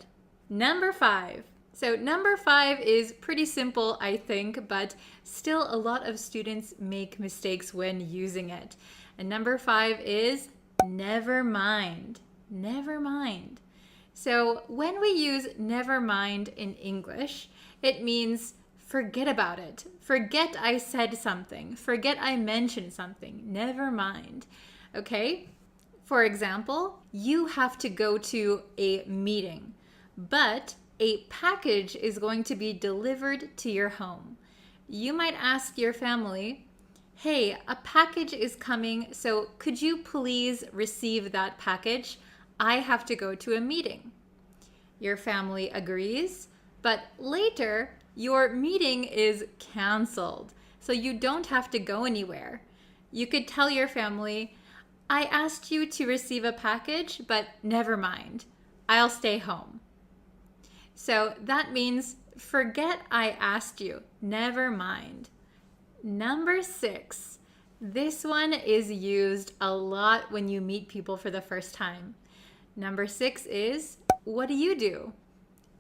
Number 5. So number 5 is pretty simple, I think, but still a lot of students make mistakes when using it. And number 5 is never mind. Never mind. So when we use never mind in English, it means forget about it. Forget I said something. Forget I mentioned something. Never mind. Okay? For example, you have to go to a meeting, but a package is going to be delivered to your home. You might ask your family, hey, a package is coming, so could you please receive that package? I have to go to a meeting. Your family agrees, but later your meeting is canceled, so you don't have to go anywhere. You could tell your family, I asked you to receive a package, but never mind. I'll stay home. So that means forget I asked you. Never mind. Number 6. This one is used a lot when you meet people for the first time. Number 6 is, what do you do?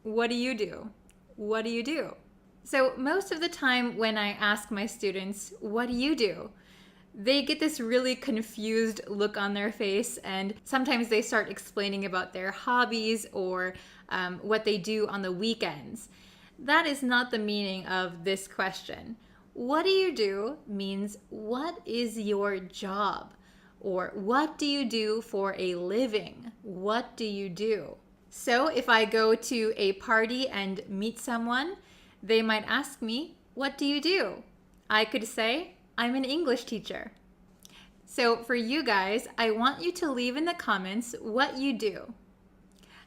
What do you do? What do you do? So most of the time when I ask my students, what do you do? They get this really confused look on their face, and sometimes they start explaining about their hobbies or what they do on the weekends. That is not the meaning of this question. What do you do means what is your job? Or what do you do for a living? What do you do? So if I go to a party and meet someone, they might ask me, what do you do? I could say, I'm an English teacher. So for you guys, I want you to leave in the comments what you do.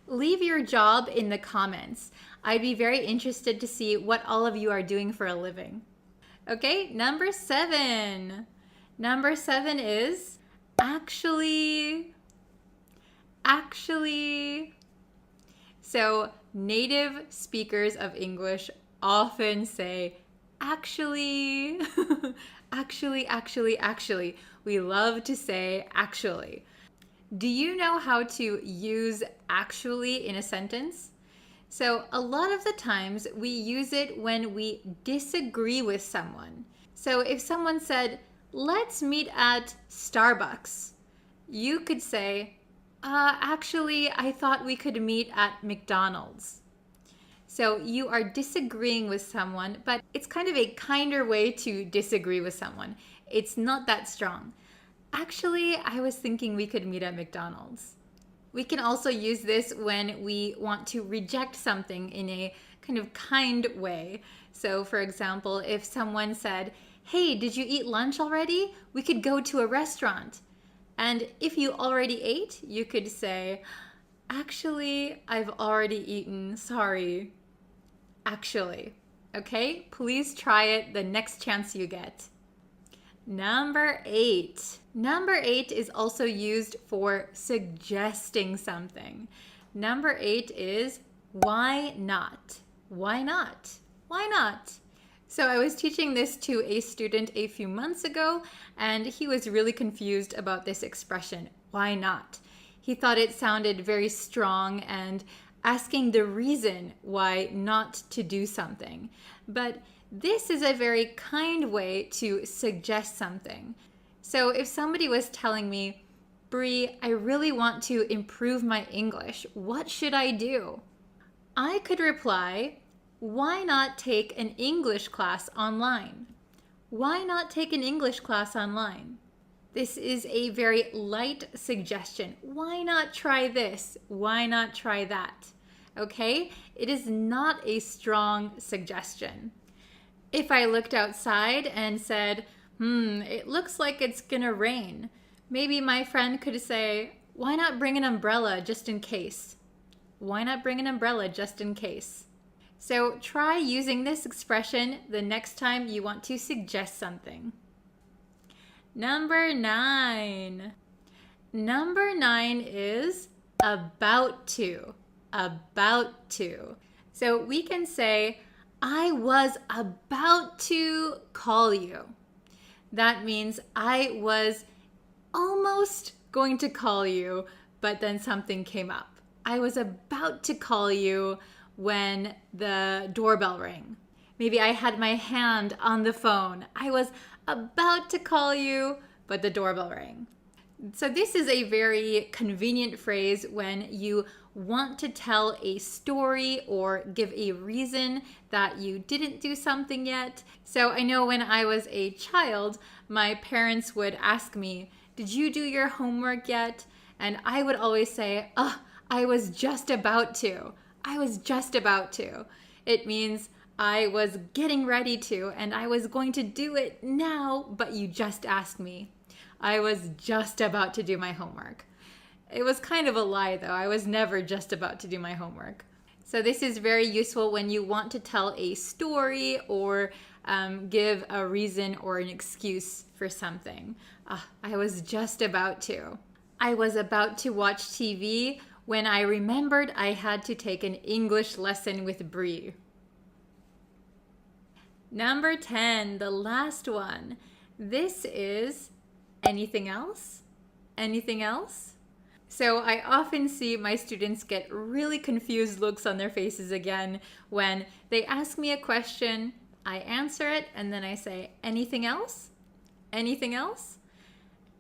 Leave your job in the comments. I'd be very interested to see what all of you are doing for a living. Okay, number 7. Number 7 is actually. So native speakers of English often say actually. Actually. We love to say actually. Do you know how to use actually in a sentence? So a lot of the times we use it when we disagree with someone. So if someone said, let's meet at Starbucks, you could say, actually, I thought we could meet at McDonald's. So you are disagreeing with someone, but it's kind of a kinder way to disagree with someone. It's not that strong. Actually, I was thinking we could meet at McDonald's. We can also use this when we want to reject something in a kind of kind way. So for example, if someone said, hey, did you eat lunch already? We could go to a restaurant. And if you already ate, you could say, actually, I've already eaten, sorry. Actually. Okay, please try it the next chance you get. Number 8. Number 8 is also used for suggesting something. Number 8 is why not? Why not? Why not? So I was teaching this to a student a few months ago, and he was really confused about this expression, why not? He thought it sounded very strong and asking the reason why not to do something. But this is a very kind way to suggest something. So if somebody was telling me, Bree, I really want to improve my English, what should I do? I could reply, why not take an English class online? Why not take an English class online? This is a very light suggestion. Why not try this? Why not try that? Okay? It is not a strong suggestion. If I looked outside and said, it looks like it's gonna rain, maybe my friend could say, why not bring an umbrella just in case? Why not bring an umbrella just in case? So try using this expression the next time you want to suggest something. Number 9. Number 9 is about to. About to. So we can say, I was about to call you. That means I was almost going to call you, but then something came up. I was about to call you when the doorbell rang. Maybe I had my hand on the phone. I was about to call you, but the doorbell rang. So this is a very convenient phrase when you want to tell a story or give a reason that you didn't do something yet. So I know when I was a child, my parents would ask me, "Did you do your homework yet?" And I would always say, "Oh, I was just about to. I was just about to." It means I was getting ready to and I was going to do it now, but you just asked me. I was just about to do my homework. It was kind of a lie, though. I was never just about to do my homework. So, this is very useful when you want to tell a story or give a reason or an excuse for something. I was just about to. I was about to watch TV when I remembered I had to take an English lesson with Bree. Number 10, the last one. This is anything else? Anything else? So I often see my students get really confused looks on their faces again when they ask me a question, I answer it, and then I say, anything else? Anything else?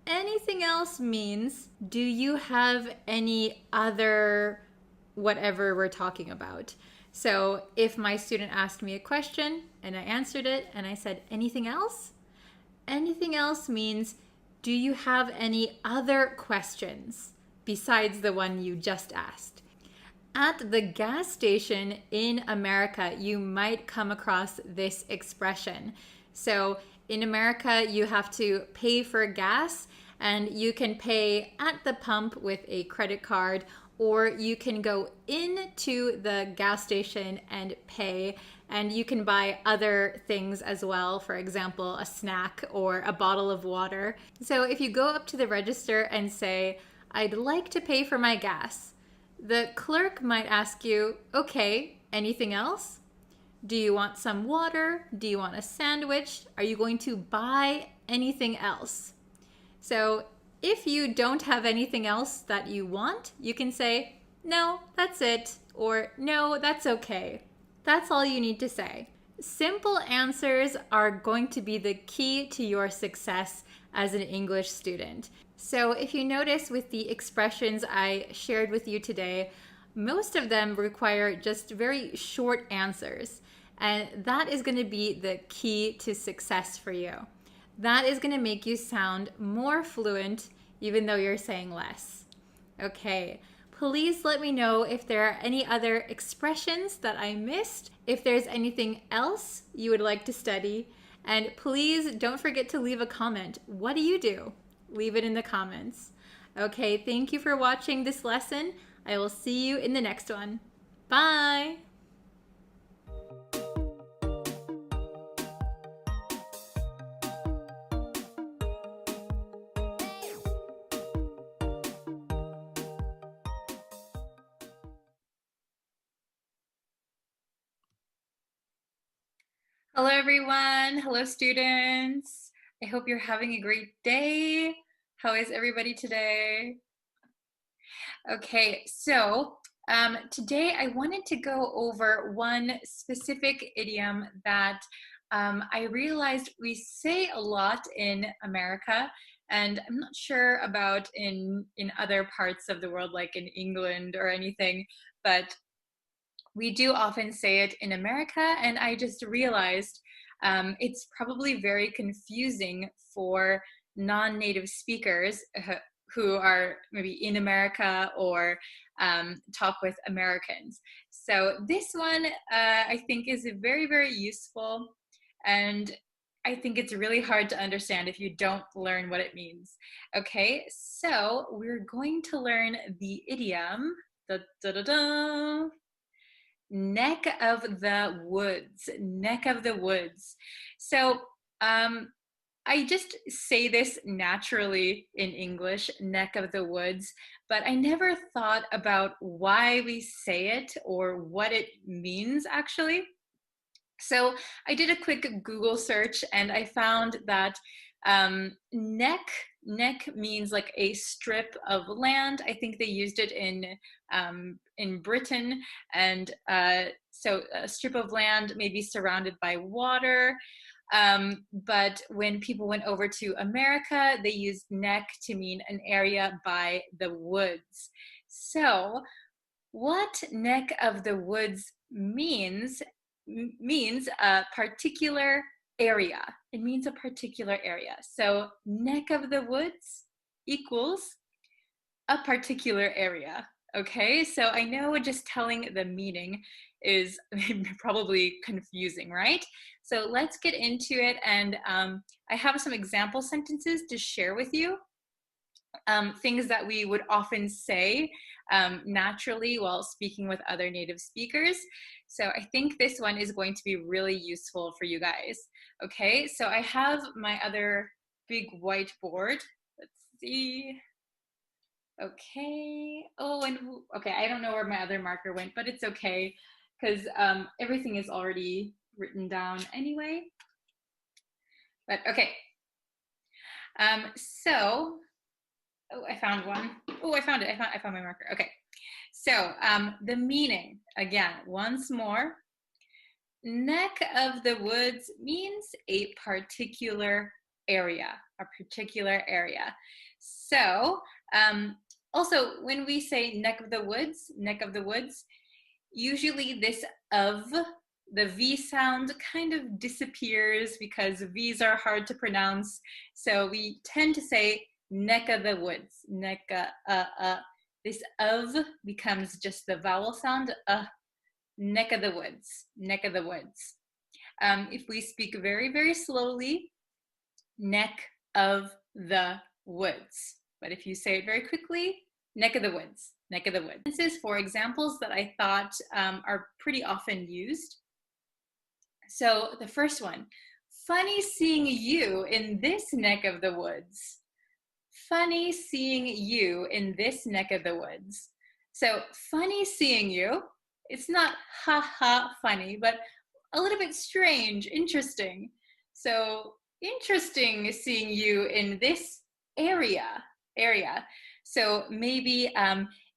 Anything else means, do you have any other whatever we're talking about? So if my student asked me a question and I answered it and I said, anything else? Anything else means, do you have any other questions besides the one you just asked? At the gas station in America, you might come across this expression. So in America, you have to pay for gas, and you can pay at the pump with a credit card, or you can go into the gas station and pay, and you can buy other things as well, for example, a snack or a bottle of water. So if you go up to the register and say, I'd like to pay for my gas, the clerk might ask you, okay, anything else? Do you want some water? Do you want a sandwich? Are you going to buy anything else? So if you don't have anything else that you want, you can say, no, that's it, or no, that's okay. That's all you need to say. Simple answers are going to be the key to your success as an English student. So if you notice with the expressions I shared with you today, most of them require just very short answers. And that is going to be the key to success for you. That is going to make you sound more fluent even though you're saying less. Okay, please let me know if there are any other expressions that I missed, if there's anything else you would like to study, and please don't forget to leave a comment. What do you do? Leave it in the comments. Okay, thank you for watching this lesson. I will see you in the next one. Bye! Hello, everyone. Hello, students. I hope you're having a great day. How is everybody today? Okay, so today I wanted to go over one specific idiom that I realized we say a lot in America, and I'm not sure about in other parts of the world, like in England or anything, but we do often say it in America, and I just realized it's probably very confusing for non-native speakers who are maybe in America or talk with Americans. So this one I think is very, very useful, and I think it's really hard to understand if you don't learn what it means. Okay, so we're going to learn the idiom. Da, da, da, da. Neck of the woods, neck of the woods. So I just say this naturally in English, neck of the woods, but I never thought about why we say it or what it means actually. So I did a quick Google search and I found that neck means like a strip of land. I think they used it in Britain, and so a strip of land maybe surrounded by water. But when people went over to America, they used neck to mean an area by the woods. So what neck of the woods means a particular area. It means a particular area. So neck of the woods equals a particular area. Okay, so I know just telling the meaning is probably confusing, right? So let's get into it, and I have some example sentences to share with you. Things that we would often say naturally while speaking with other native speakers. So I think this one is going to be really useful for you guys. Okay, so I have my other big whiteboard. Let's see. Okay. Oh, and okay, I don't know where my other marker went, but it's okay because everything is already written down anyway. But okay. So, oh, I found one. Oh, I found it. I found my marker. Okay. So the meaning, again, once more, neck of the woods means a particular area, a particular area. So also, when we say neck of the woods, usually this of, the V sound kind of disappears because V's are hard to pronounce. So we tend to say neck of the woods, neck, this of becomes just the vowel sound, neck of the woods, neck of the woods. If we speak very, very slowly, neck of the woods. But if you say it very quickly, neck of the woods, neck of the woods. This is for examples that I thought are pretty often used. So the first one, funny seeing you in this neck of the woods. Funny seeing you in this neck of the woods. So funny seeing you, it's not ha ha funny, but a little bit strange, interesting. So interesting seeing you in this area. So maybe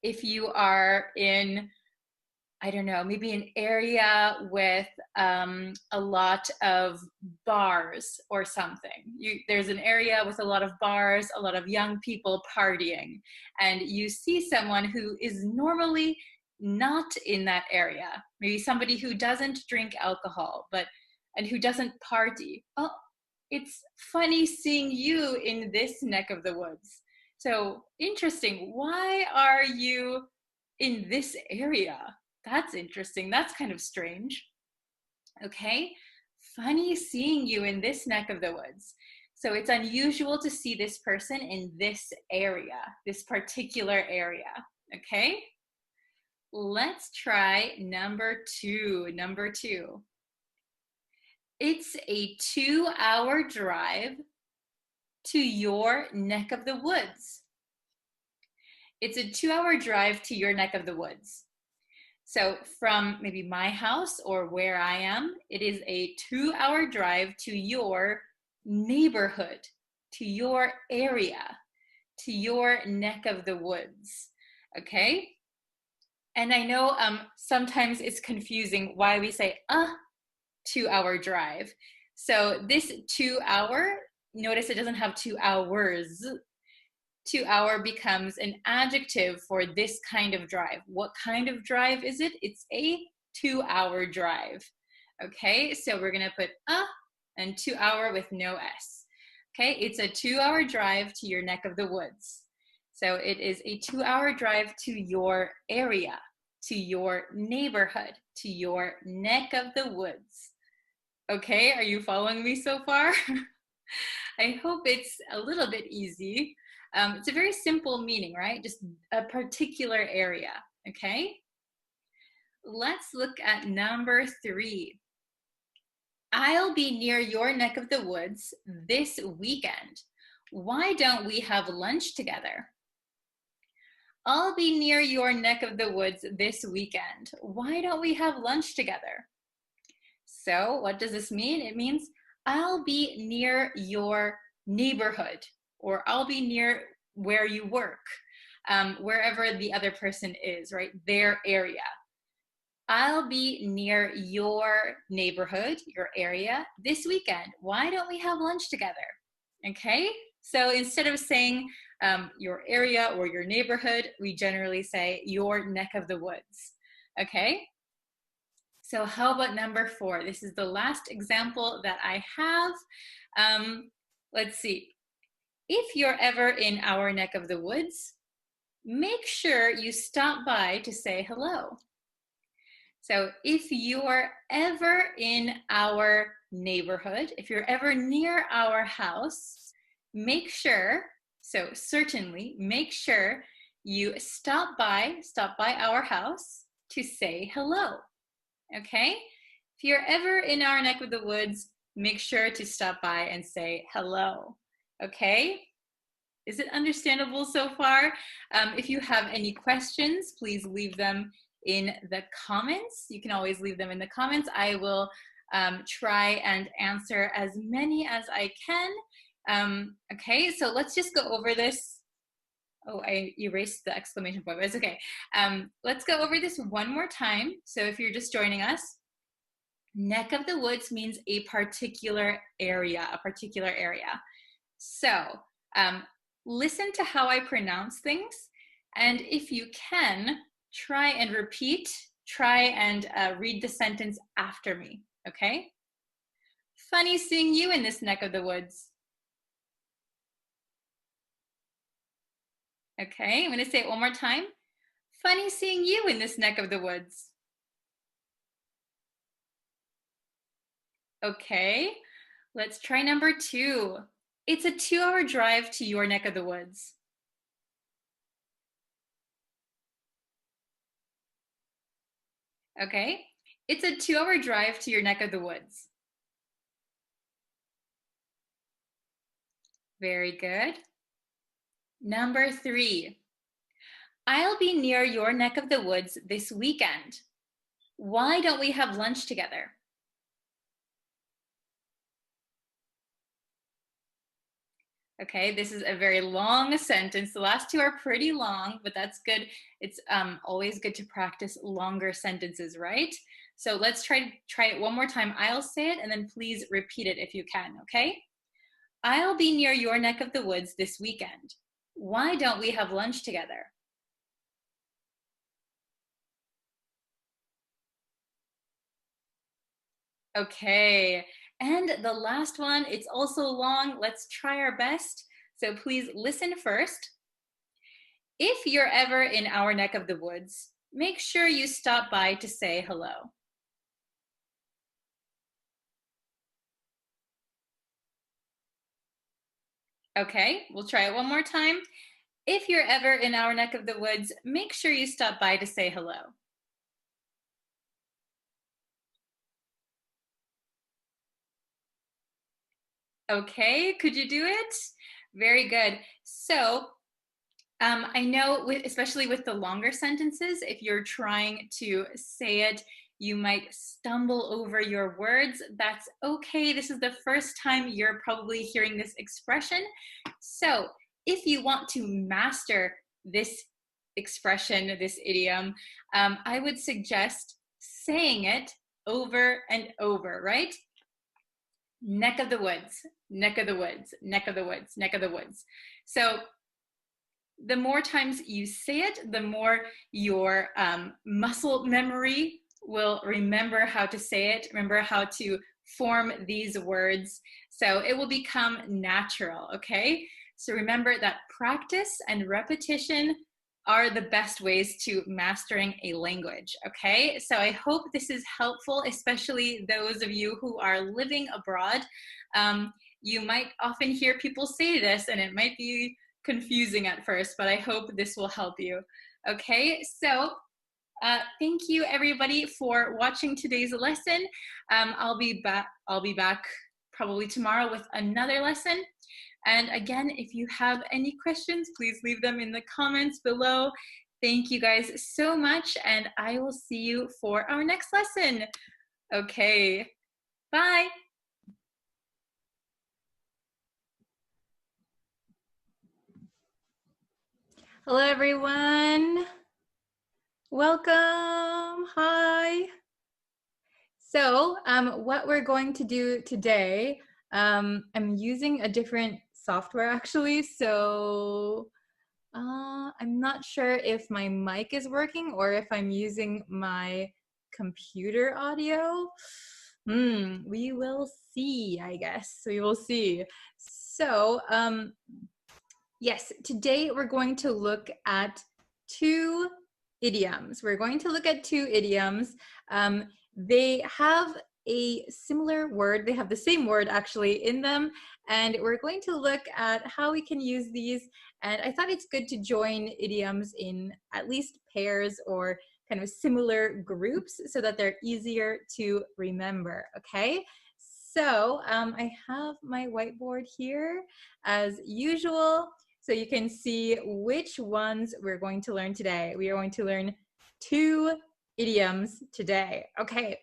if you are in, I don't know, maybe an area with a lot of bars or something. There's an area with a lot of bars, a lot of young people partying, and you see someone who is normally not in that area. Maybe somebody who doesn't drink alcohol, and who doesn't party. Oh, it's funny seeing you in this neck of the woods. So interesting. Why are you in this area? That's interesting. That's kind of strange. Okay, funny seeing you in this neck of the woods. So it's unusual to see this person in this area, this particular area. Okay, let's try number two. It's a 2-hour drive to your neck of the woods. It's a 2-hour drive to your neck of the woods. So from maybe my house or where I am, it is a 2-hour drive to your neighborhood, to your area, to your neck of the woods. Okay? And I know sometimes it's confusing why we say a 2-hour drive. So this 2-hour, notice it doesn't have 2 hours. 2-hour becomes an adjective for this kind of drive. What kind of drive is it? It's a 2-hour drive. Okay, so we're gonna put a and 2-hour with no S. Okay, it's a 2-hour drive to your neck of the woods. So it is a 2-hour drive to your area, to your neighborhood, to your neck of the woods. Okay, are you following me so far? I hope it's a little bit easy. It's a very simple meaning, right? Just a particular area, okay? Let's look at number 3. I'll be near your neck of the woods this weekend. Why don't we have lunch together? I'll be near your neck of the woods this weekend. Why don't we have lunch together? So what does this mean? It means I'll be near your neighborhood, or I'll be near where you work, wherever the other person is, right? Their area. I'll be near your neighborhood, your area, this weekend. Why don't we have lunch together? Okay, so instead of saying your area or your neighborhood, we generally say your neck of the woods. Okay, so how about number 4? This is the last example that I have. Let's see. If you're ever in our neck of the woods, make sure you stop by to say hello. So if you're ever in our neighborhood, if you're ever near our house, make sure, so certainly make sure you stop by our house to say hello. Okay? If you're ever in our neck of the woods, make sure to stop by and say hello. Okay? Is it understandable so far? If you have any questions, please leave them in the comments. You can always leave them in the comments. I will try and answer as many as I can. Okay, so let's just go over this. Oh, I erased the exclamation point, but it's okay. Let's go over this one more time. So if you're just joining us, neck of the woods means a particular area, So listen to how I pronounce things, and if you can, try and read the sentence after me, okay? Funny seeing you in this neck of the woods. Okay, I'm gonna say it one more time. Funny seeing you in this neck of the woods. Okay, let's try number 2. It's a 2-hour drive to your neck of the woods. Okay, it's a 2-hour drive to your neck of the woods. Very good. Number 3. I'll be near your neck of the woods this weekend. Why don't we have lunch together? Okay, this is a very long sentence. The last 2 are pretty long, but that's good. It's always good to practice longer sentences, right? So let's try it one more time. I'll say it, and then please repeat it if you can, okay? I'll be near your neck of the woods this weekend. Why don't we have lunch together? Okay, and the last one, it's also long. Let's try our best. So please listen first. If you're ever in our neck of the woods, make sure you stop by to say hello. Okay, we'll try it one more time. If you're ever in our neck of the woods, make sure you stop by to say hello. Okay, could you do it? Very good. So I know, especially with the longer sentences, if you're trying to say it, you might stumble over your words. That's okay. This is the first time you're probably hearing this expression. So if you want to master this expression, this idiom, I would suggest saying it over and over, right? Neck of the woods, neck of the woods, neck of the woods, neck of the woods. So the more times you say it, the more your muscle memory will remember how to say it, remember how to form these words. So it will become natural, okay? So remember that practice and repetition are the best ways to mastering a language, okay? So I hope this is helpful, especially those of you who are living abroad. You might often hear people say this, and it might be confusing at first, but I hope this will help you. Okay, so thank you everybody for watching today's lesson. I'll be back probably tomorrow with another lesson. And again, if you have any questions, please leave them in the comments below. Thank you guys so much, and I will see you for our next lesson. Okay, bye. Hello, everyone. Welcome. Idiom, hi. So what we're going to do today, I'm using a different software actually, so I'm not sure if my mic is working or if I'm using my computer audio. We will see, I guess. We will see. So yes, today we're going to look at two idioms. We're going to look at two idioms. They have a similar word. They have the same word actually in them. And we're going to look at how we can use these. And I thought it's good to join idioms in at least pairs or kind of similar groups so that they're easier to remember, okay? So I have my whiteboard here as usual. So you can see which ones we're going to learn today. We are going to learn two idioms today. Okay,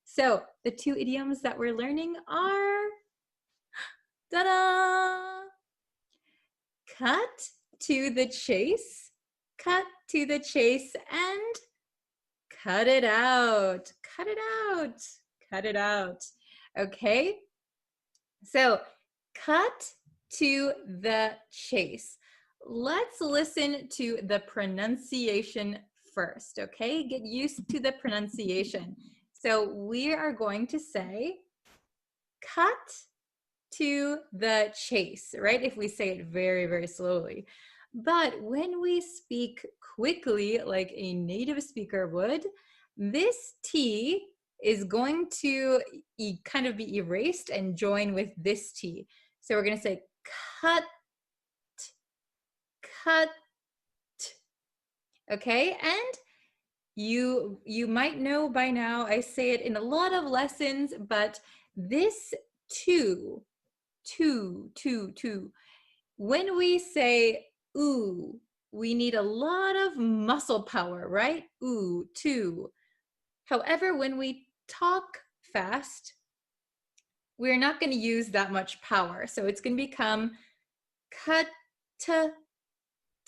so the two idioms that we're learning are, ta-da! Cut to the chase, cut to the chase, and cut it out, cut it out, cut it out. Okay, so cut to the chase. Let's listen to the pronunciation first, okay? Get used to the pronunciation. So we are going to say cut to the chase, right? If we say it very, very slowly. But when we speak quickly, like a native speaker would, this T is going to kind of be erased and join with this T. So we're going to say cut, cut. Okay, and you might know by now, I say it in a lot of lessons, but this two, when we say ooh, we need a lot of muscle power, right? Ooh, two. However, when we talk fast, we're not going to use that much power. So it's going to become cut, ta,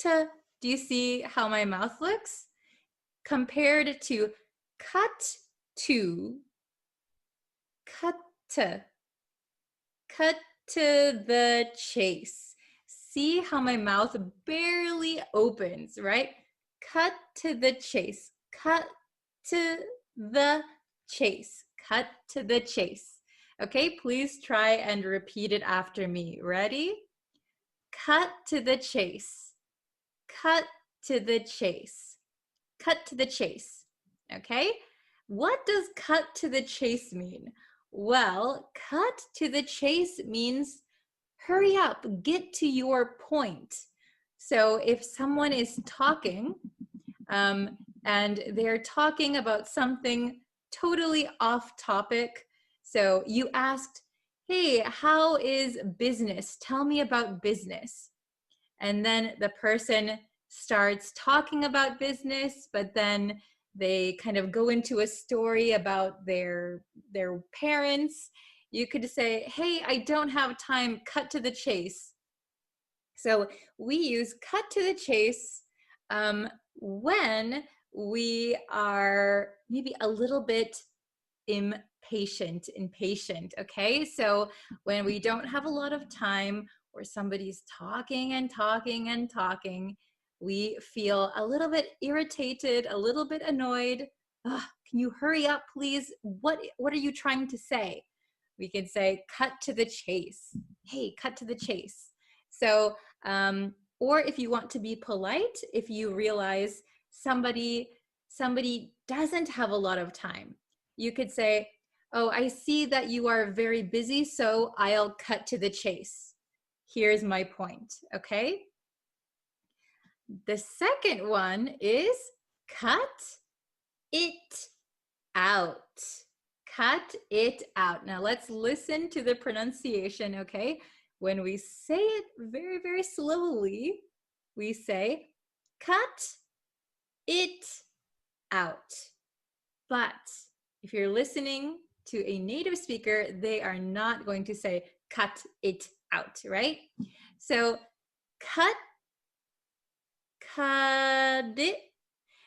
ta. Do you see how my mouth looks? Compared to cut to, cut to the chase. See how my mouth barely opens, right? Cut to the chase, cut to the chase, cut to the chase. Okay, please try and repeat it after me. Ready? Cut to the chase, cut to the chase, cut to the chase. Okay, what does cut to the chase mean? Well, cut to the chase means hurry up, get to your point. So if someone is talking and they're talking about something totally off topic, so you asked, hey, how is business? Tell me about business. And then the person starts talking about business, but then they kind of go into a story about their parents. You could say, hey, I don't have time, cut to the chase. So we use cut to the chase when we are maybe a little bit impatient, okay? So when we don't have a lot of time or somebody's talking and talking and talking, we feel a little bit irritated, a little bit annoyed. Ugh, can you hurry up, please? What are you trying to say? We could say, cut to the chase. Hey, cut to the chase. So, or if you want to be polite, if you realize somebody doesn't have a lot of time, you could say, oh, I see that you are very busy, so I'll cut to the chase. Here's my point, okay? The second one is cut it out. Cut it out. Now let's listen to the pronunciation, okay? When we say it very, very slowly, we say cut it out. But if you're listening to a native speaker, they are not going to say cut it out, right? So cut it.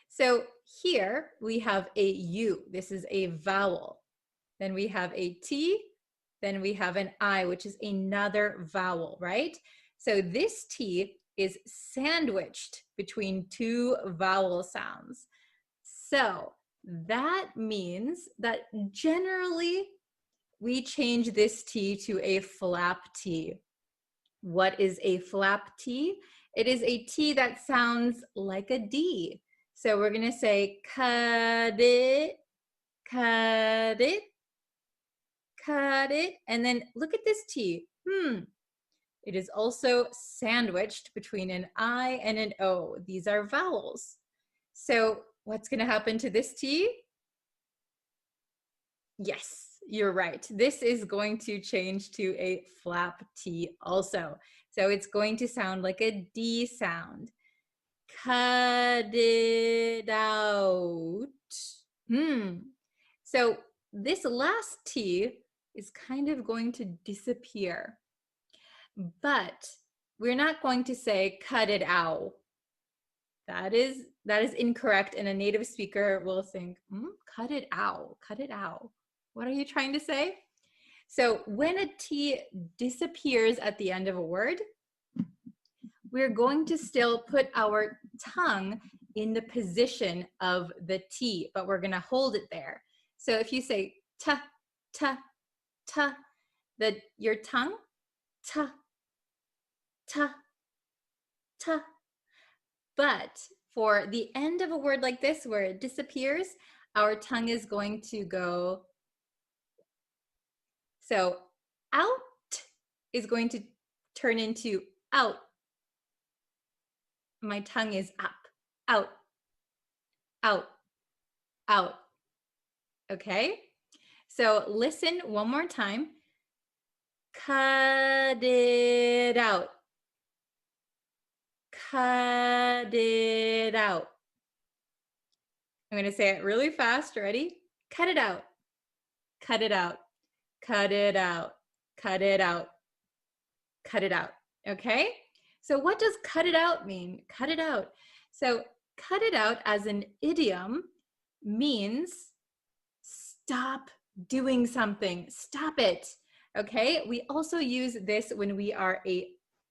So here we have a U. This is a vowel. Then we have a T. Then we have an I, which is another vowel, right? So this T is sandwiched between two vowel sounds. So that means that generally we change this T to a flap T. What is a flap T? It is a T that sounds like a D. So we're going to say cut it, cut it, cut it. And then look at this T. It is also sandwiched between an I and an O. These are vowels. So what's going to happen to this T? Yes, you're right. This is going to change to a flap T also. So it's going to sound like a D sound. Cut it out. So this last T is kind of going to disappear. But we're not going to say cut it out. That is incorrect, and a native speaker will think, cut it out, cut it out. What are you trying to say? So when a T disappears at the end of a word, we're going to still put our tongue in the position of the T, but we're going to hold it there. So if you say ta, ta, ta, your tongue, ta, ta, ta. But for the end of a word like this, where it disappears, our tongue is going to go. So out is going to turn into out. My tongue is up, out, out, out. Okay? So listen one more time. Cut it out. Cut it out. I'm going to say it really fast. Ready? Cut it out. Cut it out. Cut it out. Cut it out. Cut it out. Okay? So what does cut it out mean? Cut it out. So cut it out as an idiom means stop doing something. Stop it. Okay? We also use this when we are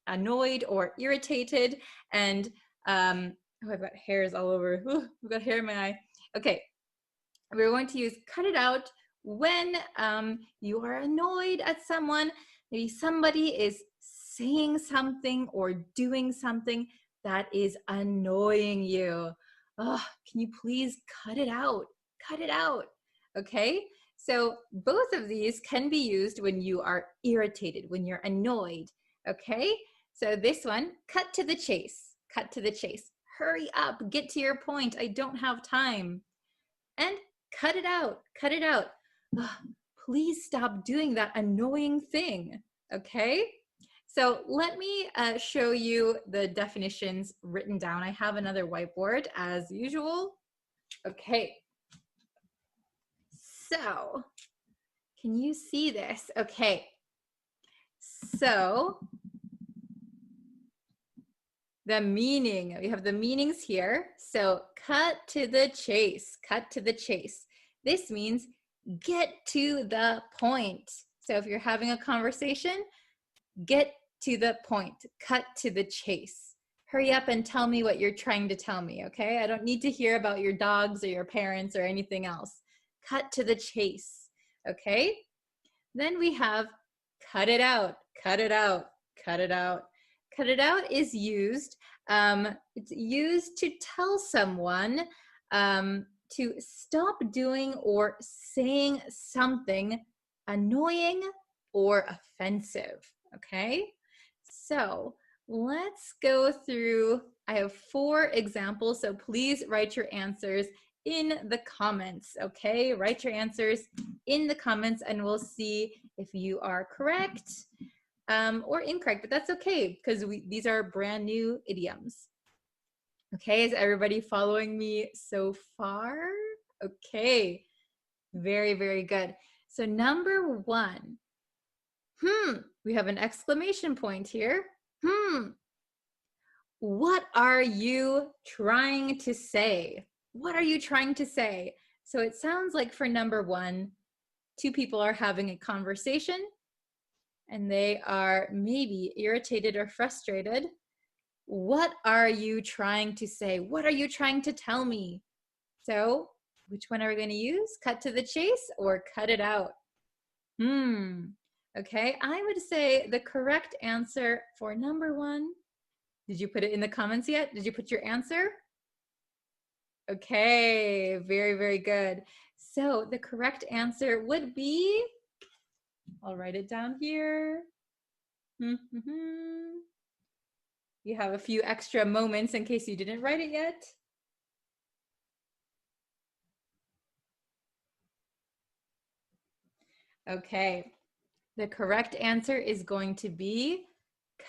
annoyed or irritated, and I've got hairs all over. I've got hair in my eye. Okay, we're going to use cut it out when you are annoyed at someone. Maybe somebody is saying something or doing something that is annoying you. Oh, can you please cut it out? Cut it out. Okay, so both of these can be used when you are irritated, when you're annoyed. Okay, so this one, cut to the chase. Cut to the chase. Hurry up, get to your point. I don't have time. And cut it out. Cut it out. Please stop doing that annoying thing. Okay? So let me show you the definitions written down. I have another whiteboard as usual. Okay. So can you see this? Okay. So the meaning, we have the meanings here. So cut to the chase, cut to the chase. This means get to the point. So if you're having a conversation, get to the point, cut to the chase. Hurry up and tell me what you're trying to tell me, okay? I don't need to hear about your dogs or your parents or anything else. Cut to the chase, okay? Then we have cut it out, cut it out, cut it out. Cut it out is used, it's used to tell someone to stop doing or saying something annoying or offensive, okay? So let's go through, I have 4 examples, so please write your answers in the comments, okay? Write your answers in the comments and we'll see if you are correct or incorrect, but that's okay because these are brand new idioms. Okay, is everybody following me so far? Okay, very, very good. So number 1, we have an exclamation point here. What are you trying to say? what are you trying to say? So it sounds like for number one, two people are having a conversation and they are maybe irritated or frustrated. What are you trying to say? What are you trying to tell me? So which one are we going to use? Cut to the chase or cut it out? Okay, I would say the correct answer for number one. Did you put it in the comments yet? Did you put your answer? Okay, very, very good. So the correct answer would be, I'll write it down here. You have a few extra moments in case you didn't write it yet. Okay, the correct answer is going to be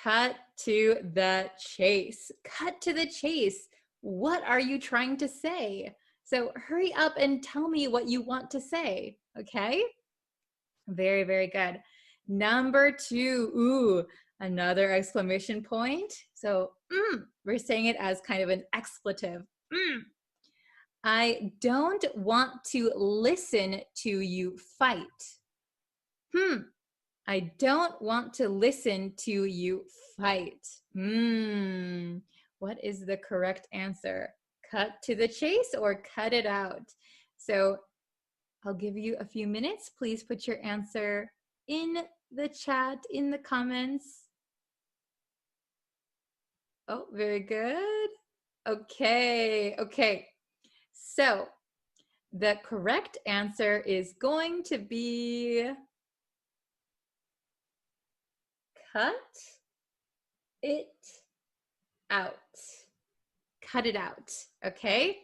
cut to the chase. Cut to the chase. What are you trying to say? So hurry up and tell me what you want to say, okay? Very, very good. Number two, ooh, another exclamation point. So we're saying it as kind of an expletive. I don't want to listen to you fight. I don't want to listen to you fight. What is the correct answer? Cut to the chase or cut it out? So I'll give you a few minutes. Please put your answer in the chat, in the comments. Oh, very good. Okay. So the correct answer is going to be cut it out. Cut it out, okay?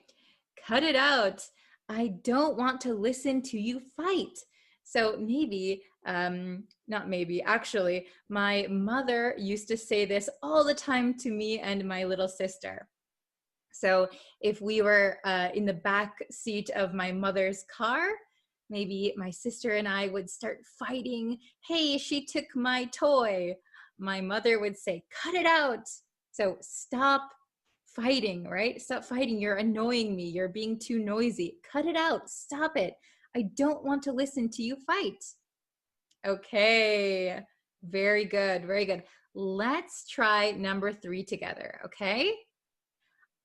Cut it out. I don't want to listen to you fight. So maybe, not maybe, actually, my mother used to say this all the time to me and my little sister. So if we were in the back seat of my mother's car, maybe my sister and I would start fighting. Hey, she took my toy. My mother would say, cut it out. So stop fighting, right? Stop fighting. You're annoying me. You're being too noisy. Cut it out. Stop it. I don't want to listen to you fight. Okay. Very good. Very good. Let's try number three together, okay?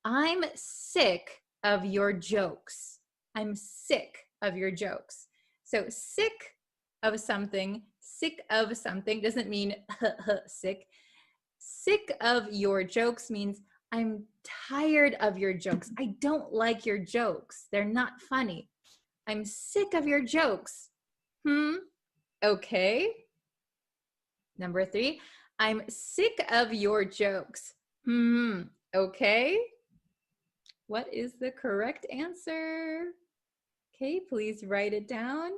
I'm sick of your jokes. I'm sick of your jokes. So sick of something doesn't mean sick. Sick of your jokes means I'm tired of your jokes. I don't like your jokes. They're not funny. I'm sick of your jokes. Okay. Number three, I'm sick of your jokes. Okay. What is the correct answer? Okay, please write it down.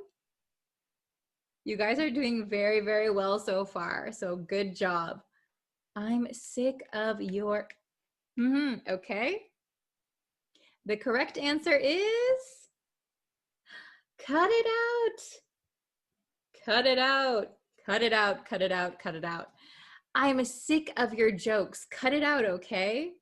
You guys are doing very, very well so far. So good job. I'm sick of your, okay. The correct answer is cut it out. Cut it out. Cut it out. Cut it out. Cut it out. I'm sick of your jokes. Cut it out, okay?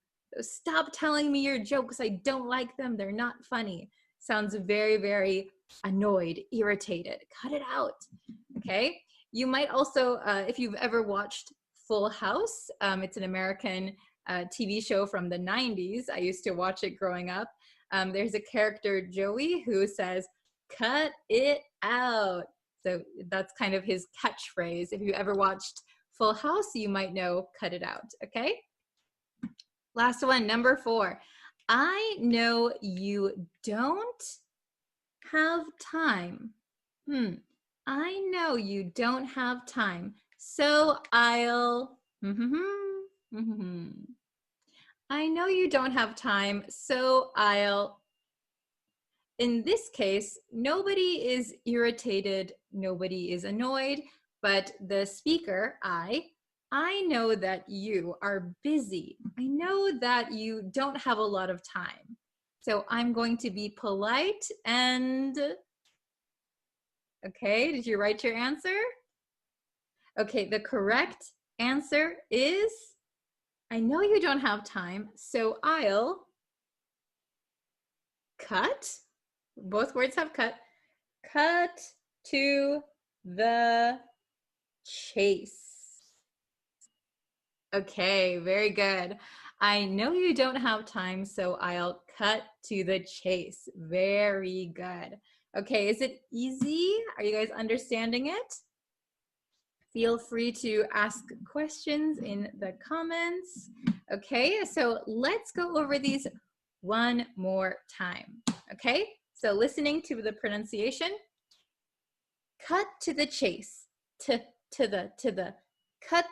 Stop telling me your jokes. I don't like them. They're not funny. Sounds very, very annoyed, irritated. Cut it out, okay? You might also, if you've ever watched Full House, it's an American TV show from the 90s. I used to watch it growing up. There's a character, Joey, who says, cut it out. So that's kind of his catchphrase. If you ever watched Full House, you might know cut it out, okay? Last one, number four. I know you don't have time. I know you don't have time, so I'll... I know you don't have time, so I'll... In this case, nobody is irritated, nobody is annoyed, but the speaker, I know that you are busy. I know that you don't have a lot of time. So I'm going to be polite and... Okay, did you write your answer? Okay, the correct answer is, I know you don't have time, so I'll cut. Both words have cut. Cut to the chase. Okay, very good. I know you don't have time, so I'll cut to the chase. Very good. Okay, is it easy? Are you guys understanding it? Feel free to ask questions in the comments. Okay, so let's go over these one more time. Okay, so listening to the pronunciation, cut to the chase, to the, cut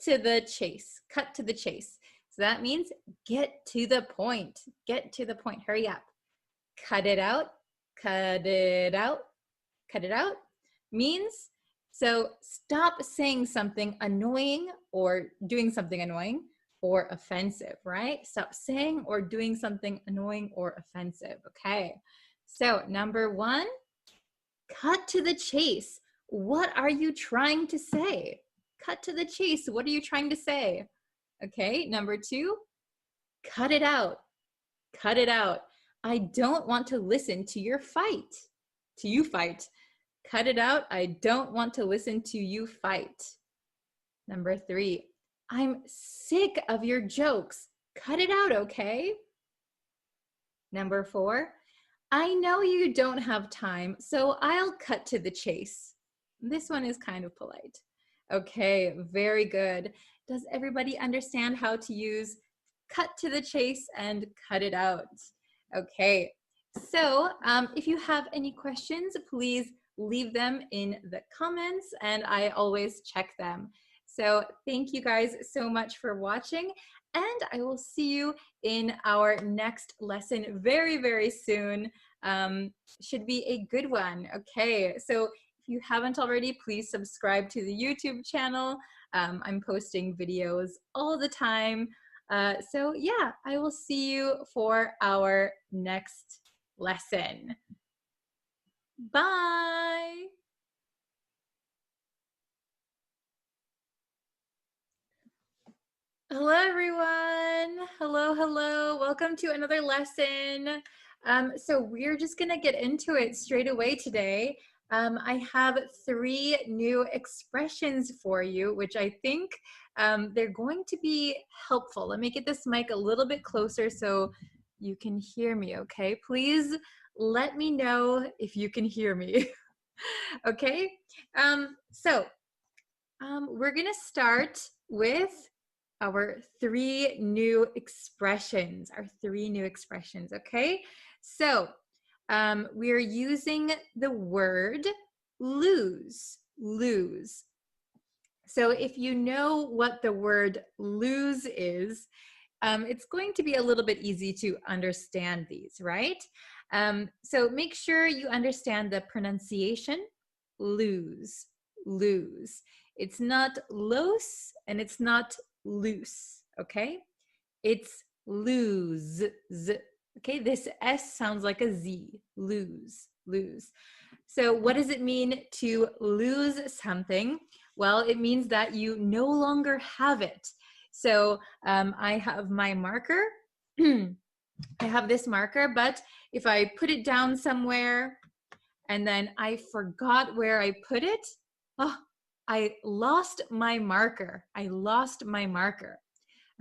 to the chase, cut to the chase. So that means get to the point, hurry up. Cut it out, cut it out, cut it out means so stop saying something annoying or doing something annoying or offensive, right? Stop saying or doing something annoying or offensive, okay? So number one, cut to the chase. What are you trying to say? Cut to the chase. What are you trying to say? Okay, number two, cut it out. Cut it out. I don't want to listen to your fight. To you fight. Cut it out. I don't want to listen to you fight. Number three, I'm sick of your jokes. Cut it out, okay? Number four, I know you don't have time, so I'll cut to the chase. This one is kind of polite. Okay, very good. Does everybody understand how to use cut to the chase and cut it out? Okay, so if you have any questions, please leave them in the comments and I always check them. So thank you guys so much for watching and I will see you in our next lesson very, very soon. Should be a good one. Okay, so if you haven't already, please subscribe to the YouTube channel. I'm posting videos all the time. So yeah, I will see you for our next lesson. Bye. Hello, everyone. Hello, hello. Welcome to another lesson. So we're just going to get into it straight away today. I have 3 new expressions for you, which I think they're going to be helpful. Let me get this mic a little bit closer so you can hear me, okay? Please let me know if you can hear me. Okay? We're going to start with our 3 new expressions, okay? So we're using the word lose. So if you know what the word lose is, it's going to be a little bit easy to understand these, right? So make sure you understand the pronunciation, lose. It's not los and it's not loose, okay? It's lose. Okay, this S sounds like a Z, lose. So what does it mean to lose something? Well, it means that you no longer have it. So I have my marker. I have this marker, but if I put it down somewhere and then I forgot where I put it, oh, I lost my marker.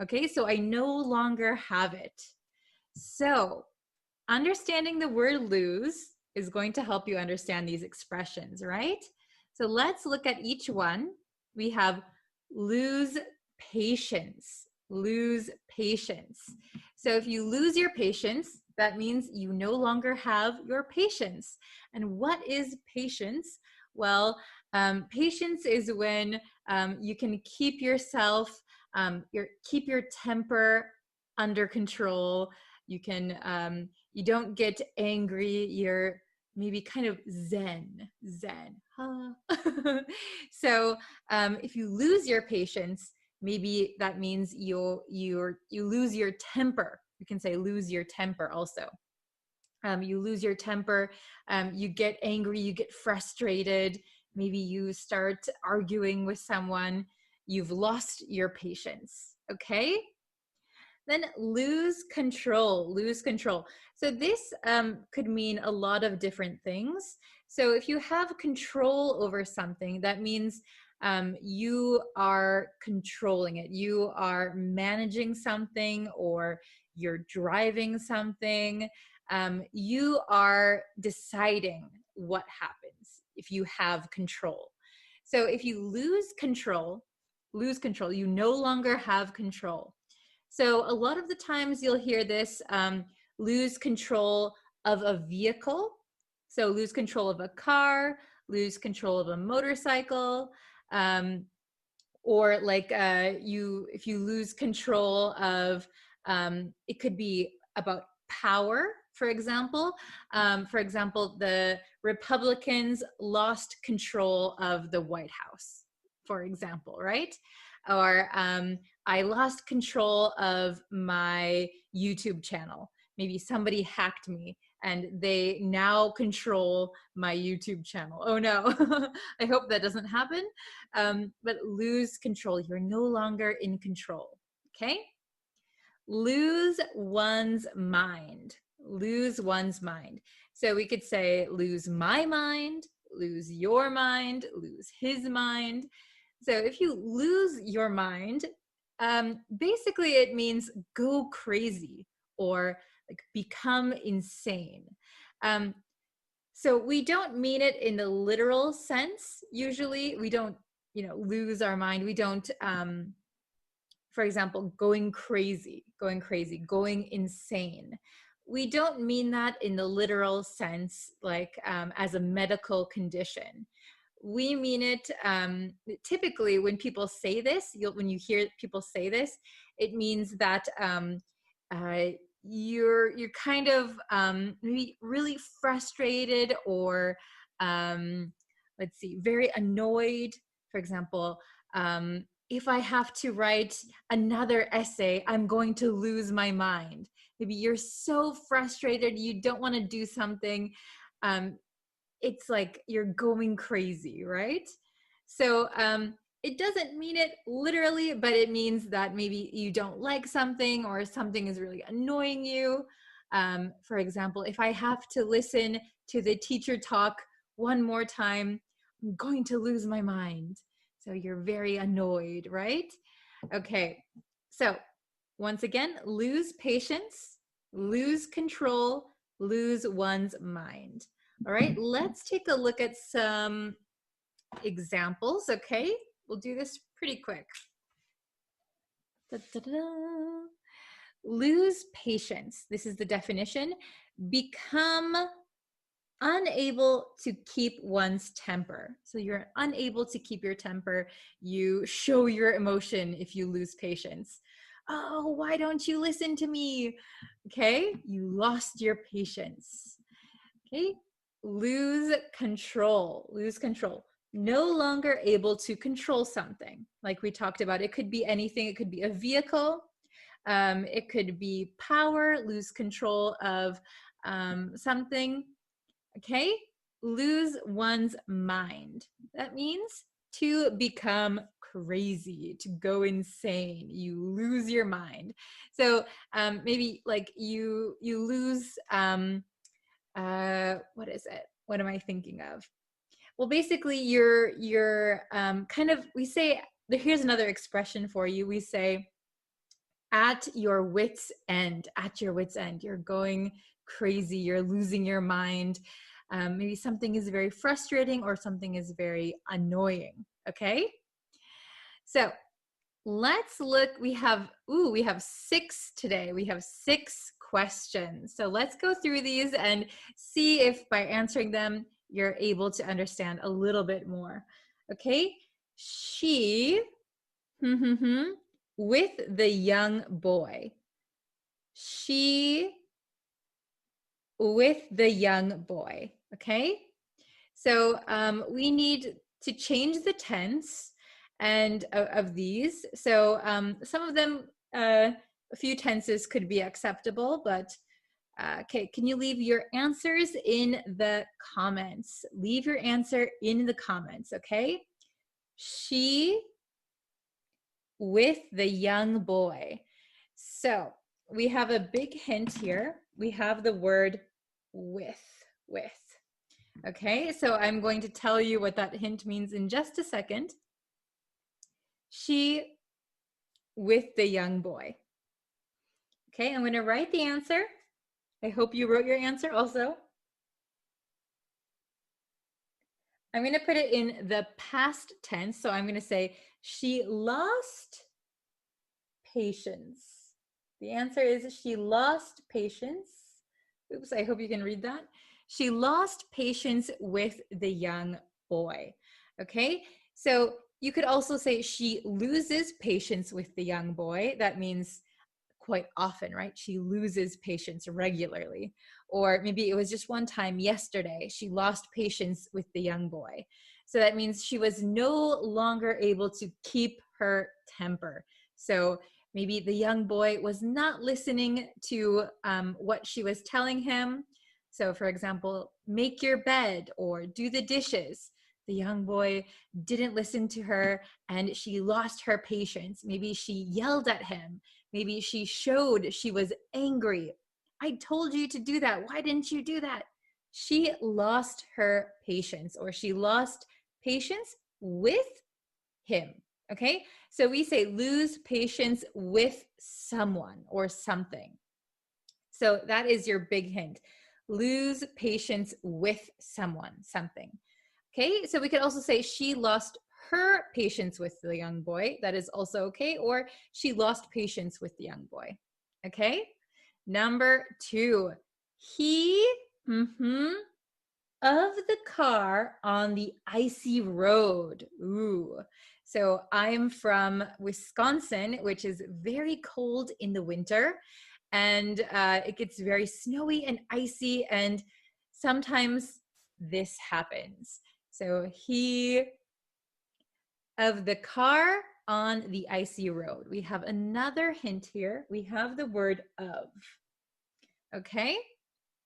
Okay, so I no longer have it. So understanding the word lose is going to help you understand these expressions, right? So let's look at each one. We have lose patience. So if you lose your patience, that means you no longer have your patience. And what is patience? Well, patience is when you can keep yourself, keep your temper under control. You can, you don't get angry. You're maybe kind of zen. Huh? So if you lose your patience, maybe that means you lose your temper. You can say lose your temper also. You lose your temper, you get angry, you get frustrated, maybe you start arguing with someone, you've lost your patience, okay? Then lose control, lose control. So this could mean a lot of different things. So if you have control over something, that means you are controlling it. You are managing something, or you're driving something. You are deciding what happens if you have control. So if you lose control, you no longer have control. So a lot of the times you'll hear this, lose control of a vehicle. So lose control of a car, lose control of a motorcycle, or like if you lose control of, it could be about power, for example. The Republicans lost control of the White House, for example, right? Or I lost control of my YouTube channel. Maybe somebody hacked me and they now control my YouTube channel. Oh no, I hope that doesn't happen. But lose control, you're no longer in control, okay? Lose one's mind, lose one's mind. So we could say lose my mind, lose your mind, lose his mind. So if you lose your mind, basically it means go crazy or like become insane. So we don't mean it in the literal sense. Usually we don't, lose our mind. We don't, for example, going crazy, going insane. We don't mean that in the literal sense, like as a medical condition. We mean it typically when people say this, when you hear people say this, it means that you're kind of maybe really frustrated, or let's see, very annoyed. For example, if I have to write another essay, I'm going to lose my mind. Maybe you're so frustrated, you don't want to do something. It's like you're going crazy, right? So it doesn't mean it literally, but it means that maybe you don't like something, or something is really annoying you. For example, if I have to listen to the teacher talk one more time, I'm going to lose my mind. So you're very annoyed, right? Okay, so once again, lose patience, lose control, lose one's mind. All right, let's take a look at some examples, okay? We'll do this pretty quick. Da-da-da. Lose patience. This is the definition. Become unable to keep one's temper. So you're unable to keep your temper. You show your emotion if you lose patience. Oh, why don't you listen to me? Okay, you lost your patience. Okay, lose control, lose control. No longer able to control something, like we talked about. It could be anything. It could be a vehicle. It could be power, lose control of something. Okay, lose one's mind. That means to become crazy, to go insane. You lose your mind. So maybe like you lose, what is it? What am I thinking of? Well, basically you're kind of, we say, here's another expression for you. We say, at your wit's end, at your wit's end. You're going crazy, you're losing your mind. Maybe something is very frustrating, or something is very annoying, okay? So let's look. We have 6 today. We have 6 questions. So let's go through these and see if by answering them, you're able to understand a little bit more. Okay? She, with the young boy. She with the young boy. Okay? So we need to change the tense and of these. So some of them, a few tenses could be acceptable, but okay, can you leave your answers in the comments? Leave your answer in the comments, okay? She with the young boy. So we have a big hint here. We have the word with. Okay, so I'm going to tell you what that hint means in just a second. She with the young boy. Okay, I'm going to write the answer. I hope you wrote your answer also. I'm going to put it in the past tense. So I'm going to say, she lost patience. The answer is she lost patience. Oops, I hope you can read that. She lost patience with the young boy. Okay, so you could also say she loses patience with the young boy. That means quite often, right? She loses patience regularly. Or maybe it was just one time yesterday, she lost patience with the young boy. So that means she was no longer able to keep her temper. So maybe the young boy was not listening to what she was telling him. So for example, make your bed or do the dishes. The young boy didn't listen to her and she lost her patience. Maybe she yelled at him. Maybe she showed she was angry. I told you to do that. Why didn't you do that? She lost her patience, or she lost patience with him. Okay, so we say lose patience with someone or something. So that is your big hint. Lose patience with someone, something. Okay, so we could also say she lost her patience with the young boy. That is also okay. Or she lost patience with the young boy. Okay, number 2. He of the car on the icy road. Ooh. So I'm from Wisconsin, which is very cold in the winter. And it gets very snowy and icy. And sometimes this happens. So he of the car on the icy road. We have another hint here. We have the word of. Okay,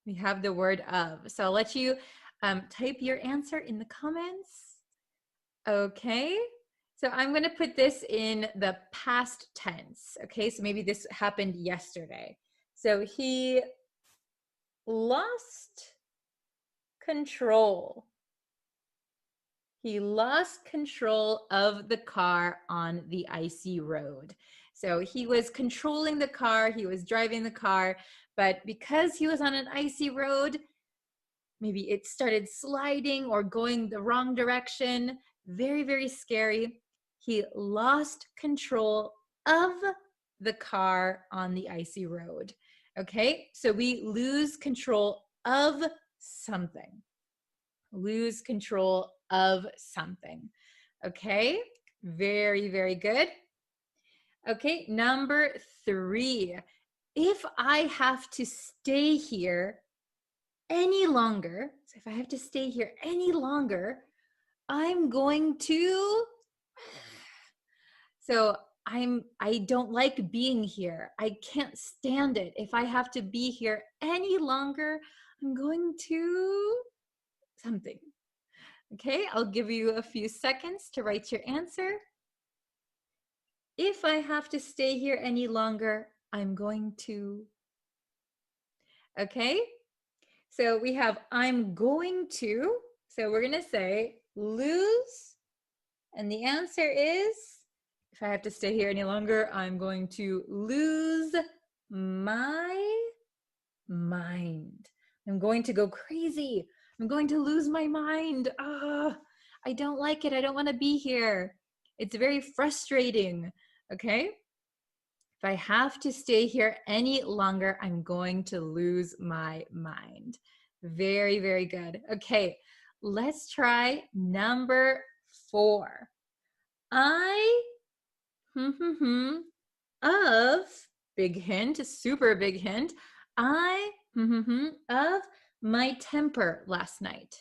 we have the word of. So I'll let you type your answer in the comments. Okay, so I'm going to put this in the past tense. Okay, so maybe this happened yesterday. So he lost control. He lost control of the car on the icy road. So he was controlling the car, he was driving the car, but because he was on an icy road, maybe it started sliding or going the wrong direction. Very, very scary. He lost control of the car on the icy road. Okay, so we lose control of something. Lose control of something. Okay, very, very good. Okay, number 3. If I have to stay here any longer, so if I have to stay here any longer, I'm going to, so I don't like being here. I can't stand it. If I have to be here any longer, I'm going to something. Okay, I'll give you a few seconds to write your answer. If I have to stay here any longer, I'm going to. Okay, so we have I'm going to. So we're going to say lose. And the answer is, if I have to stay here any longer, I'm going to lose my mind. I'm going to go crazy. I'm going to lose my mind. I don't like it. I don't want to be here. It's very frustrating. Okay. If I have to stay here any longer, I'm going to lose my mind. Very, very good. Okay. Let's try number 4. I of, big hint, super big hint, I of my temper last night.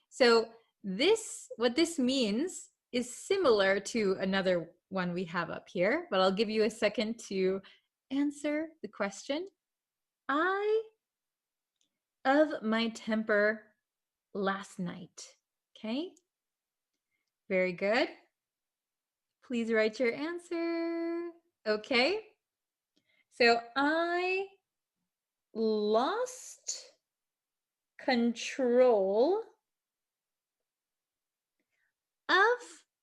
So what this means is similar to another one we have up here, but I'll give you a second to answer the question. I of my temper last night. Okay, very good. Please write your answer. Okay. So I lost control of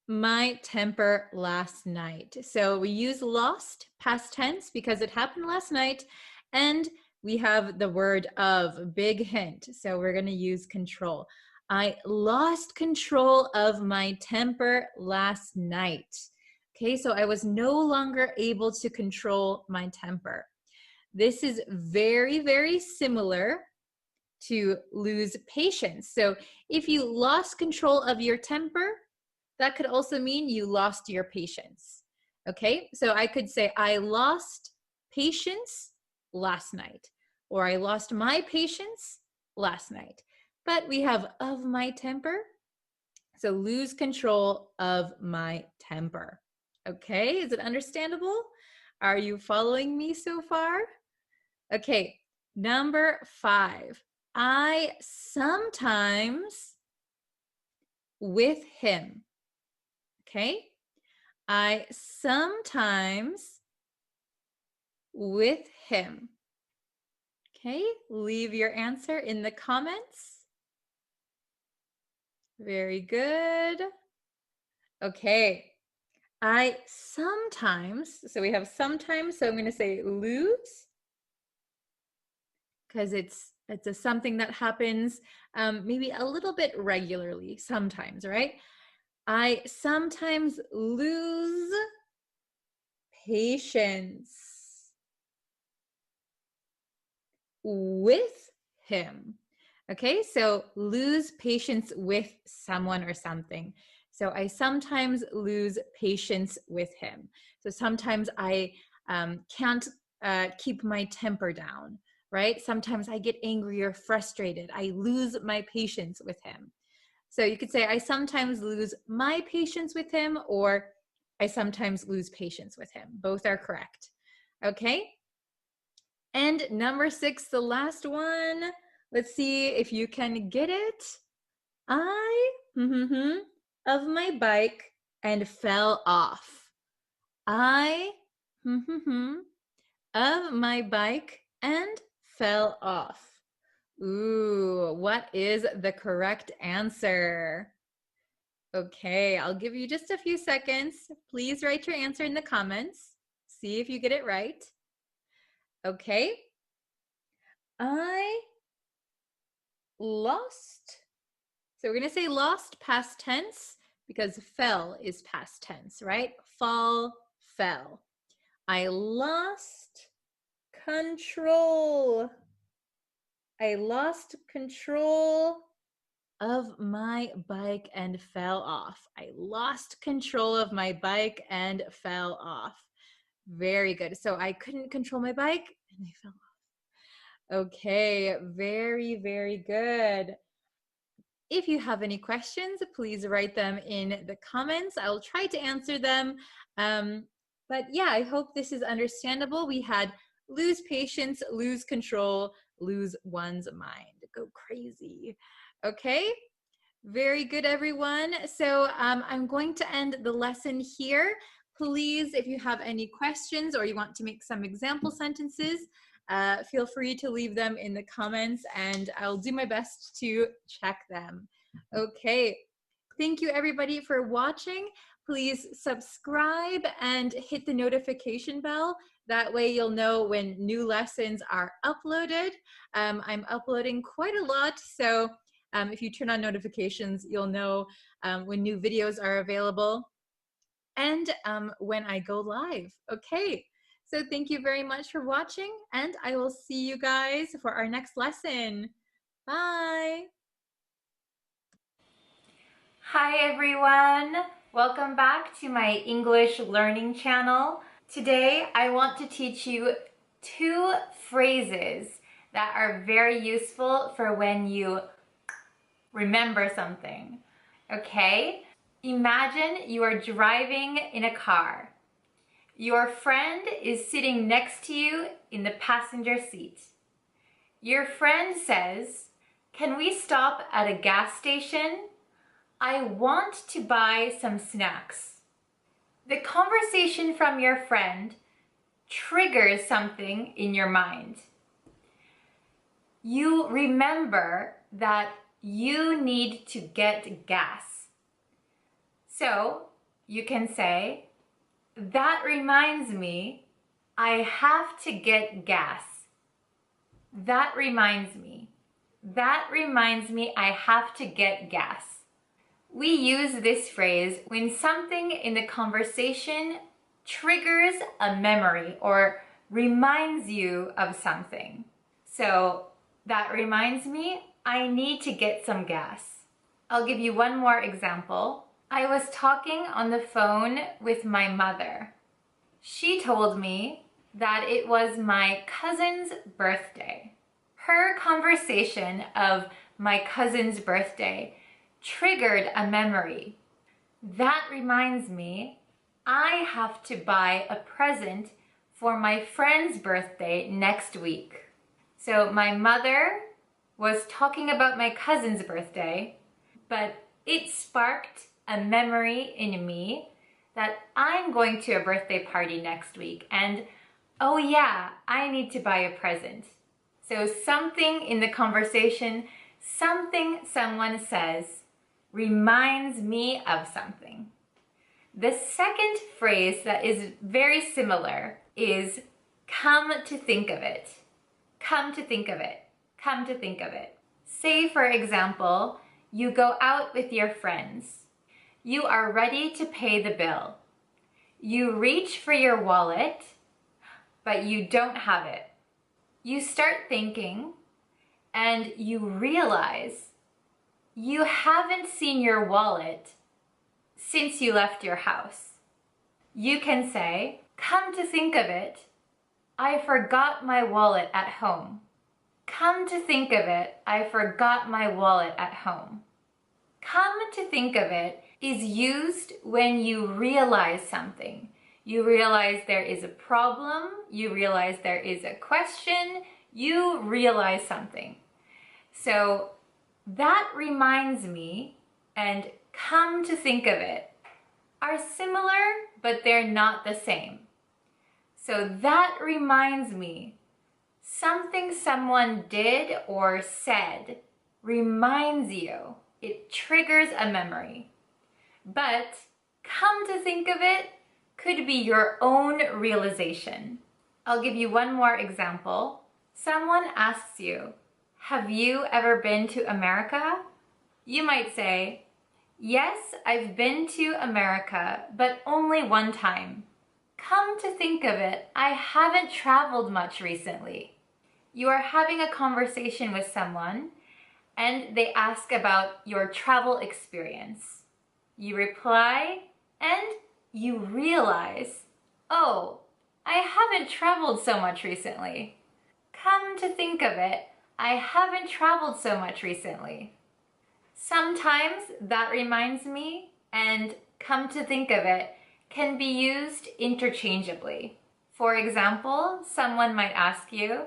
my temper last night. So we use lost past tense because it happened last night, and we have the word of, big hint. So we're going to use control. I lost control of my temper last night. Okay, so I was no longer able to control my temper. This is very, very similar to lose patience. So if you lost control of your temper, that could also mean you lost your patience. Okay, so I could say, I lost patience last night, or I lost my patience last night. But we have of my temper, so lose control of my temper. Okay, is it understandable? Are you following me so far? Okay, number 5. I sometimes with him. Okay, I sometimes with him. Okay, leave your answer in the comments. Very good. Okay, I sometimes, so we have sometimes, so I'm going to say lose, because it's something that happens maybe a little bit regularly sometimes, right? I sometimes lose patience with him. Okay, so lose patience with someone or something. So I sometimes lose patience with him. So sometimes I can't keep my temper down, right? Sometimes I get angry or frustrated. I lose my patience with him. So you could say, I sometimes lose my patience with him, or I sometimes lose patience with him. Both are correct. Okay. And number 6, the last one. Let's see if you can get it. I of my bike and fell off. I of my bike and fell off. Ooh, what is the correct answer? Okay, I'll give you just a few seconds. Please write your answer in the comments. See if you get it right. Okay. I lost. So we're going to say lost past tense because fell is past tense, right? Fall, fell. I lost control. I lost control of my bike and fell off. I lost control of my bike and fell off. Very good. So I couldn't control my bike and I fell off. Okay, very, very good. If you have any questions, please write them in the comments. I'll try to answer them. But yeah, I hope this is understandable. We had lose patience, lose control, lose one's mind. Go crazy. Okay, very good, everyone. So I'm going to end the lesson here. Please, if you have any questions or you want to make some example sentences, feel free to leave them in the comments and I'll do my best to check them. Okay, thank you everybody for watching. Please subscribe and hit the notification bell. That way you'll know when new lessons are uploaded. I'm uploading quite a lot, so if you turn on notifications, you'll know when new videos are available and when I go live. Okay, so thank you very much for watching, and I will see you guys for our next lesson. Bye. Hi everyone. Welcome back to my English learning channel. Today I want to teach you 2 phrases that are very useful for when you remember something. Okay? Imagine you are driving in a car. Your friend is sitting next to you in the passenger seat. Your friend says, "Can we stop at a gas station? I want to buy some snacks." The conversation from your friend triggers something in your mind. You remember that you need to get gas. So you can say, that reminds me, I have to get gas. That reminds me. That reminds me I have to get gas. We use this phrase when something in the conversation triggers a memory or reminds you of something. So that reminds me, I need to get some gas. I'll give you one more example. I was talking on the phone with my mother. She told me that it was my cousin's birthday. Her conversation of my cousin's birthday triggered a memory. That reminds me, I have to buy a present for my friend's birthday next week. So my mother was talking about my cousin's birthday, but it sparked a memory in me that I'm going to a birthday party next week and oh yeah, I need to buy a present. So something in the conversation, something someone says reminds me of something. The second phrase that is very similar is come to think of it. Come to think of it. Come to think of it. Say, for example, you go out with your friends. You are ready to pay the bill. You reach for your wallet, but you don't have it. You start thinking, and you realize you haven't seen your wallet since you left your house. You can say, come to think of it, I forgot my wallet at home. Come to think of it, I forgot my wallet at home. Come to think of it is used when you realize something. You realize there is a problem, you realize there is a question, you realize something. So that reminds me and come to think of it are similar, but they're not the same. So that reminds me, something someone did or said reminds you. It triggers a memory. But come to think of it could be your own realization. I'll give you one more example. Someone asks you, have you ever been to America? You might say, yes, I've been to America, but only one time. Come to think of it, I haven't traveled much recently. You are having a conversation with someone and they ask about your travel experience. You reply and you realize, oh, I haven't traveled so much recently. Come to think of it, I haven't traveled so much recently. Sometimes that reminds me and come to think of it can be used interchangeably. For example, someone might ask you,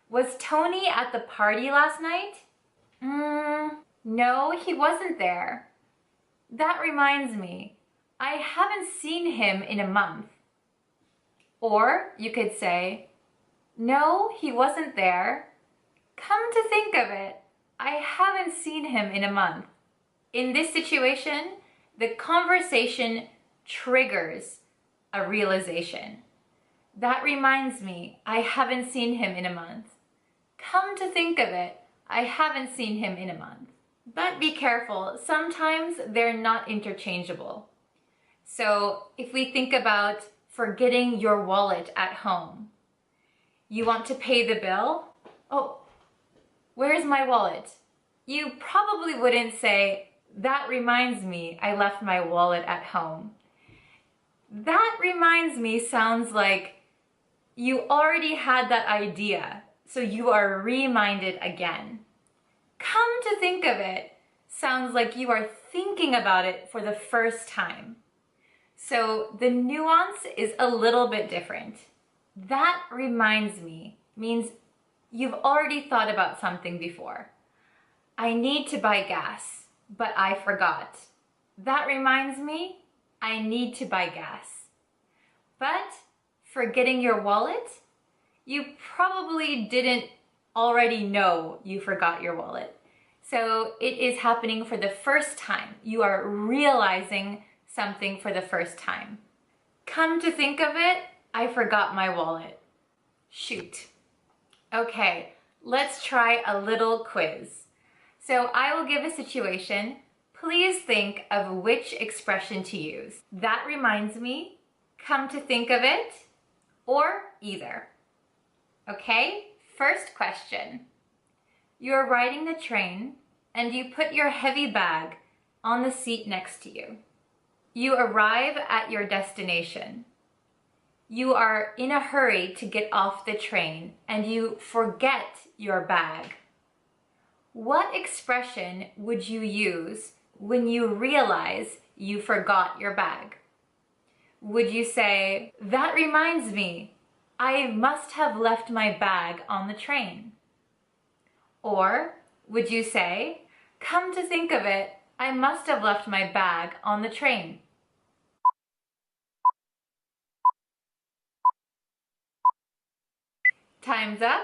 was Tony at the party last night? No, he wasn't there. That reminds me, I haven't seen him in a month. Or you could say, no, he wasn't there. Come to think of it, I haven't seen him in a month. In this situation, the conversation triggers a realization. That reminds me, I haven't seen him in a month. Come to think of it, I haven't seen him in a month. But be careful, sometimes they're not interchangeable. So if we think about forgetting your wallet at home, you want to pay the bill? Oh, where's my wallet? You probably wouldn't say, that reminds me, I left my wallet at home. That reminds me sounds like you already had that idea, so you are reminded again. Come to think of it sounds like you are thinking about it for the first time. So the nuance is a little bit different. That reminds me means you've already thought about something before. I need to buy gas, but I forgot. That reminds me, I need to buy gas. But forgetting your wallet, you probably didn't already know you forgot your wallet. So it is happening for the first time. You are realizing something for the first time. Come to think of it, I forgot my wallet. Shoot. Okay, let's try a little quiz. So I will give a situation. Please think of which expression to use. That reminds me, come to think of it, or either. Okay, first question. You're riding the train and you put your heavy bag on the seat next to you. You arrive at your destination. You are in a hurry to get off the train and you forget your bag. What expression would you use when you realize you forgot your bag? Would you say, that reminds me, I must have left my bag on the train? Or would you say, come to think of it, I must have left my bag on the train? Time's up.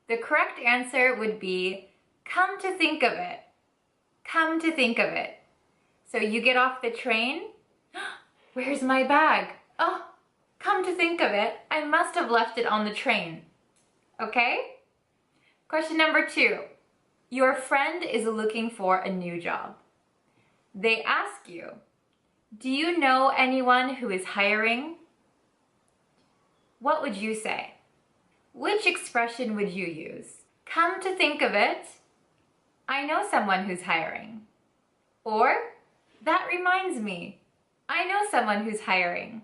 The correct answer would be, come to think of it. Come to think of it. So you get off the train. Where's my bag? Oh, come to think of it, I must have left it on the train. Okay? Question number 2. Your friend is looking for a new job. They ask you, do you know anyone who is hiring? What would you say? Which expression would you use? Come to think of it, I know someone who's hiring. Or, that reminds me, I know someone who's hiring.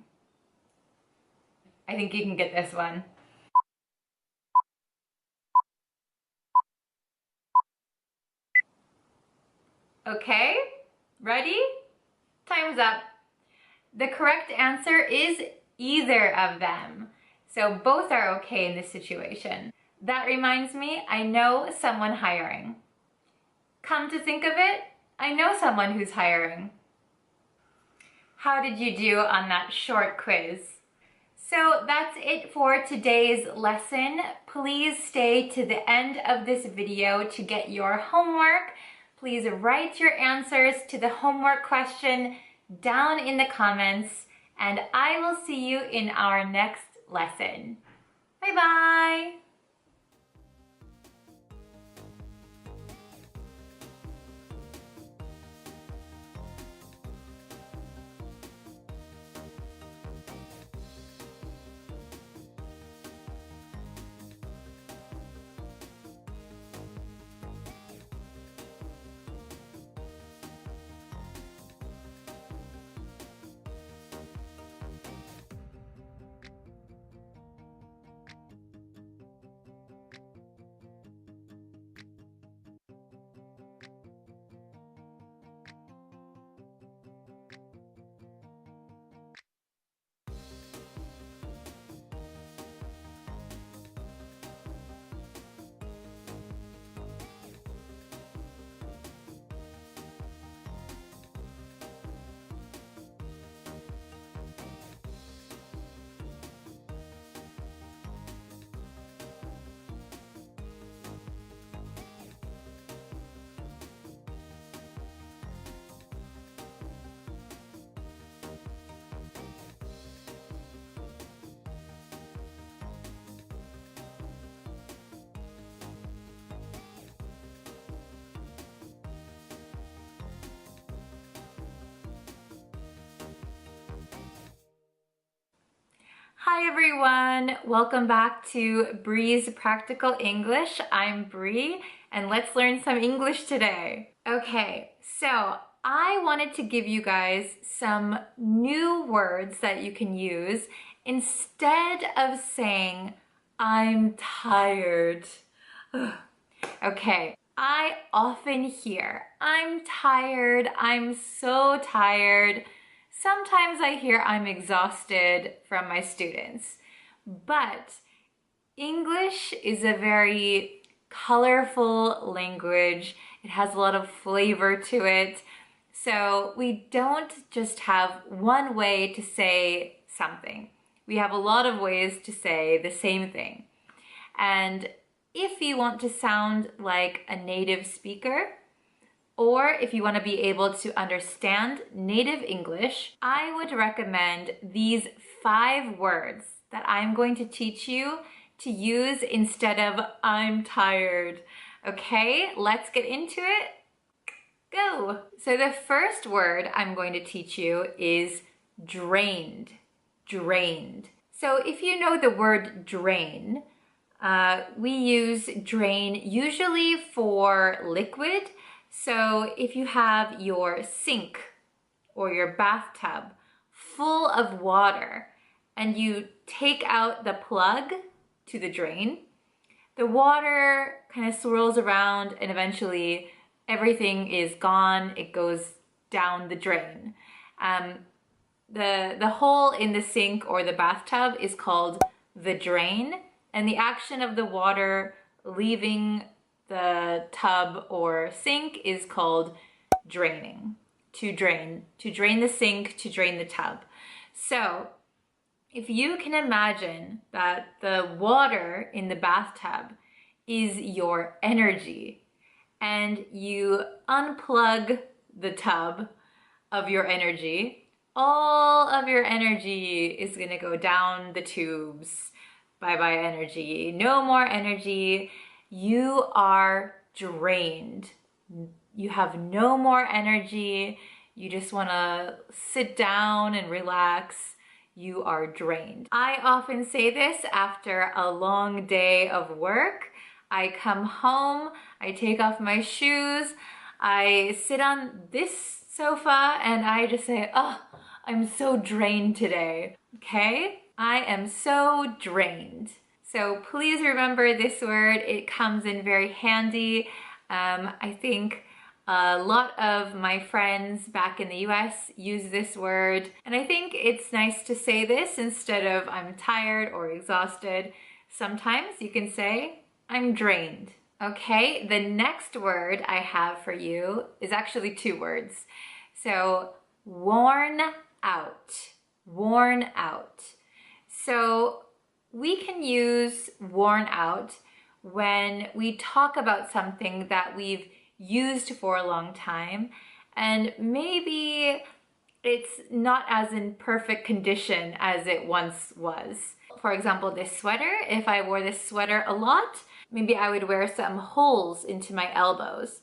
I think you can get this one. Okay, ready? Time's up. The correct answer is either of them. So both are okay in this situation. That reminds me, I know someone hiring. Come to think of it, I know someone who's hiring. How did you do on that short quiz? So that's it for today's lesson. Please stay to the end of this video to get your homework. Please write your answers to the homework question down in the comments, and I will see you in our next lesson. Bye-bye! Hi everyone, welcome back to Bree's Practical English. I'm Bree and let's learn some English today. Okay, so I wanted to give you guys some new words that you can use instead of saying, I'm tired. Okay, I often hear, I'm tired, I'm so tired. Sometimes I hear I'm exhausted from my students, but English is a very colorful language. It has a lot of flavor to it. So we don't just have one way to say something. We have a lot of ways to say the same thing. And if you want to sound like a native speaker, or if you want to be able to understand native English, I would recommend these 5 words that I'm going to teach you to use instead of I'm tired. Okay, let's get into it. Go! So the first word I'm going to teach you is drained. Drained. So if you know the word drain, we use drain usually for liquid. So if you have your sink or your bathtub full of water and you take out the plug to the drain, the water kind of swirls around and eventually everything is gone. It goes down the drain. The hole in the sink or the bathtub is called the drain, and the action of the water leaving the tub or sink is called draining. To drain the sink, to drain the tub. So if you can imagine that the water in the bathtub is your energy, and you unplug the tub of your energy, all of your energy is gonna go down the tubes. Bye-bye energy. No more energy. You are drained. You have no more energy. You just wanna sit down and relax. You are drained. I often say this after a long day of work. I come home, I take off my shoes, I sit on this sofa and I just say, oh, I'm so drained today, okay? I am so drained. So please remember this word. It comes in very handy. I think a lot of my friends back in the US use this word, and I think it's nice to say this instead of I'm tired or exhausted. Sometimes you can say, I'm drained. Okay, the next word I have for you is actually 2 words. So, worn out. Worn out. So, we can use worn out when we talk about something that we've used for a long time and maybe it's not as in perfect condition as it once was. For example, this sweater, if I wore this sweater a lot, maybe I would wear some holes into my elbows.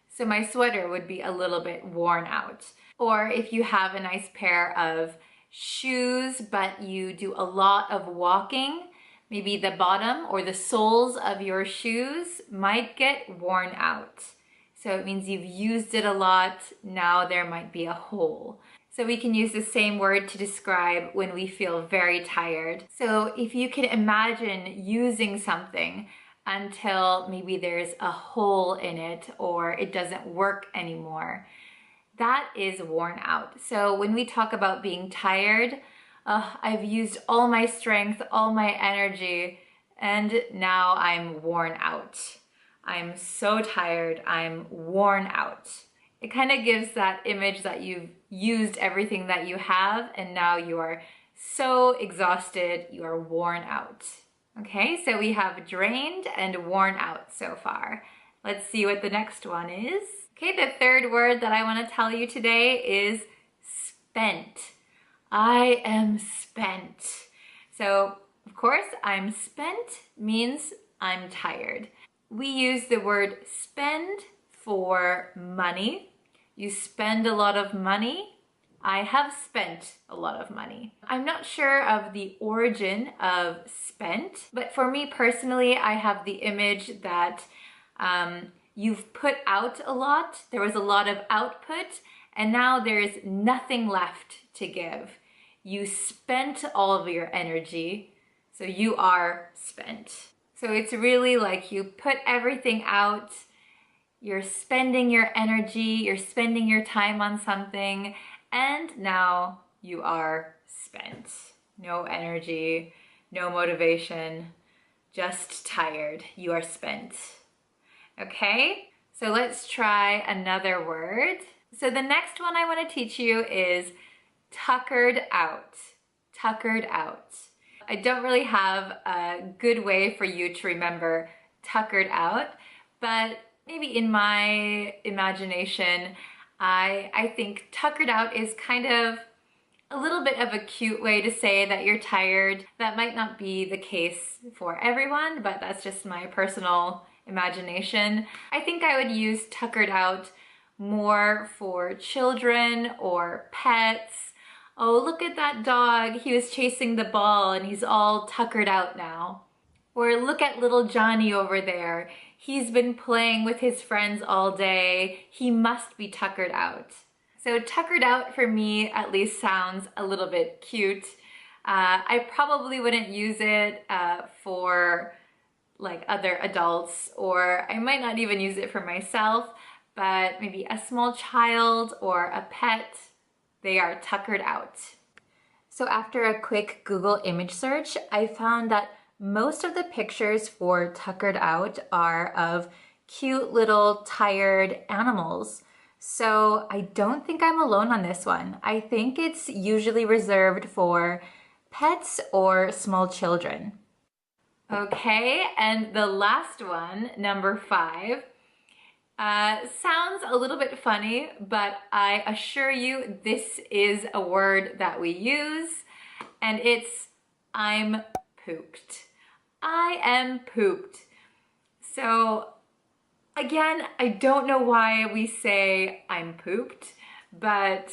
So my sweater would be a little bit worn out. Or if you have a nice pair of shoes, but you do a lot of walking, maybe the bottom or the soles of your shoes might get worn out. So it means you've used it a lot, now there might be a hole. So we can use the same word to describe when we feel very tired. So if you can imagine using something until maybe there's a hole in it or it doesn't work anymore, that is worn out. So when we talk about being tired, I've used all my strength, all my energy, and now I'm worn out. I'm so tired, I'm worn out. It kind of gives that image that you've used everything that you have and now you are so exhausted, you are worn out. Okay, so we have drained and worn out so far. Let's see what the next one is. Okay, the third word that I want to tell you today is spent. I am spent. So, of course, I'm spent means I'm tired. We use the word spend for money. You spend a lot of money. I have spent a lot of money. I'm not sure of the origin of spent, but for me personally, I have the image that you've put out a lot. There was a lot of output, and now there's nothing left to give. You spent all of your energy, so you are spent. So it's really like you put everything out, you're spending your energy, you're spending your time on something, and now you are spent. No energy, no motivation, just tired. You are spent. Okay, so let's try another word. So the next one I want to teach you is tuckered out. tuckered out. I don't really have a good way for you to remember tuckered out, but maybe in my imagination, I think tuckered out is kind of a little bit of a cute way to say that you're tired. That might not be the case for everyone, but that's just my personal imagination. I think I would use tuckered out more for children or pets. Oh, look at that dog. He was chasing the ball and he's all tuckered out now. Or look at little Johnny over there. He's been playing with his friends all day. He must be tuckered out. So tuckered out for me at least sounds a little bit cute. I probably wouldn't use it for like other adults, or I might not even use it for myself, but maybe a small child or a pet, they are tuckered out. So after a quick Google image search, I found that most of the pictures for tuckered out are of cute little tired animals. So I don't think I'm alone on this one. I think it's usually reserved for pets or small children. Okay, and the last one, number 5, sounds a little bit funny, but I assure you this is a word that we use, and it's I'm pooped. I am pooped. So again, I don't know why we say I'm pooped, but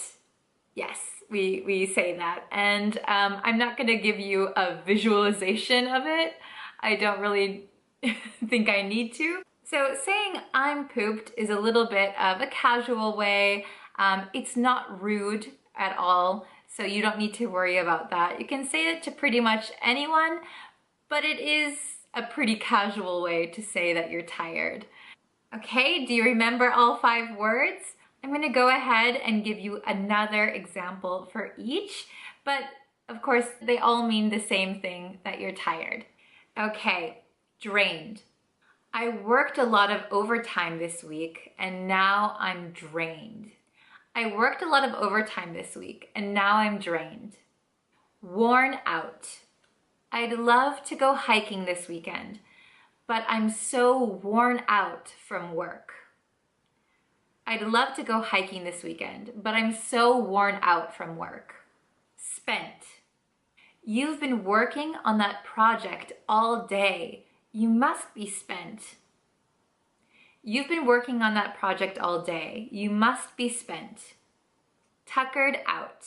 yes, we say that. And I'm not gonna give you a visualization of it. I don't really think I need to. So saying I'm pooped is a little bit of a casual way. It's not rude at all, so you don't need to worry about that. You can say it to pretty much anyone, but it is a pretty casual way to say that you're tired. Okay, do you remember all 5 words? I'm gonna go ahead and give you another example for each, but of course they all mean the same thing, that you're tired. Okay, drained. I worked a lot of overtime this week and now I'm drained. I worked a lot of overtime this week and now I'm drained. Worn out. I'd love to go hiking this weekend, but I'm so worn out from work. I'd love to go hiking this weekend, but I'm so worn out from work. Spent. You've been working on that project all day. You must be spent. You've been working on that project all day. You must be spent. Tuckered out.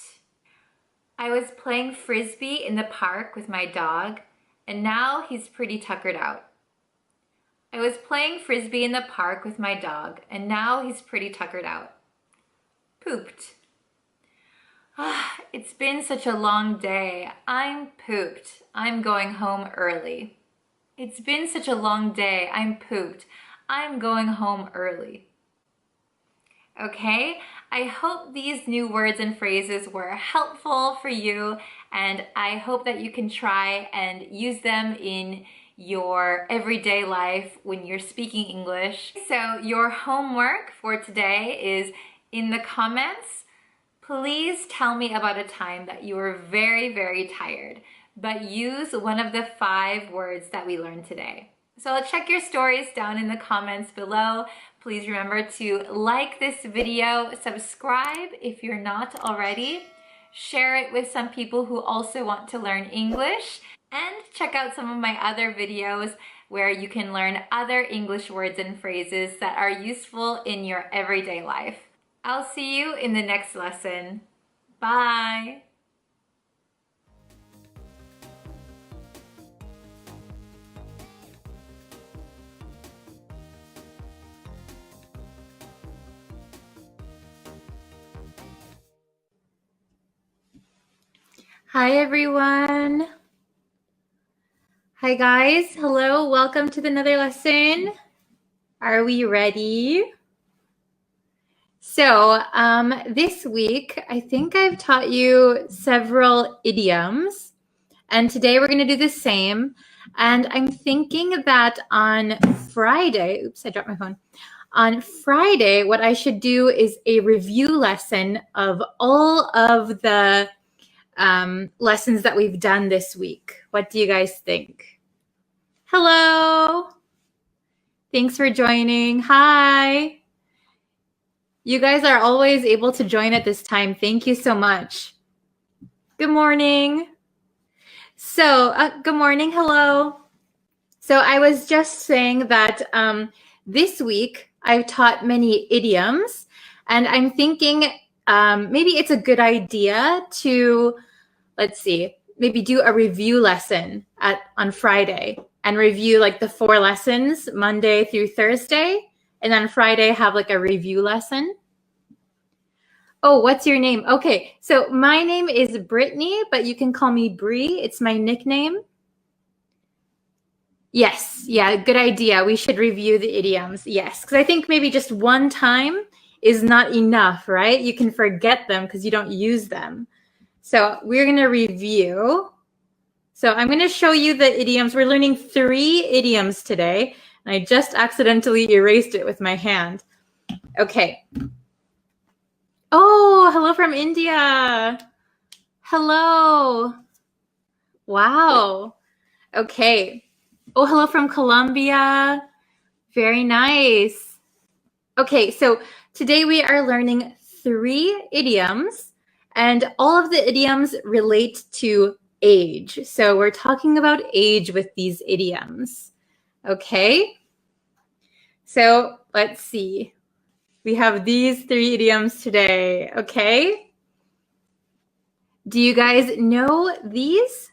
I was playing frisbee in the park with my dog, and now he's pretty tuckered out. I was playing frisbee in the park with my dog, and now he's pretty tuckered out. Pooped. It's been such a long day. I'm pooped. I'm going home early. It's been such a long day. I'm pooped. I'm going home early. Okay, I hope these new words and phrases were helpful for you, and I hope that you can try and use them in your everyday life when you're speaking English. So your homework for today is in the comments. Please tell me about a time that you were very, very tired, but use one of the 5 words that we learned today. So I'll check your stories down in the comments below. Please remember to like this video, subscribe if you're not already, share it with some people who also want to learn English, and check out some of my other videos where you can learn other English words and phrases that are useful in your everyday life. I'll see you in the next lesson. Bye! Hi everyone. Hi guys. Hello. Welcome to another lesson. Are we ready? So this week, I think I've taught you several idioms, and today we're going to do the same. And I'm thinking that on Friday, oops, I dropped my phone. On Friday, what I should do is a review lesson of all of the lessons that we've done this week. What do you guys think? Hello. Thanks for joining. Hi. You guys are always able to join at this time. Thank you so much. Good morning. So, good morning. Hello. So I was just saying that this week I've taught many idioms, and I'm thinking maybe it's a good idea to, let's see, maybe do a review lesson on Friday and review like the 4 lessons Monday through Thursday, and then Friday have like a review lesson. Oh, what's your name? Okay, so my name is Brittany, but you can call me Bree. It's my nickname. Yes, yeah, good idea. We should review the idioms. Yes, because I think maybe just one time is not enough, right? You can forget them because you don't use them. So we're going to review. So I'm going to show you the idioms. We're learning 3 idioms today, and I just accidentally erased it with my hand. Okay. Oh, hello from India. Hello. Wow. Okay. Oh, hello from Colombia. Very nice. Okay, so today we are learning 3 idioms, and all of the idioms relate to age. So we're talking about age with these idioms. Okay? So let's see. We have these 3 idioms today. Okay? Do you guys know these?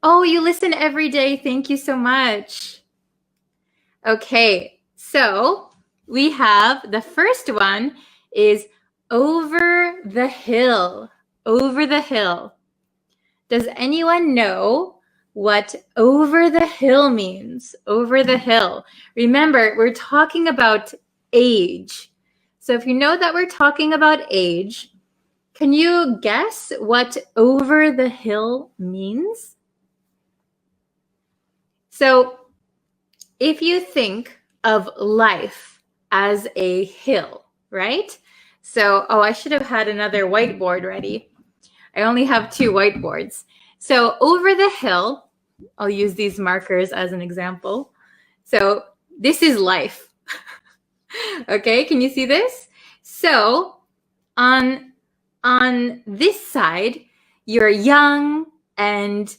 Oh, you listen every day. Thank you so much. Okay, so we have the first one is over the hill. Over the hill. Does anyone know what over the hill means? Over the hill. Remember, we're talking about age. So if you know that we're talking about age, can you guess what over the hill means? So if you think of life as a hill, right? So, oh, I should have had another whiteboard ready. I only have 2 whiteboards. So over the hill, I'll use these markers as an example. So this is life. Okay, can you see this? So on this side, you're young and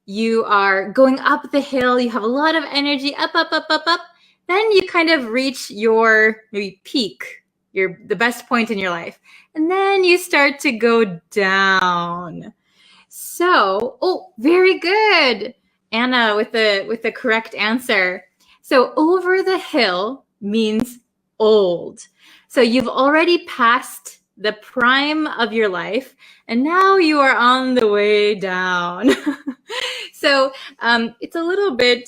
you are going up the hill. You have a lot of energy, up, up, up, up, up. Then you kind of reach your maybe peak, the best point in your life. And then you start to go down. So, oh, very good. Anna with the correct answer. So over the hill means old. So you've already passed the prime of your life, and now you are on the way down. So it's a little bit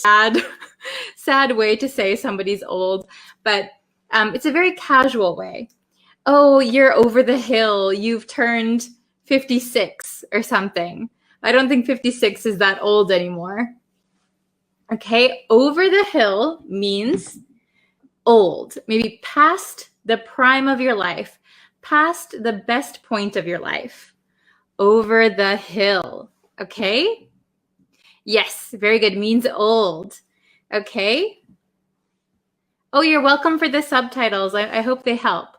sad way to say somebody's old, but it's a very casual way. Oh, you're over the hill. You've turned 56 or something. I don't think 56 is that old anymore. Okay, over the hill means old, maybe past the prime of your life, past the best point of your life. Over the hill, okay? Yes, very good, means old, okay? Oh, you're welcome for the subtitles. I hope they help.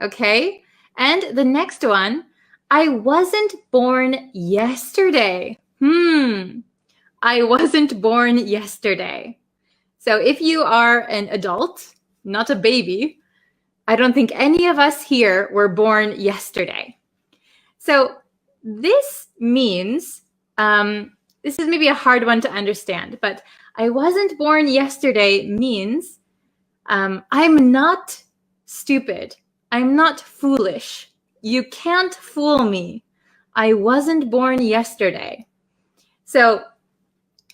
Okay, and the next one, I wasn't born yesterday. I wasn't born yesterday. So if you are an adult, not a baby, I don't think any of us here were born yesterday. So this means, this is maybe a hard one to understand, but I wasn't born yesterday means I'm not stupid. I'm not foolish. You can't fool me. I wasn't born yesterday. So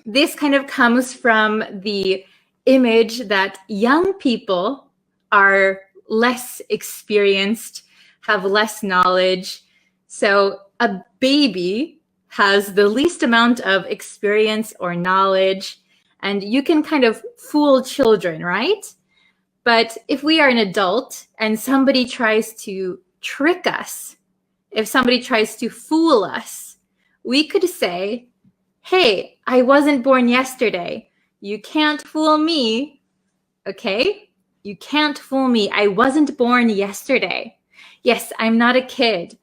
this kind of comes from the image that young people are less experienced, have less knowledge. So a baby has the least amount of experience or knowledge, and you can kind of fool children, right? But if we are an adult and somebody tries to trick us if somebody tries to fool us, we could say, hey, I wasn't born yesterday. You can't fool me. Okay? You can't fool me. I wasn't born yesterday. Yes, I'm not a kid.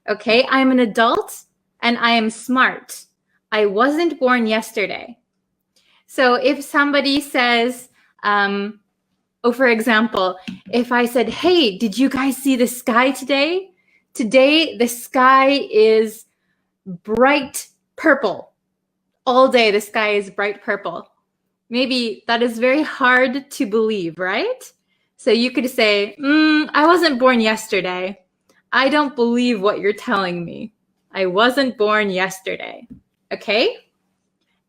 Okay? I'm an adult and I am smart. I wasn't born yesterday. So if somebody says, for example, if I said, hey, did you guys see the sky today? Today, the sky is bright purple. All day, the sky is bright purple. Maybe that is very hard to believe, right? So you could say, I wasn't born yesterday. I don't believe what you're telling me. I wasn't born yesterday. Okay?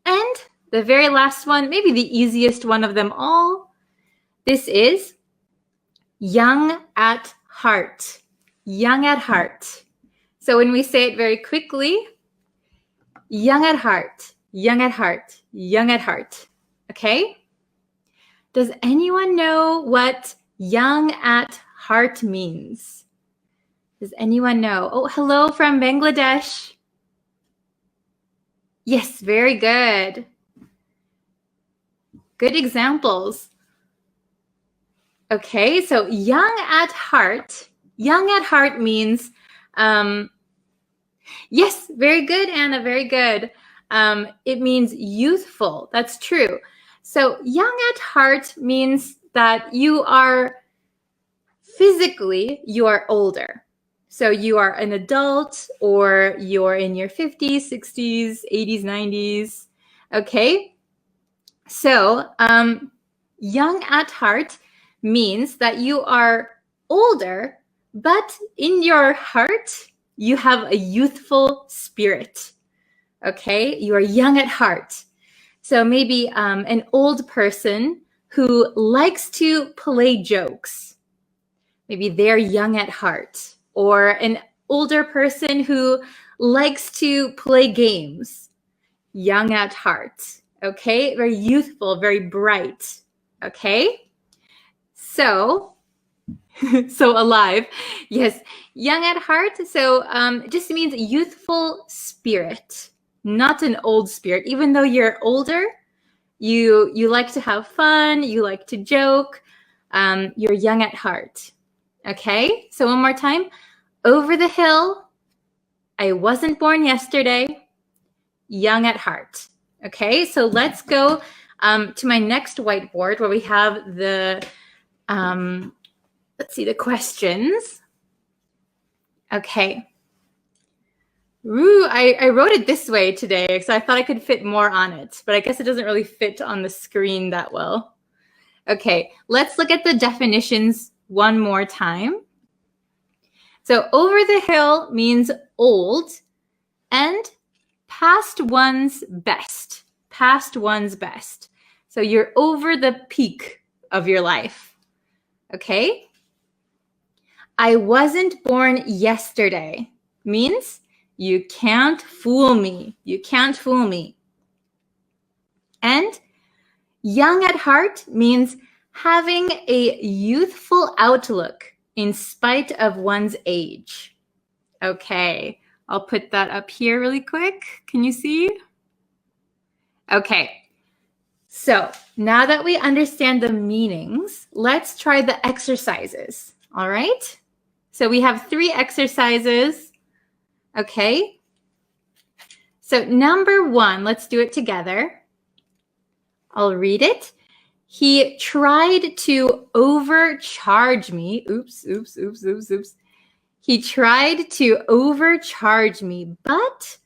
And the very last one, maybe the easiest one of them all, this is young at heart. Young at heart. So when we say it very quickly, young at heart, young at heart, young at heart. Okay? Does anyone know what young at heart means? Does anyone know? Oh, hello from Bangladesh. Yes, very good. Good examples. Okay, so young at heart means, yes, very good, Anna, very good. It means youthful. That's true. So young at heart means that you are physically, you are older. So you are an adult or you're in your 50s, 60s, 80s, 90s. Okay? So young at heart means that you are older, but in your heart, you have a youthful spirit. Okay? You are young at heart. So maybe an old person who likes to play jokes. Maybe they're young at heart. Or an older person who likes to play games. Young at heart. Okay? Very youthful, very bright. Okay? So alive. Yes, young at heart. So it just means youthful spirit, not an old spirit. Even though you're older, you like to have fun, you like to joke, you're young at heart. Okay, so one more time. Over the hill, I wasn't born yesterday, young at heart. Okay, so let's go to my next whiteboard where we have the, let's see, the questions. Okay. Ooh, I wrote it this way today because I thought I could fit more on it, but I guess it doesn't really fit on the screen that well. Okay, let's look at the definitions one more time. So over the hill means old and past one's best. Past one's best. So you're over the peak of your life. Okay? I wasn't born yesterday means you can't fool me. You can't fool me. And young at heart means having a youthful outlook in spite of one's age. Okay, I'll put that up here really quick. Can you see? Okay, so now that we understand the meanings, let's try the exercises, all right? So we have 3 exercises, okay? So number 1, let's do it together. I'll read it. He tried to overcharge me. Oops. He tried to overcharge me, but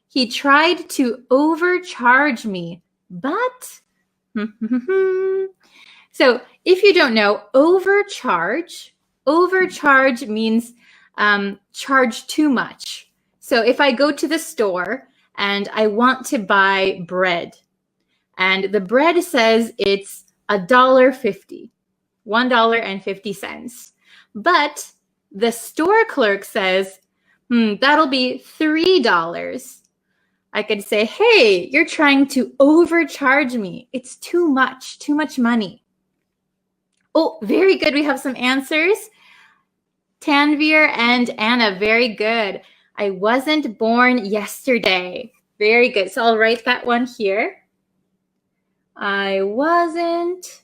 he tried to overcharge me, but so if you don't know, overcharge means charge too much. So if I go to the store and I want to buy bread, and the bread says it's $1.50, $1.50. But the store clerk says, that'll be $3. I could say, hey, you're trying to overcharge me. It's too much money. Oh, very good. We have some answers. Tanvir and Anna, very good. I wasn't born yesterday. Very good. So I'll write that one here. I wasn't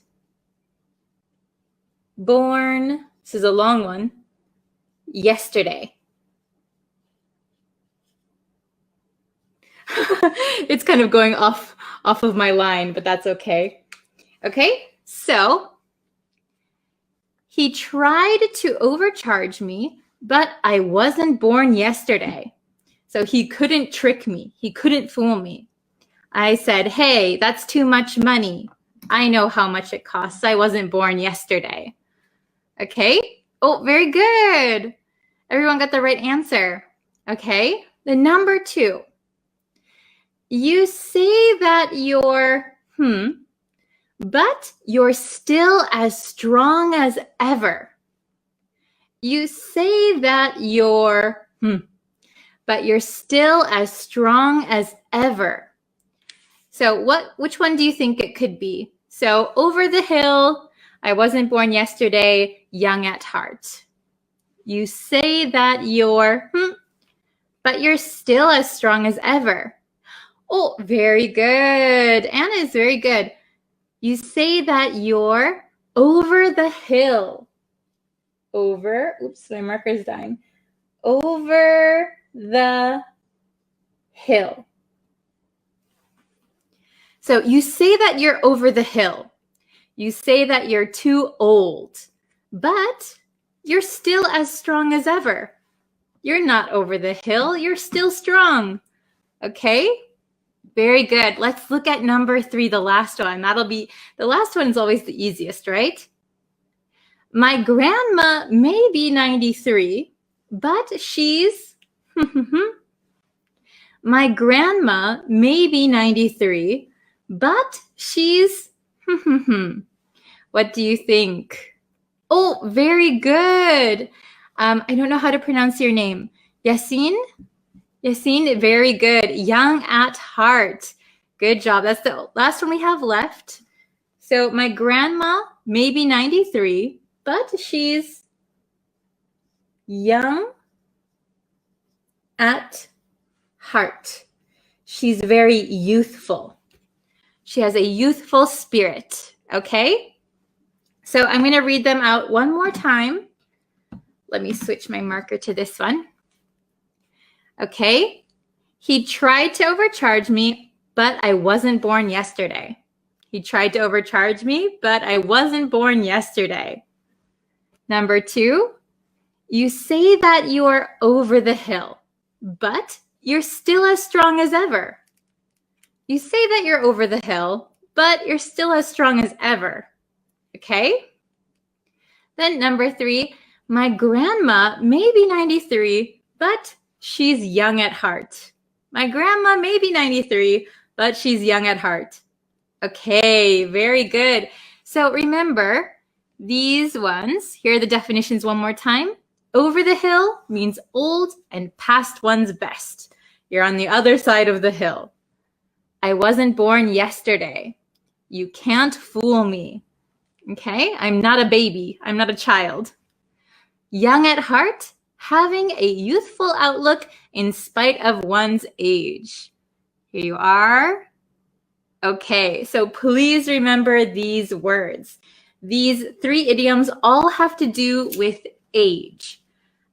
born, this is a long one, yesterday. It's kind of going off of my line, but that's okay. Okay, so he tried to overcharge me, but I wasn't born yesterday. So he couldn't trick me. He couldn't fool me. I said, hey, that's too much money. I know how much it costs. I wasn't born yesterday. Okay. Oh, very good. Everyone got the right answer. Okay. The number 2. You say that you're, but you're still as strong as ever. You say that you're, but you're still as strong as ever. So which one do you think it could be? So over the hill, I wasn't born yesterday, young at heart. You say that you're, but you're still as strong as ever. Oh, very good. Anna is very good. You say that you're over the hill. Over, oops, my marker's dying. Over the hill. So you say that you're over the hill. You say that you're too old, but you're still as strong as ever. You're not over the hill. You're still strong. Okay? Very good. Let's look at number 3, the last one. The last one is always the easiest, right? My grandma may be 93, but she's, my grandma may be 93, but she's, what do you think? Oh, very good. I don't know how to pronounce your name. Yasin? Yasin, very good. Young at heart. Good job. That's the last one we have left. So my grandma may be 93, but she's young at heart. She's very youthful. She has a youthful spirit. Okay? So I'm going to read them out one more time. Let me switch my marker to this one. Okay? He tried to overcharge me, but I wasn't born yesterday. He tried to overcharge me, but I wasn't born yesterday. Number 2, you say that you're over the hill, but you're still as strong as ever. You say that you're over the hill, but you're still as strong as ever. Okay? Then number 3, my grandma may be 93, but she's young at heart. My grandma may be 93, but she's young at heart. Okay, very good. So remember, these ones, here are the definitions one more time. Over the hill means old and past one's best. You're on the other side of the hill. I wasn't born yesterday. You can't fool me. Okay, I'm not a baby. I'm not a child. Young at heart, having a youthful outlook in spite of one's age. Here you are. Okay, so please remember these words. These 3 idioms all have to do with age.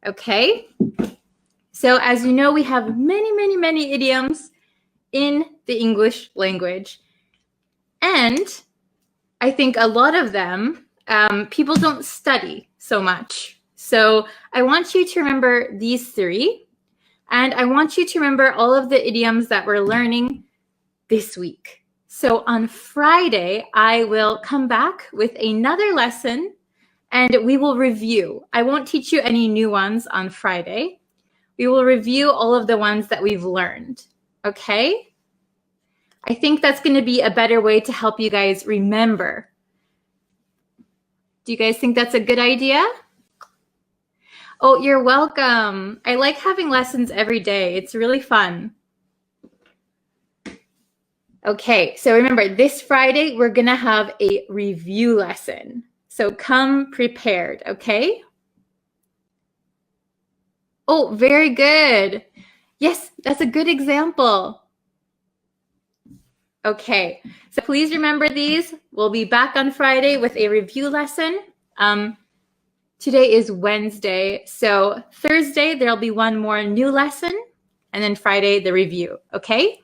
Okay? So as you know, we have many idioms in the English language. And I think a lot of them, people don't study so much. So I want you to remember these 3. And I want you to remember all of the idioms that we're learning this week. So on Friday, I will come back with another lesson and we will review. I won't teach you any new ones on Friday. We will review all of the ones that we've learned. Okay? I think that's going to be a better way to help you guys remember. Do you guys think that's a good idea? Oh, you're welcome. I like having lessons every day. It's really fun. Okay, so remember, this Friday, we're going to have a review lesson. So come prepared, okay? Oh, very good. Yes, that's a good example. Okay, so please remember these. We'll be back on Friday with a review lesson. Today is Wednesday, so Thursday there'll be one more new lesson, and then Friday the review, okay?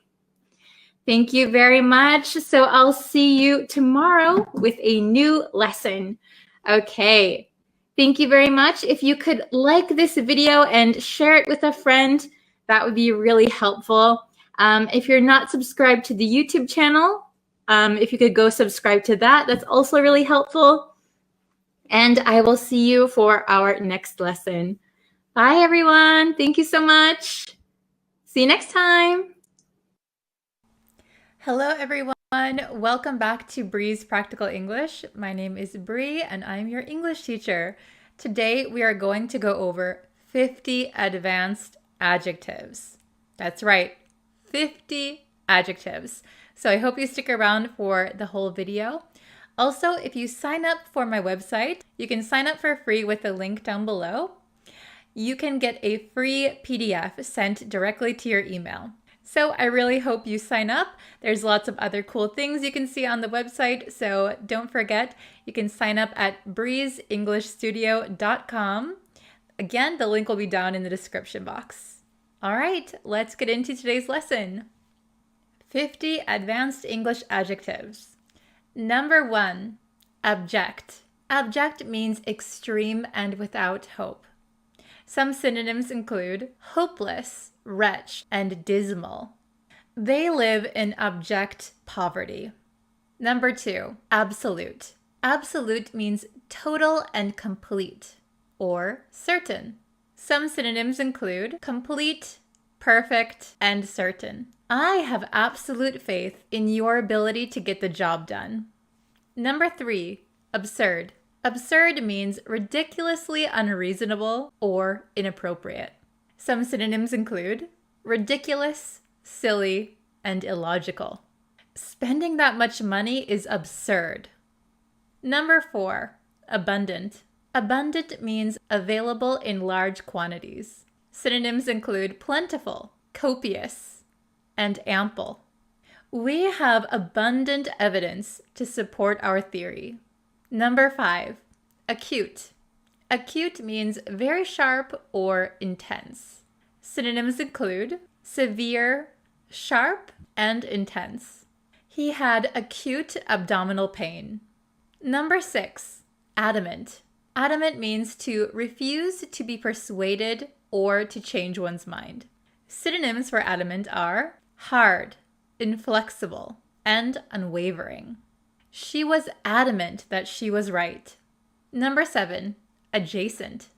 Thank you very much. So I'll see you tomorrow with a new lesson. Okay, thank you very much. If you could like this video and share it with a friend, that would be really helpful. If you're not subscribed to the YouTube channel, if you could go subscribe to that, that's also really helpful. And I will see you for our next lesson. Bye, everyone. Thank you so much. See you next time. Hello, everyone. Welcome back to Bree's Practical English. My name is Bree, and I'm your English teacher. Today, we are going to go over 50 advanced adjectives. That's right, 50 adjectives. So I hope you stick around for the whole video. Also, if you sign up for my website, you can sign up for free with the link down below. You can get a free PDF sent directly to your email. So I really hope you sign up. There's lots of other cool things you can see on the website, so don't forget, you can sign up at breezeenglishstudio.com. Again, the link will be down in the description box. All right, let's get into today's lesson. 50 advanced English adjectives. Number 1, abject. Abject means extreme and without hope. Some synonyms include hopeless, wretch, and dismal. They live in abject poverty. Number 2, absolute. Absolute means total and complete, or certain. Some synonyms include complete, perfect, and certain. I have absolute faith in your ability to get the job done. Number 3, absurd. Absurd means ridiculously unreasonable or inappropriate. Some synonyms include ridiculous, silly, and illogical. Spending that much money is absurd. Number 4, abundant. Abundant means available in large quantities. Synonyms include plentiful, copious, and ample. We have abundant evidence to support our theory. Number 5, acute. Acute means very sharp or intense. Synonyms include severe, sharp, and intense. He had acute abdominal pain. Number 6, adamant. Adamant means to refuse to be persuaded or to change one's mind. Synonyms for adamant are hard, inflexible, and unwavering. She was adamant that she was right. Number 7, adjacent.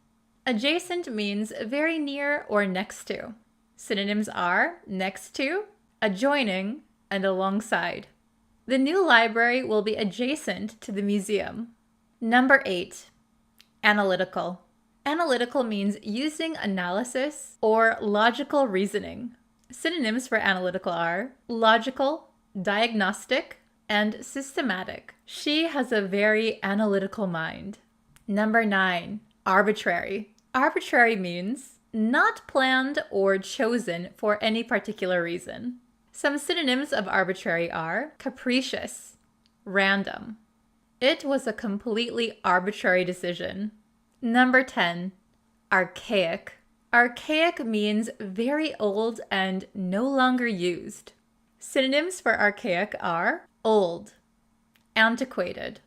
Adjacent means very near or next to. Synonyms are next to, adjoining, and alongside. The new library will be adjacent to the museum. Number 8, analytical. Analytical means using analysis or logical reasoning. Synonyms for analytical are logical, diagnostic, and systematic. She has a very analytical mind. Number 9, arbitrary. Arbitrary means not planned or chosen for any particular reason. Some synonyms of arbitrary are capricious, random. It was a completely arbitrary decision. Number 10, archaic. Archaic means very old and no longer used. Synonyms for archaic are old, antiquated,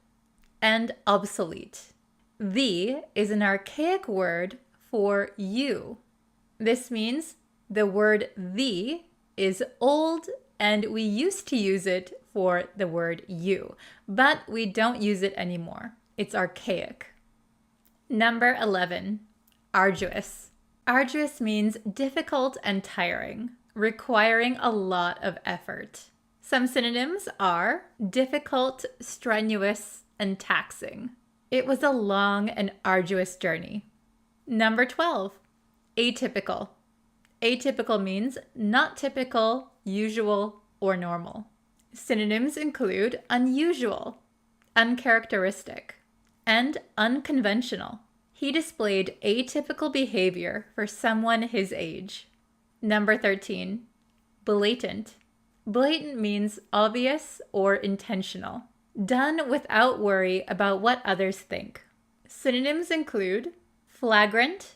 and obsolete. The is an archaic word for you. This means the word the is old and we used to use it for the word you, but we don't use it anymore. It's archaic. Number 11, arduous. Arduous means difficult and tiring, requiring a lot of effort. Some synonyms are difficult, strenuous, and taxing. It was a long and arduous journey. Number 12, atypical. Atypical means not typical, usual, or normal. Synonyms include unusual, uncharacteristic, and unconventional. He displayed atypical behavior for someone his age. Number 13, blatant. Blatant means obvious or intentional, done without worry about what others think. Synonyms include flagrant,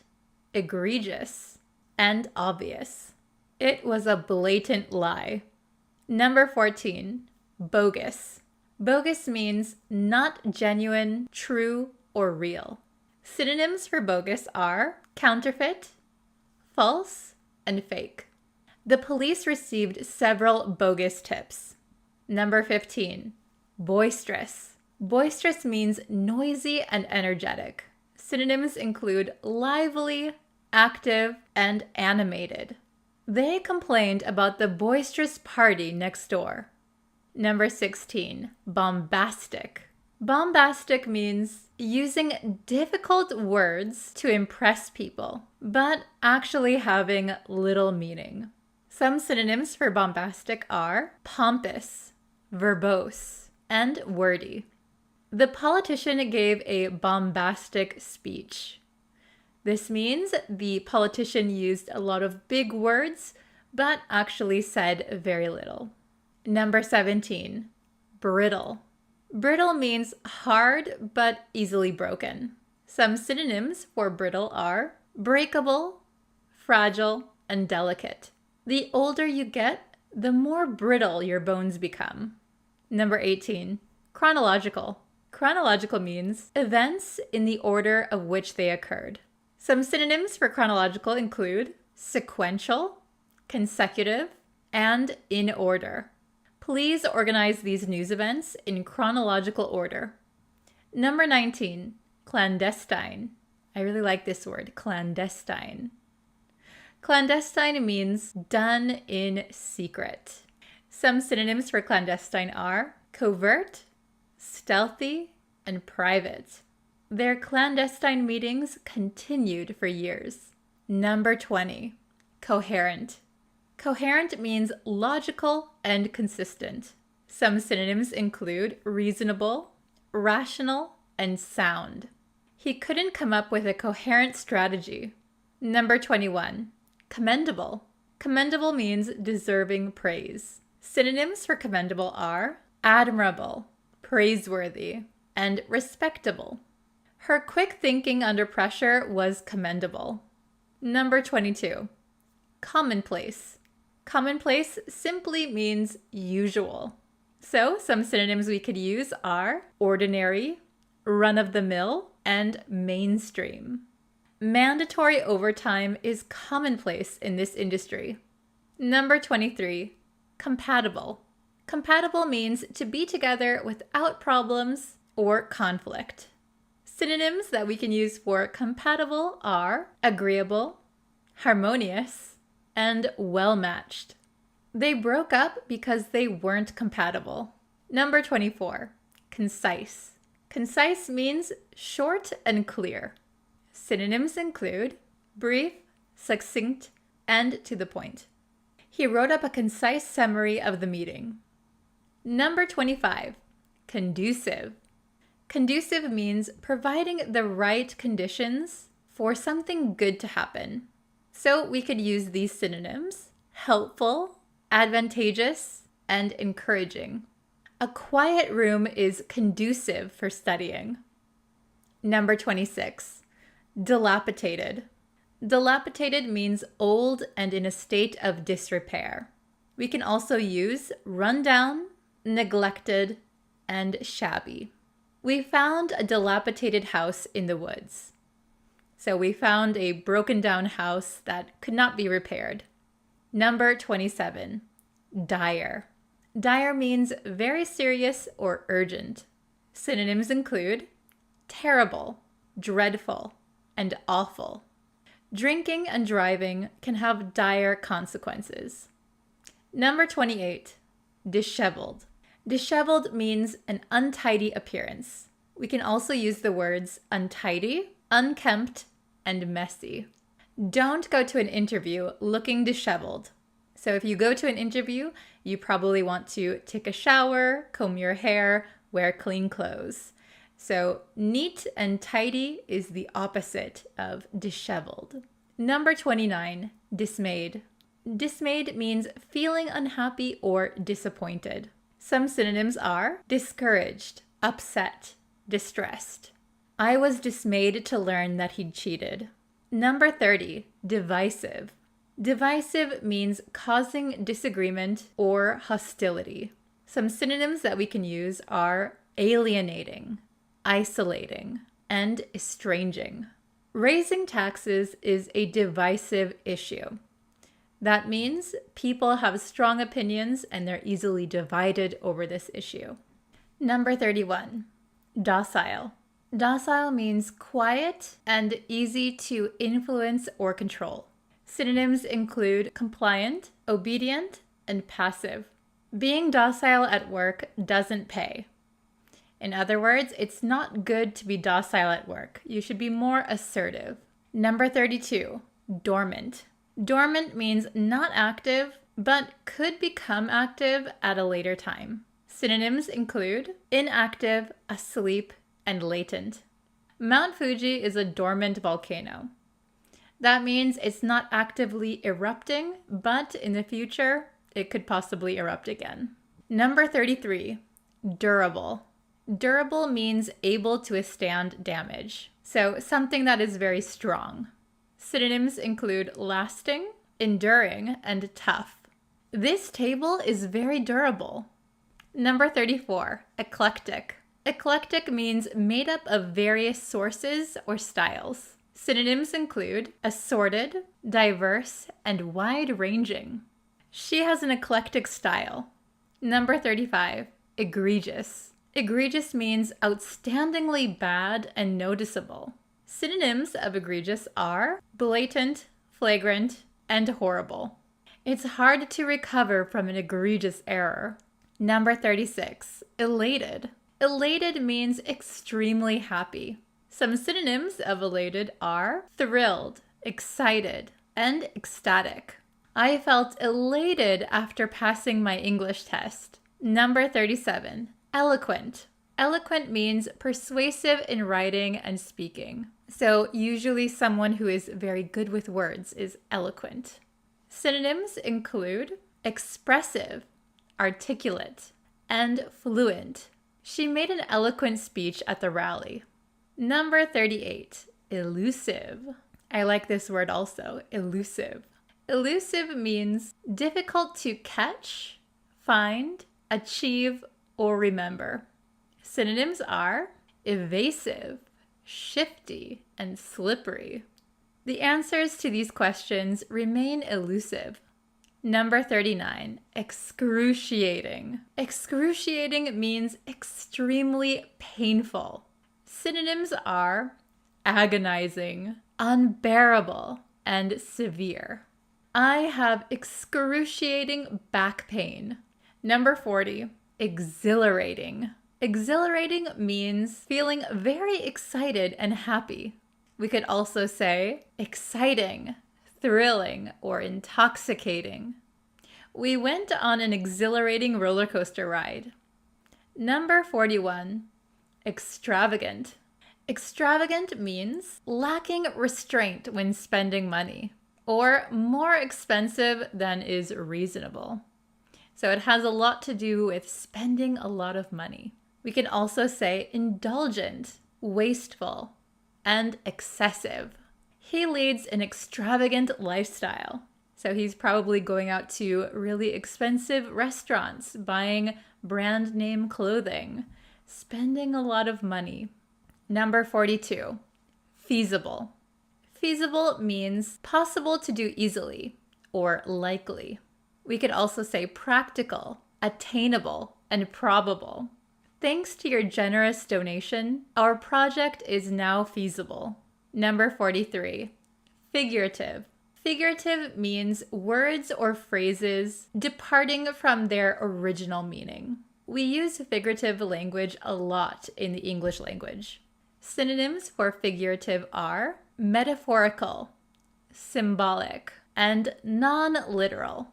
egregious, and obvious. It was a blatant lie. Number 14, bogus. Bogus means not genuine, true, or real. Synonyms for bogus are counterfeit, false, and fake. The police received several bogus tips. Number 15, boisterous. Boisterous means noisy and energetic. Synonyms include lively, active, and animated. They complained about the boisterous party next door. Number 16, bombastic. Bombastic means using difficult words to impress people, but actually having little meaning. Some synonyms for bombastic are pompous, verbose, and wordy. The politician gave a bombastic speech. This means the politician used a lot of big words, but actually said very little. Number 17, brittle. Brittle means hard but easily broken. Some synonyms for brittle are breakable, fragile, and delicate. The older you get, the more brittle your bones become. Number 18, chronological. Chronological means events in the order of which they occurred. Some synonyms for chronological include sequential, consecutive, and in order. Please organize these news events in chronological order. Number 19, clandestine. I really like this word, clandestine. Clandestine means done in secret. Some synonyms for clandestine are covert, stealthy, and private. Their clandestine meetings continued for years. Number 20, coherent. Coherent means logical and consistent. Some synonyms include reasonable, rational, and sound. He couldn't come up with a coherent strategy. Number 21, commendable. Commendable means deserving praise. Synonyms for commendable are admirable, praiseworthy, and respectable. Her quick thinking under pressure was commendable. Number 22, commonplace. Commonplace simply means usual. So some synonyms we could use are ordinary, run-of-the-mill, and mainstream. Mandatory overtime is commonplace in this industry. Number 23, compatible. Compatible means to be together without problems or conflict. Synonyms that we can use for compatible are agreeable, harmonious, and well-matched. They broke up because they weren't compatible. Number 24, concise. Concise means short and clear. Synonyms include brief, succinct, and to the point. He wrote up a concise summary of the meeting. Number 25, conducive. Conducive means providing the right conditions for something good to happen. So we could use these synonyms: helpful, advantageous, and encouraging. A quiet room is conducive for studying. Number 26, dilapidated. Dilapidated means old and in a state of disrepair. We can also use rundown, neglected, and shabby. We found a dilapidated house in the woods. So we found a broken down house that could not be repaired. Number 27, dire. Dire means very serious or urgent. Synonyms include terrible, dreadful, and awful. Drinking and driving can have dire consequences. Number 28, disheveled. Disheveled means an untidy appearance. We can also use the words untidy, unkempt, and messy. Don't go to an interview looking disheveled. So if you go to an interview, you probably want to take a shower, comb your hair, wear clean clothes. So neat and tidy is the opposite of disheveled. Number 29, dismayed. Dismayed means feeling unhappy or disappointed. Some synonyms are discouraged, upset, distressed. I was dismayed to learn that he'd cheated. Number 30, divisive. Divisive means causing disagreement or hostility. Some synonyms that we can use are alienating, isolating, and estranging. Raising taxes is a divisive issue. That means people have strong opinions and they're easily divided over this issue. Number 31, docile. Docile means quiet and easy to influence or control. Synonyms include compliant, obedient, and passive. Being docile at work doesn't pay. In other words, it's not good to be docile at work. You should be more assertive. Number 32, dormant. Dormant means not active, but could become active at a later time. Synonyms include inactive, asleep, and latent. Mount Fuji is a dormant volcano. That means it's not actively erupting, but in the future, it could possibly erupt again. Number 33, durable. Durable means able to withstand damage. So something that is very strong. Synonyms include lasting, enduring, and tough. This table is very durable. Number 34, eclectic. Eclectic means made up of various sources or styles. Synonyms include assorted, diverse, and wide-ranging. She has an eclectic style. Number 35, egregious. Egregious means outstandingly bad and noticeable. Synonyms of egregious are blatant, flagrant, and horrible. It's hard to recover from an egregious error. Number 36, elated. Elated means extremely happy. Some synonyms of elated are thrilled, excited, and ecstatic. I felt elated after passing my English test. Number 37, eloquent. Eloquent means persuasive in writing and speaking. So usually someone who is very good with words is eloquent. Synonyms include expressive, articulate, and fluent. She made an eloquent speech at the rally. Number 38, elusive. I like this word also, elusive. Elusive means difficult to catch, find, achieve, or remember. Synonyms are evasive, shifty, and slippery. The answers to these questions remain elusive. Number 39, excruciating. Excruciating means extremely painful. Synonyms are agonizing, unbearable, and severe. I have excruciating back pain. Number 40, exhilarating. Exhilarating means feeling very excited and happy. We could also say exciting, thrilling, or intoxicating. We went on an exhilarating roller coaster ride. Number 41, extravagant. Extravagant means lacking restraint when spending money, or more expensive than is reasonable. So it has a lot to do with spending a lot of money. We can also say indulgent, wasteful, and excessive. He leads an extravagant lifestyle. So he's probably going out to really expensive restaurants, buying brand name clothing, spending a lot of money. Number 42, feasible. Feasible means possible to do easily or likely. We could also say practical, attainable, and probable. Thanks to your generous donation, our project is now feasible. Number 43, figurative. Figurative means words or phrases departing from their original meaning. We use figurative language a lot in the English language. Synonyms for figurative are metaphorical, symbolic, and non-literal.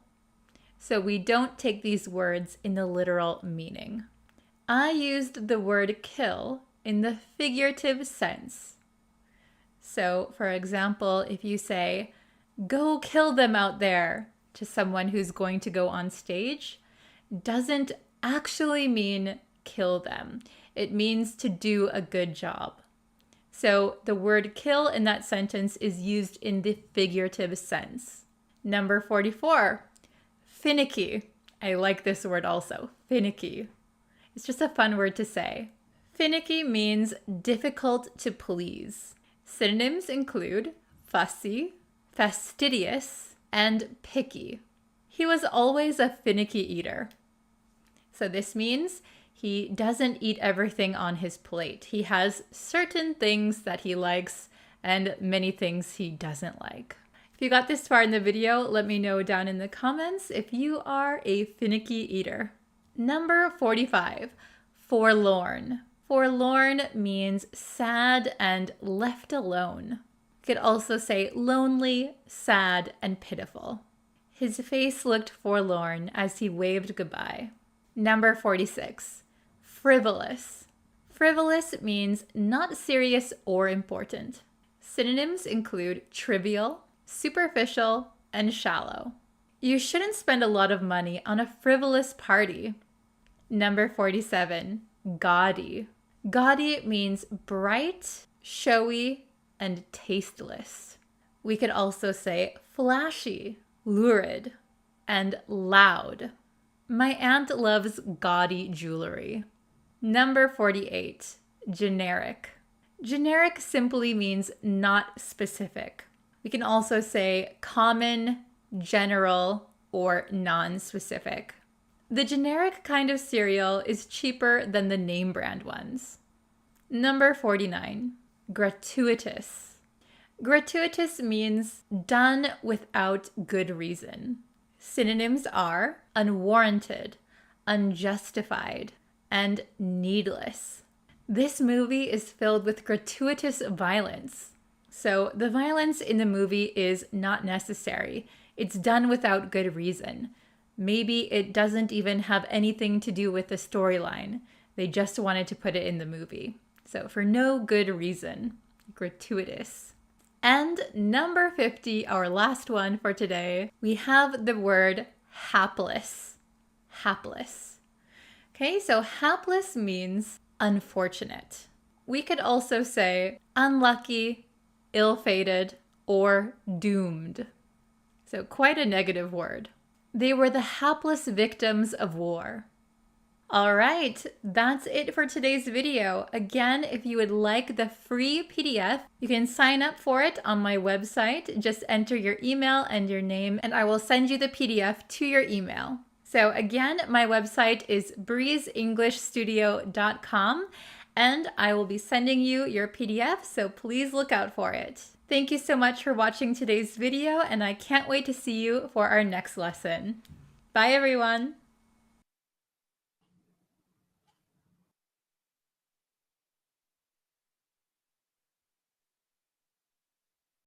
So we don't take these words in the literal meaning. I used the word kill in the figurative sense. So, for example, if you say, "Go kill them out there," to someone who's going to go on stage, doesn't actually mean kill them. It means to do a good job. So the word kill in that sentence is used in the figurative sense. Number 44, finicky. I like this word also, finicky. It's just a fun word to say. Finicky means difficult to please. Synonyms include fussy, fastidious, and picky. He was always a finicky eater. So this means he doesn't eat everything on his plate. He has certain things that he likes and many things he doesn't like. If you got this far in the video, let me know down in the comments if you are a finicky eater. Number 45, forlorn. Forlorn means sad and left alone. You could also say lonely, sad, and pitiful. His face looked forlorn as he waved goodbye. Number 46, frivolous. Frivolous means not serious or important. Synonyms include trivial, superficial, and shallow. You shouldn't spend a lot of money on a frivolous party. Number 47, gaudy. Gaudy means bright, showy, and tasteless. We could also say flashy, lurid, and loud. My aunt loves gaudy jewelry. Number 48, generic. Generic simply means not specific. We can also say common, general, or non-specific. The generic kind of cereal is cheaper than the name brand ones. Number 49, gratuitous. Gratuitous means done without good reason. Synonyms are unwarranted, unjustified, and needless. This movie is filled with gratuitous violence. So the violence in the movie is not necessary. It's done without good reason. Maybe it doesn't even have anything to do with the storyline. They just wanted to put it in the movie. So for no good reason, gratuitous. And number 50, our last one for today, we have the word hapless. Hapless. Okay, so hapless means unfortunate. We could also say unlucky, ill-fated, or doomed. So quite a negative word. They were the hapless victims of war. All right, that's it for today's video. Again, if you would like the free PDF, you can sign up for it on my website. Just enter your email and your name, and I will send you the PDF to your email. So again, my website is breezeenglishstudio.com, and I will be sending you your PDF, so please look out for it. Thank you so much for watching today's video, and I can't wait to see you for our next lesson. Bye, everyone.